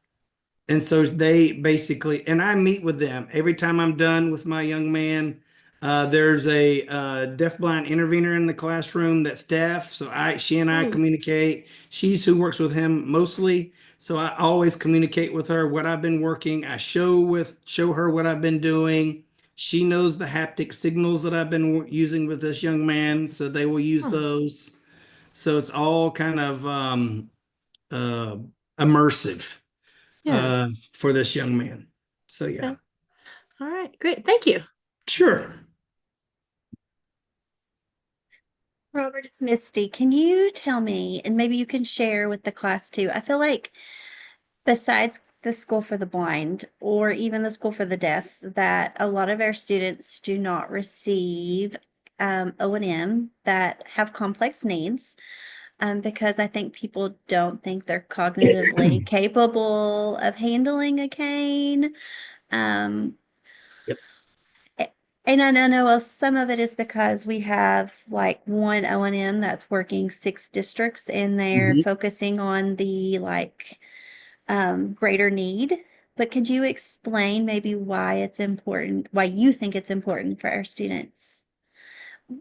And so they basically, and I meet with them every time I'm done with my young man. There's a deafblind intervener in the classroom that's deaf. So she and I Mm. communicate. She's who works with him mostly. So I always communicate with her what I've been working. I show her what I've been doing. She knows the haptic signals that I've been using with this young man. So they will use Huh. those. So it's all kind of uh, immersive Yeah. for this young man. So yeah, Okay. All right. Great. Thank you. sure. Robert, it's Misty. Can you tell me, and maybe you can share with the class too? I feel like besides the school for the blind or even the school for the deaf, that a lot of our students do not receive O&M that have complex needs. Because I think people don't think they're cognitively capable of handling a cane. Um, Yep. and I know some of it is because we have like one O&M that's working 6 districts and they're Mhm. focusing on the like greater need. But could you explain maybe why it's important, why you think it's important for our students,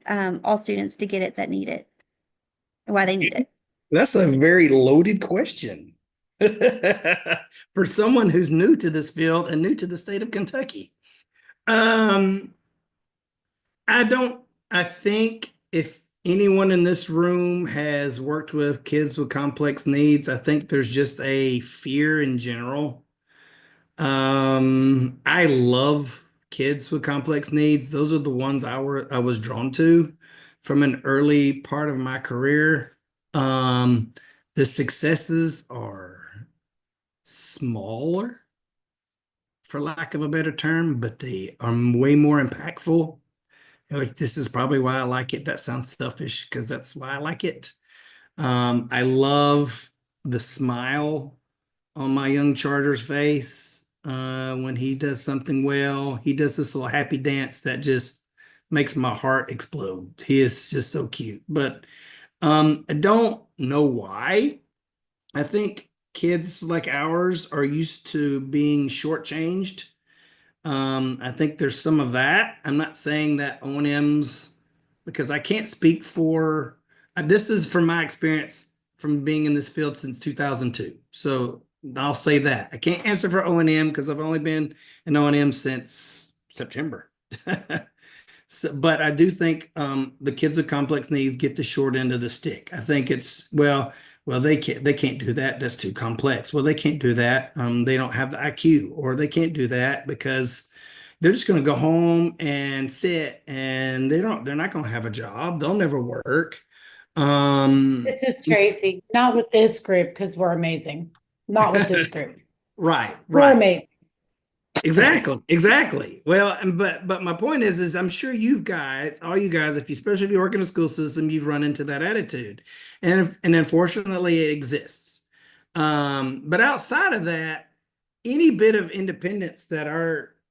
all students to get it that need it, why they need it? That's a very loaded question for someone who's new to this field and new to the state of Kentucky. Um, I don't, I think if anyone in this room has worked with kids with complex needs, I think there's just a fear in general. I love kids with complex needs. Those are the ones I was drawn to from an early part of my career. Um, the successes are smaller, for lack of a better term, but they are way more impactful. This is probably why I like it. That sounds selfish because that's why I like it. I love the smile on my young Charger's face when he does something well. He does this little happy dance that just makes my heart explode. He is just so cute. But I don't know why. I think kids like ours are used to being shortchanged. I think there's some of that. I'm not saying that O&Ms, because I can't speak for, this is from my experience from being in this field since 2002. So I'll say that. I can't answer for O&M because I've only been in O&M since September. So, but I do think the kids with complex needs get the short end of the stick. I think it's well they can't do that. That's too complex. Well, they can't do that. They don't have the IQ, or they can't do that because they're just going to go home and sit, and they're not going to have a job. They'll never work. This is Tracy, not with this group because we're amazing. Not with this group. Right, We're right. amazing. Exactly. Well, but my point is I'm sure you've guys, all you guys, if you especially if you work in a school system, you've run into that attitude, and unfortunately, it exists. But outside of that, any bit of independence that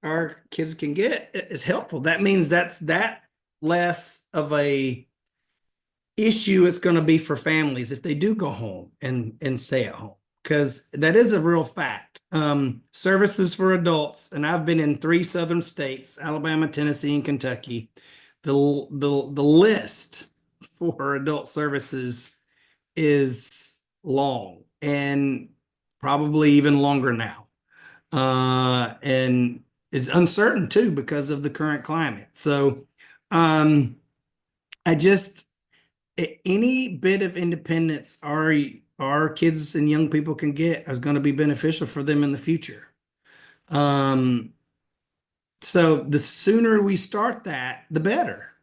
our kids can get is helpful. That means that less of a issue it's going to be for families if they do go home and stay at home, because that is a real fact. Services for adults, and I've been in 3 southern states, Alabama, Tennessee, and Kentucky. The list for adult services is long, and probably even longer now. And it's uncertain too because of the current climate. So I just any bit of independence our kids and young people can get is going to be beneficial for them in the future. So the sooner we start that, the better.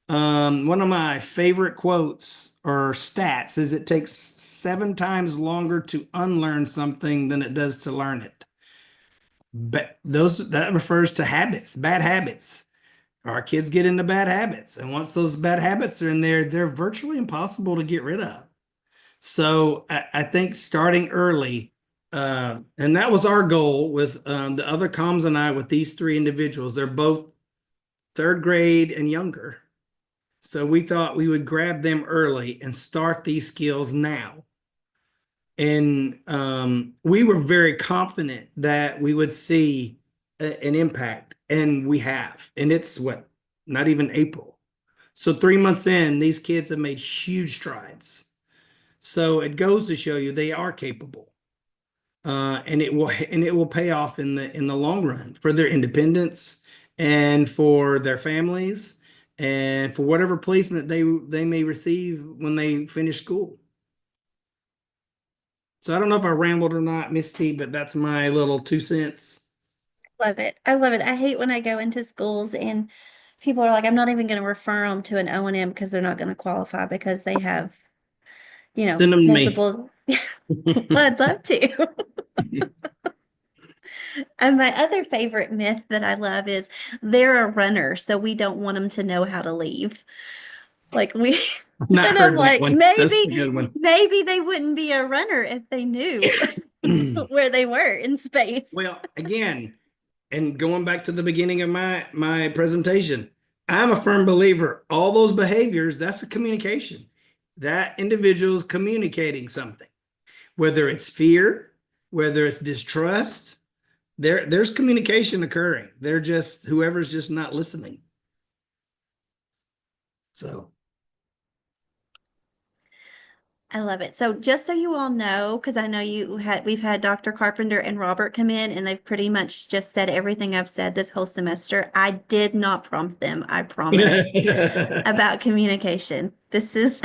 One of my favorite quotes or stats is it takes 7 times longer to unlearn something than it does to learn it. But that refers to habits, bad habits. Our kids get into bad habits, and once those bad habits are in there, they're virtually impossible to get rid of. So I think starting early, and that was our goal with the other comms and I with these 3 individuals. They're both 3rd grade and younger. So we thought we would grab them early and start these skills now. And we were very confident that we would see an impact, and we have. And it's not even April. So 3 months in, these kids have made huge strides. So it goes to show you they are capable, and it will pay off in the long run for their independence and for their families and for whatever placement they may receive when they finish school. So I don't know if I rambled or not, Misty, but that's my little 2 cents. Love it. I love it. I hate when I go into schools and people are like, I'm not even going to refer them to an O&M because they're not going to qualify because they have, Send them to me. multiple. Well, I'd love to. And my other favorite myth that I love is they're a runner, so we don't want them to know how to leave. Like we, Not and heard I'm that like, one. That's a good one. maybe they wouldn't be a runner if they knew where they were in space. Well, again, and going back to the beginning of my presentation, I'm a firm believer all those behaviors, that's a communication. That individual is communicating something, whether it's fear, whether it's distrust, there's communication occurring. They're just whoever's just not listening. So I love it. So just so you all know, because I know we've had Dr. Carpenter and Robert come in, and they've pretty much just said everything I've said this whole semester. I did not prompt them, I promise, about communication. This is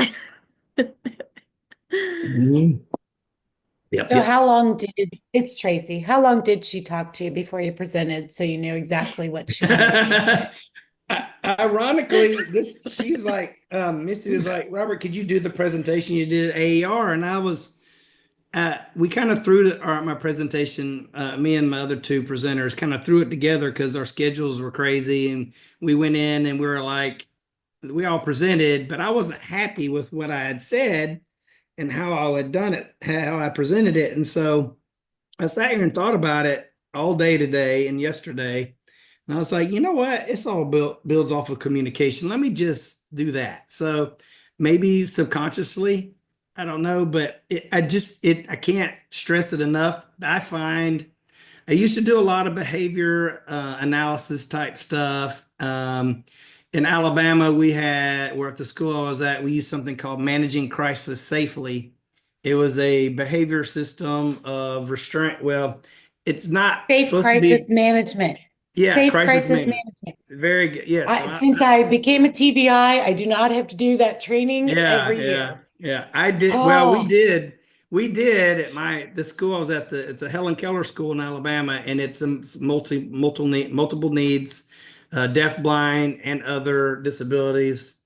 Mhm. Yep, So yep. how long it's Tracy, how long did she talk to you before you presented so you knew exactly what she wanted? Ironically, she was like, Missy was like, Robert, could you do the presentation you did at AER? And I was, we kind of threw my presentation, me and my other 2 presenters kind of threw it together because our schedules were crazy. And we went in and we were like, we all presented, but I wasn't happy with what I had said and how I had done it, how I presented it. And so I sat here and thought about it all day today and yesterday. And I was like, you know what? It's all builds off of communication. Let me just do that. So maybe subconsciously, I don't know, but I can't stress it enough. I used to do a lot of behavior analysis type stuff. In Alabama, where at the school I was at, we used something called Managing Crisis Safely. It was a behavior system of restraint. Well, it's not Safe supposed to crisis be. management. Yeah, Safe crisis crisis management. management. Very good. Yeah. So Since I became a TVI, I do not have to do that training yeah, every yeah, year. yeah. I did. Well, Oh, we did at the school I was at. It's a Helen Keller school in Alabama, and it's a multiple needs, deaf, blind, and other disabilities.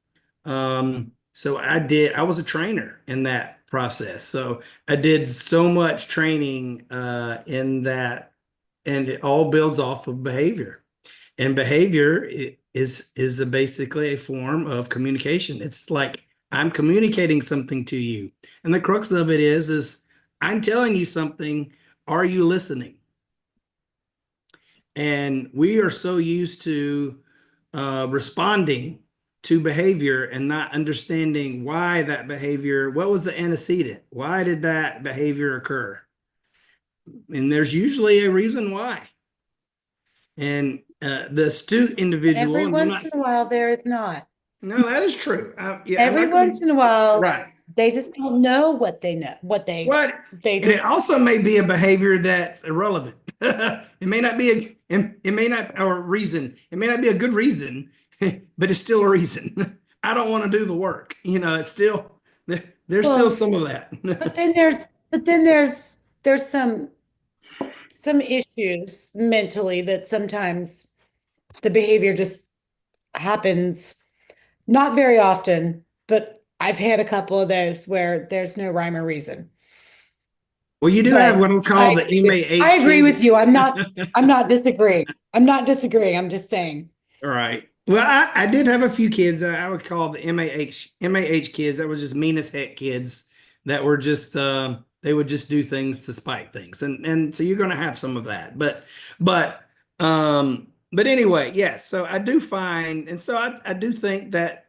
So I was a trainer in that process. So I did so much training in that, and it all builds off of behavior. And behavior is basically a form of communication. It's like I'm communicating something to you, and the crux of it is I'm telling you something. Are you listening? And we are so used to responding to behavior and not understanding why that behavior, what was the antecedent? Why did that behavior occur? And there's usually a reason why. And the astute individual, every and I'm once not, in a while there is not. no, that is true. Yeah, I'm Every not going once to, in a while, right. they just don't know what they know, What? they And it just, also may be a behavior that's irrelevant. It may not be it may not, or reason. It may not be a good reason, but it's still a reason. I don't want to do the work. It's still, there's still well, some of that. but then there's some issues mentally that sometimes the behavior just happens, not very often, but I've had a couple of those where there's no rhyme or reason. Well, you do have But what we call the I MAH agree with you. kids. I'm not disagreeing. I'm not disagreeing. I'm just saying. Right. Well, I did have a few kids that I would call the MAH kids that was just mean as heck kids that were just they would just do things to spite things. And so you're gonna have some of that. But anyway, yes. So I do find, and so I do think that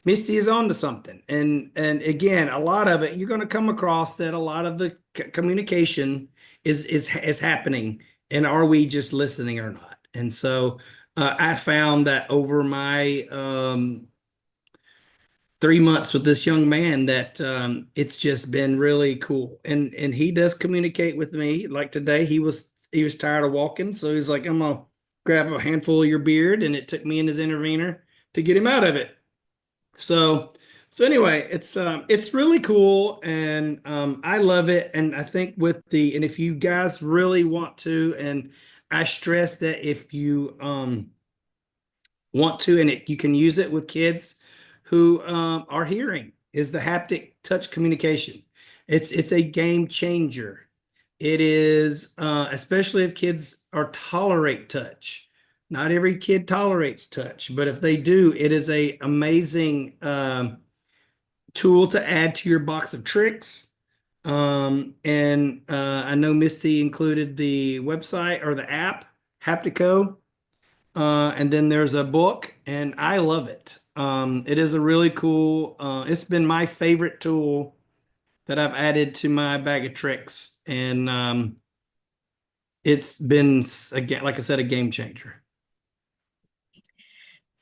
Misty is on to something. And again, a lot of it, you're gonna come across that a lot of the communication is happening. And are we just listening or not? And so I found that over my 3 months with this young man that it's just been really cool. And he does communicate with me. Like today, he was tired of walking, so he's like, "I'm gonna grab a handful of your beard," and it took me and his intervener to get him out of it. So so anyway, it's really cool, and I love it. And I think and if you guys really want to, and I stress that if you want to, and you can use it with kids who are hearing, is the haptic touch communication. It's a game changer. It is especially if kids are tolerate touch. Not every kid tolerates touch, but if they do, it is a amazing tool to add to your box of tricks. And I know Misty included the website or the app, Haptico. And then there's a book, and I love it. It is a really cool, it's been my favorite tool that I've added to my bag of tricks. And it's been, again, like I said, a game changer.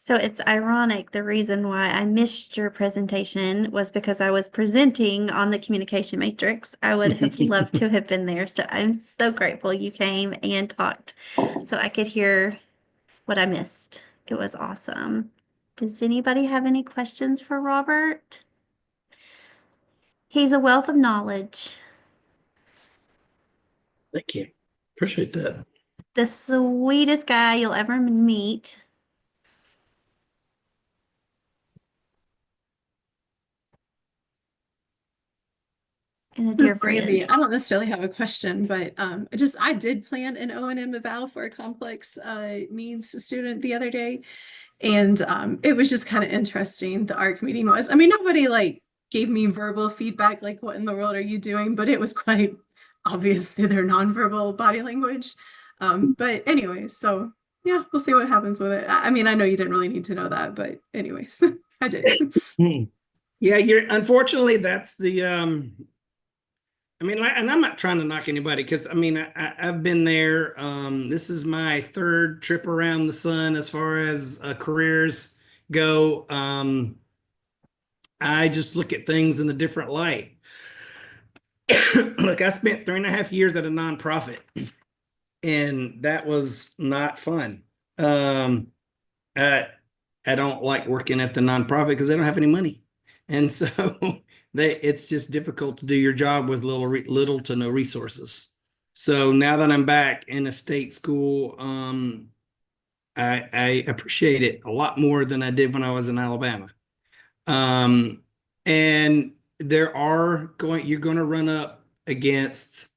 So it's ironic. The reason why I missed your presentation was because I was presenting on the communication matrix. I would have loved to have been there. So I'm so grateful you came and talked so I could hear what I missed. It was awesome. Does anybody have any questions for Robert? He's a wealth of knowledge. Thank you. Appreciate that. The sweetest guy you'll ever meet. And a dear Brandy, friend. I don't necessarily have a question, but I did plan an O&M eval for a complex needs student the other day, and it was just kind of interesting. The ARC meeting was, I mean, nobody like gave me verbal feedback like what in the world are you doing, but it was quite obvious through their nonverbal body language. But anyway, so yeah, we'll see what happens with it. I mean, I know you didn't really need to know that, but anyways, I did. Yeah, unfortunately that's the I mean, and I'm not trying to knock anybody because I mean, I've been there. This is my third trip around the sun as far as careers go. I just look at things in a different light. Look, I spent 3.5 years at a nonprofit. and that was not fun. I I don't like working at the nonprofit because they don't have any money, and so it's just difficult to do your job with little to no resources. So now that I'm back in a state school, I appreciate it a lot more than I did when I was in Alabama. Um, and you're going to run up against,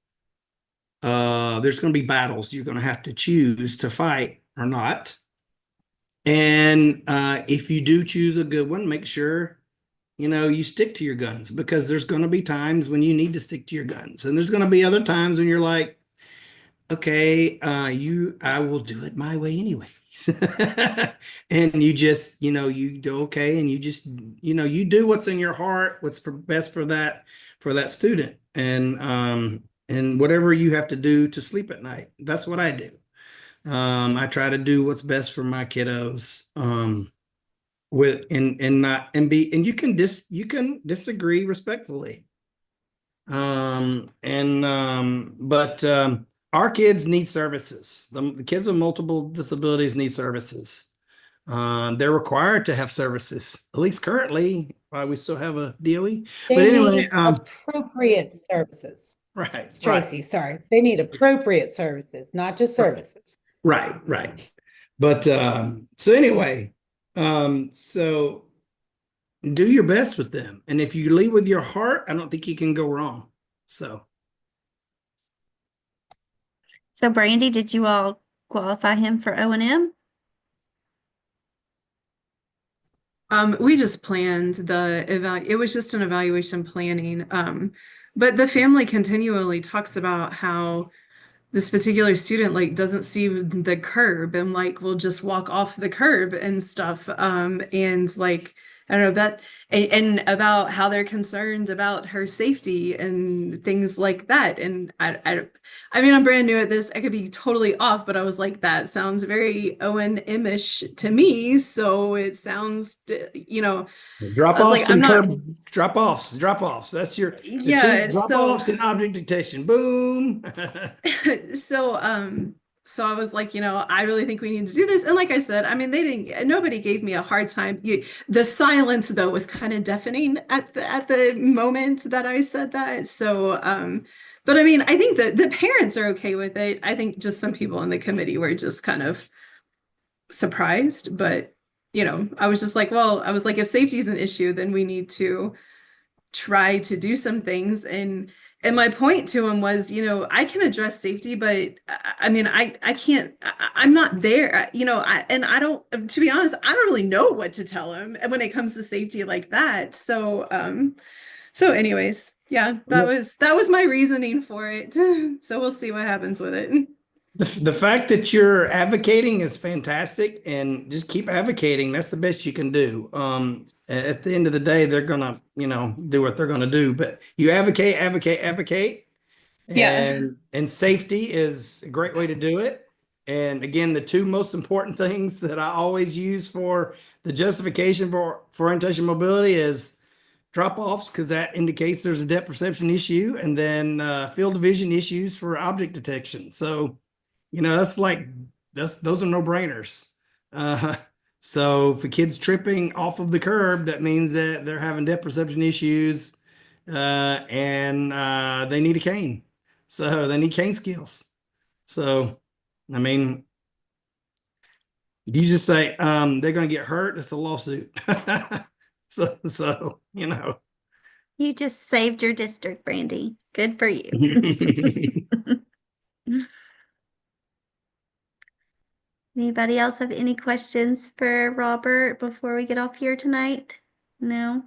there's going to be battles you're going to have to choose to fight or not. And if you do choose a good one, make sure, you stick to your guns, because there's going to be times when you need to stick to your guns. And there's going to be other times when you're like, okay, I will do it my way anyways. And you just, you do okay. And you just, you do what's in your heart, what's best for that student. And whatever you have to do to sleep at night, that's what I do. I try to do what's best for my kiddos. And you can disagree respectfully. But our kids need services. The kids with multiple disabilities need services. They're required to have services, at least currently, while we still have a DOE. But They anyway, need appropriate services. right, Tracy, sorry. They need appropriate services, not just services. right. But so anyway, so do your best with them. And if you lead with your heart, I don't think you can go wrong. So Brandy, did you all qualify him for O&M? We just planned it was just an evaluation planning. But the family continually talks about how this particular student like doesn't see the curb and like will just walk off the curb and stuff. And like I don't know that and about how they're concerned about her safety and things like that. And I mean, I'm brand new at this. I could be totally off, but I was like, that sounds very O&M-ish to me. So it sounds, drop I was offs like, I'm and not. drop offs. That's the Yeah, two drop offs and object detection. Boom. So I was like, I really think we need to do this. And like I said, I mean, nobody gave me a hard time. The silence though was kind of deafening at the moment that I said that. So, but I mean, I think that the parents are okay with it. I think just some people in the committee were just kind of surprised, but I was just like, well, I was like, if safety is an issue, then we need to try to do some things. And my point to him was, I can address safety, but I mean, I can't, I'm not there, and I don't, to be honest, I don't really know what to tell him when it comes to safety like that. So, so anyways, yeah, that was my reasoning for it. So we'll see what happens with it. The fact that you're advocating is fantastic, and just keep advocating. That's the best you can do. At the end of the day, they're gonna, do what they're gonna do. But you advocate. Yeah. And safety is a great way to do it. And again, the two most important things that I always use for the justification for orientation mobility is drop offs, because that indicates there's a depth perception issue, and then field of vision issues for object detection. So those are no brainers. So if a kid's tripping off of the curb, that means that they're having depth perception issues, and they need a cane. So they need cane skills. So, I mean, you just say they're going to get hurt, it's a lawsuit. So. You just saved your district, Brandy. Good for you. Anybody else have any questions for Robert before we get off here tonight? No?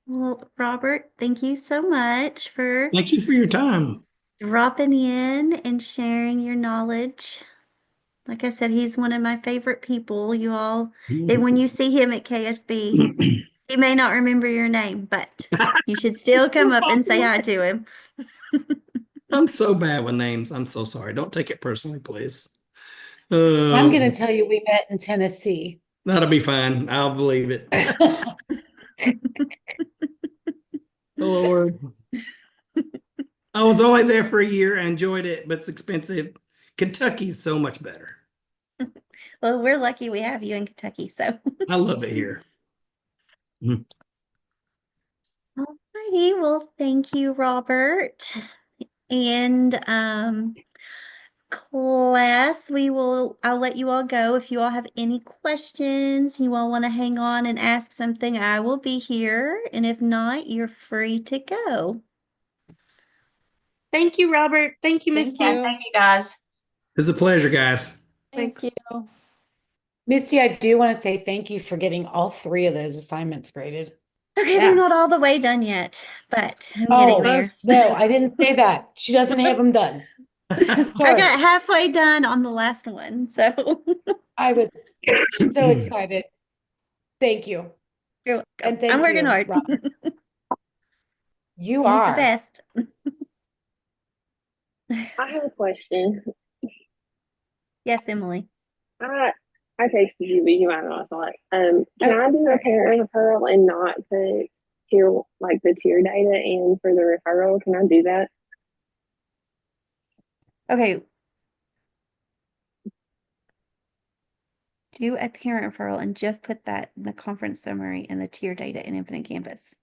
Well, Robert, thank you so much for Thank you for your time. dropping in and sharing your knowledge. Like I said, he's one of my favorite people. You all, and when you see him at KSB, he may not remember your name, but you should still come up and say hi to him. I'm so bad with names. I'm so sorry. Don't take it personally, please. I'm going to tell you we met in Tennessee. That'll be fine. I'll believe it. Lord. I was only there for a year. I enjoyed it, but it's expensive. Kentucky's so much better. Well, we're lucky we have you in Kentucky, so. I love it here. Mhm. Alrighty, well, thank you, Robert. And class, I'll let you all go. If you all have any questions, you all want to hang on and ask something, I will be here. And if not, you're free to go. Thank you, Robert. Thank you, Thank Misty. you. Thank you, guys. It's a pleasure, guys. Thank Thanks. you. Misty, I do want to say thank you for getting all 3 of those assignments graded. Okay, Yeah. they're not all the way done yet, but I'm Oh, getting there. no, I didn't say that. She doesn't have them done. I Sorry. got halfway done on the last one, so I was so excited. Thank you. you're welcome. And thank I'm working you, hard. Robert. You He's the are. best. I have a question. Yes, Emily. I texted you, but you might not saw it. Can I do a parent referral and not put the tier data in for the referral? Can I do that? Okay. Do a parent referral and just put that in the conference summary and the tier data in Infinite Campus.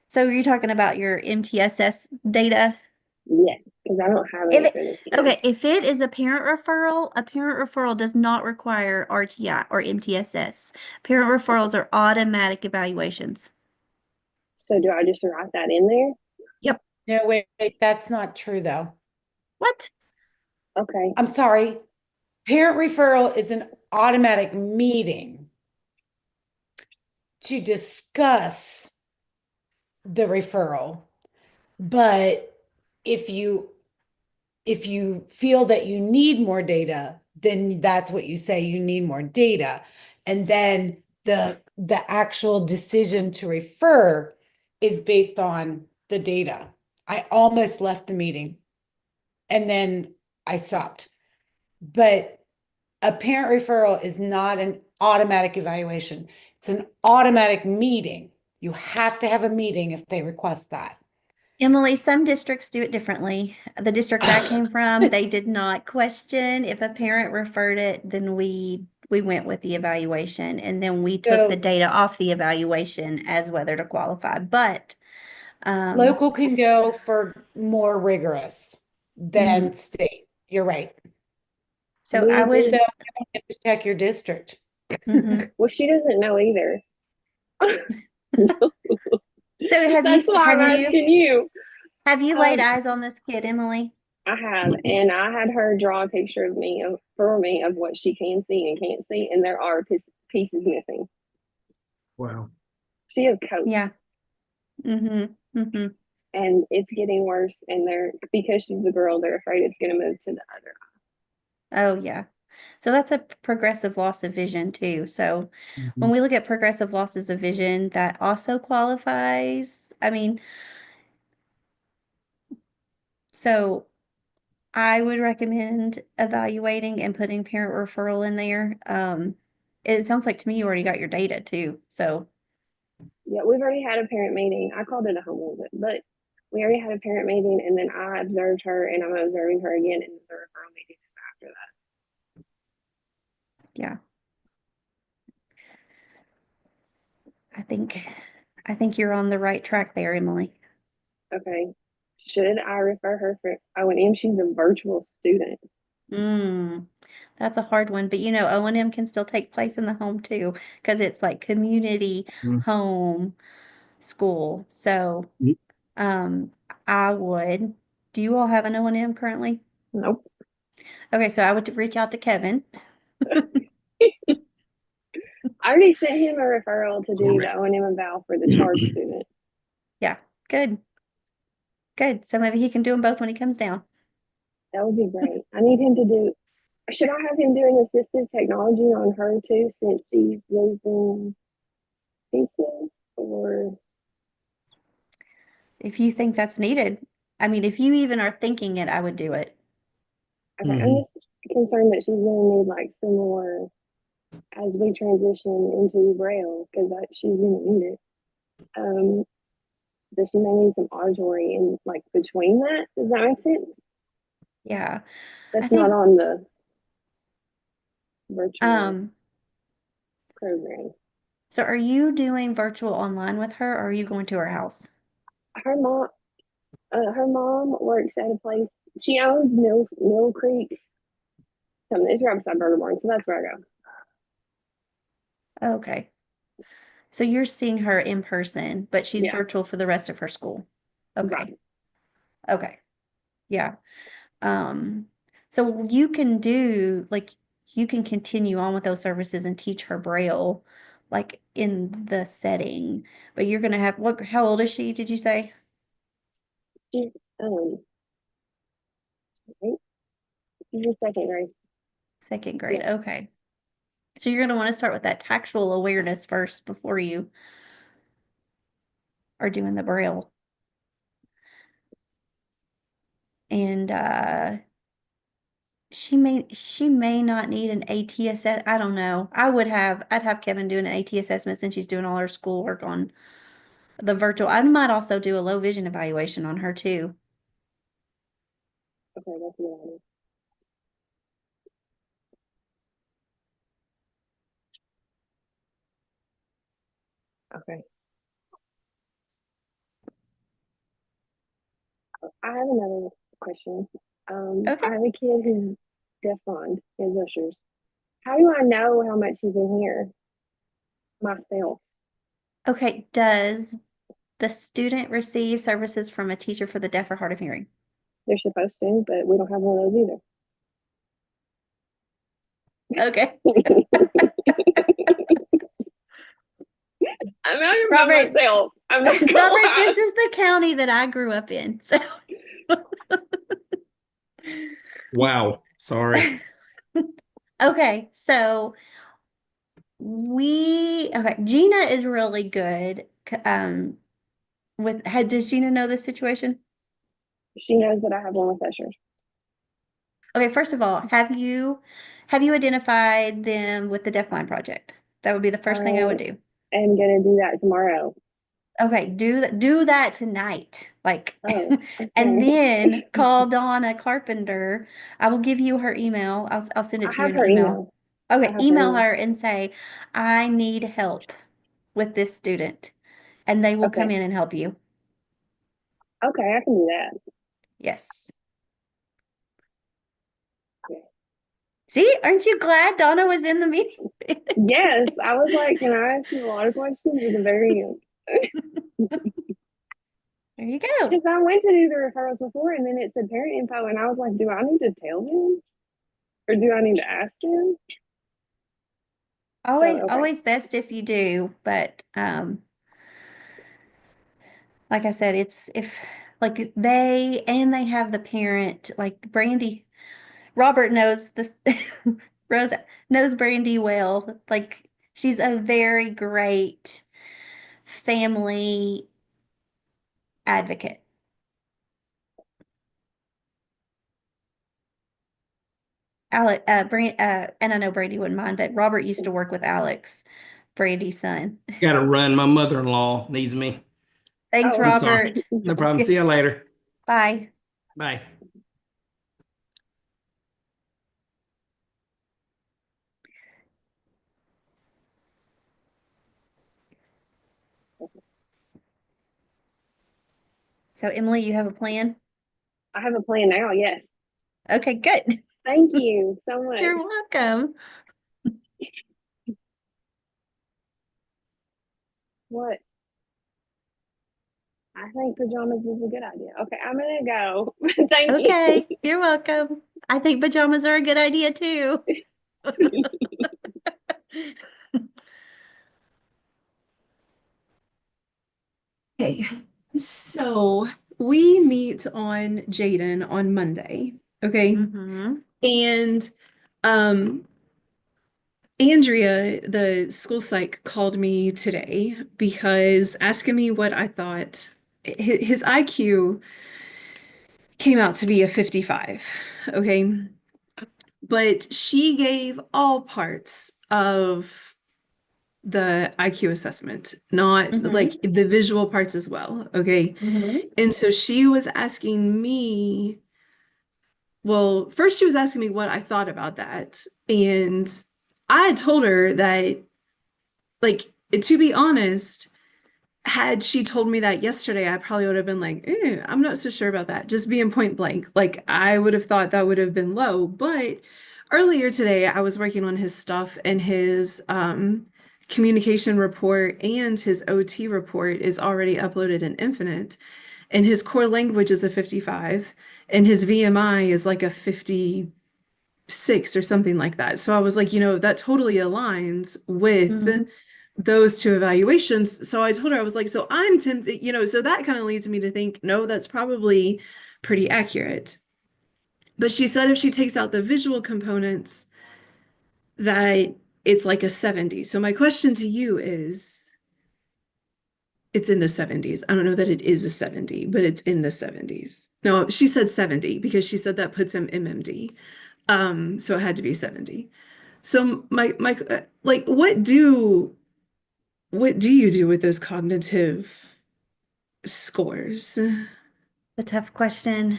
So you're talking about your MTSS data? Yes, because I don't have If it for this year. Okay, if it is a parent referral does not require RTI or MTSS. Parent referrals are automatic evaluations. So do I just write that in there? Yep. No, wait, that's not true though. What? Okay. I'm sorry. Parent referral is an automatic meeting to discuss the referral. But if you feel that you need more data, then that's what you say, you need more data. And then the actual decision to refer is based on the data. I almost left the meeting and then I stopped. But a parent referral is not an automatic evaluation. It's an automatic meeting. You have to have a meeting if they request that. Emily, some districts do it differently. The district I came from, they did not question. If a parent referred it, then we went with the evaluation, and then we took the So data off the evaluation as whether to qualify. But local can go for more rigorous than state. You're right. so I would. So you have to check your district. Mhm. Well, she doesn't know either. So That's why I'm asking you. Have you laid eyes on this kid, Emily? I have, and I had her draw a picture of for me of what she can see and can't see, and there are pieces missing. Wow. She has coat. Yeah. And it's getting worse, and because she's a girl, they're afraid it's going to move to the other eye. Oh, yeah. So that's a progressive loss of vision too. So when we look at progressive losses of vision, that also qualifies. I mean, so I would recommend evaluating and putting parent referral in there. It sounds like to me you already got your data too. So Yeah, we've already had a parent meeting. I called it a home visit, but we already had a parent meeting, and then I observed her, and I'm observing her again in the referral meeting after that. yeah. I think you're on the right track there, Emily. Okay. Should I refer her for O&M? She's a virtual student. That's a hard one, but O&M can still take place in the home too, because it's like community home school. So, I would. Do you all have an O&M currently? Nope. Okay, so I would reach out to Kevin. I already sent him a referral to do the O&M eval for the charge student. Yeah, good. Good. So maybe he can do them both when he comes down. That would be great. I need him to do. Should I have him doing assistive technology on her too, since she's losing pieces? Or If you think that's needed. I mean, if you even are thinking it, I would do it. okay, I'm just concerned that she's gonna need some more as we transition into Braille, because she's gonna need it. that she may need some auditory in like between that. Does that make sense? Yeah. I That's not think, on the virtual um, program. so are you doing virtual online with her or are you going to her house? Her mom works at a place. She owns Mill Creek. Something. It's right beside Burger Barn, so that's where I go. Okay. So you're seeing her in person, but she's Yeah. virtual for the rest of her school. Okay. Right. Okay. Yeah. So you can do like you can continue on with those services and teach her Braille like in the setting. But you're gonna have how old is she, did you say? She's right? She's in second grade. Second grade. Yeah. Okay. So you're gonna want to start with that tactual awareness first before you are doing the Braille. And she may not need an AT assessment. I don't know. I'd have Kevin doing an AT assessment since she's doing all her schoolwork on the virtual. I might also do a low vision evaluation on her too. Okay, that's a good idea. Okay. I have another question. Okay. I have a kid who's deafblind, he has ushers. How do I know how much he can hear myself? Okay. Does the student receive services from a teacher for the deaf or hard of hearing? They're supposed to, but we don't have one of those Okay. either. I'm out here by Robert, myself. I'm not gonna Robert, lie. this is the county that I grew up in. So Wow. Sorry. okay, so Gina is really good. Does Gina know this situation? She knows that I have one with ushers. Okay, first of all, have you identified them with the Deafblind Project? That would be the first thing I would do. I'm gonna do that tomorrow. Okay, do that tonight. Like, Oh, and okay. then call Donna Carpenter. I will give you her email. I'll send it I to you have in her email. email. Okay, I have her email email. her and say, I need help with this student, and they will come Okay. in and help you. Okay, I can do that. Yes. Okay. See, aren't you glad Donna was in the meeting? Yes, I was like, can I ask you a lot of questions at the very end? There you go. Because I went to do the referrals before and then it said parent info and I was like, do I need to tell him? Or do I need to ask him? Always, okay. always best if you do, but like I said, it's if like they have the parent, like Brandy. Robert knows this. Rosa knows Brandy well. Like she's a very great family advocate. Alex, and I know Brandy wouldn't mind, but Robert used to work with Alex, Brandy's son. Got to run. My mother-in-law needs me. Thanks, Oh, I'm sorry. Robert. No problem. See you later. Bye. Bye. So Emily, you have a plan? I have a plan now, yes. Okay, good. Thank you so much. You're welcome. What? I think pajamas is a good idea. Okay, I'm gonna go. Thank Okay, you. you're welcome. I think pajamas are a good idea too. Okay, so we meet on Jaden on Monday. Okay. Mm-hmm. And um Andrea, the school psych, called me today because asking me what I thought. His IQ came out to be a 55. Okay. But she gave all parts of the IQ assessment, not Mhm. like the visual parts as well. Okay. And so she was asking me, well, first she was asking me what I thought about that. And I had told her that, like, to be honest, had she told me that yesterday, I probably would have been like, I'm not so sure about that. Just being point blank. Like, I would have thought that would have been low. But earlier today, I was working on his stuff, and his communication report and his OT report is already uploaded in Infinite. And his core language is a 55, and his VMI is like a 56 or something like that. So I was like, that totally aligns with Mhm. those two evaluations. So I told her, I was like, so I'm tempted, so that kind of leads me to think, no, that's probably pretty accurate. But she said if she takes out the visual components, that it's like a 70. So my question to you is, it's in the 70s. I don't know that it is a 70, but it's in the 70s. No, she said 70 because she said that puts him MMD. So it had to be 70. So my like what do you do with those cognitive scores? A tough question.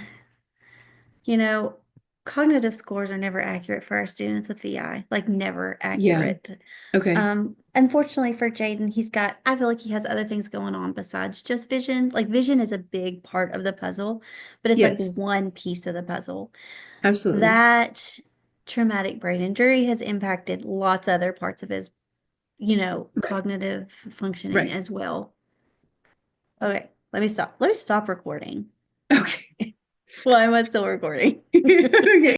Cognitive scores are never accurate for our students with VI, like never Yeah. accurate. Okay. Unfortunately for Jaden, I feel like he has other things going on besides just vision. Like vision is a big part of the puzzle, but it's like Yes. one piece of the puzzle. Absolutely. That traumatic brain injury has impacted lots of other parts of his, cognitive functioning Right. as well. Okay, let me stop. Let me stop recording. Okay. Why am I still recording? Okay.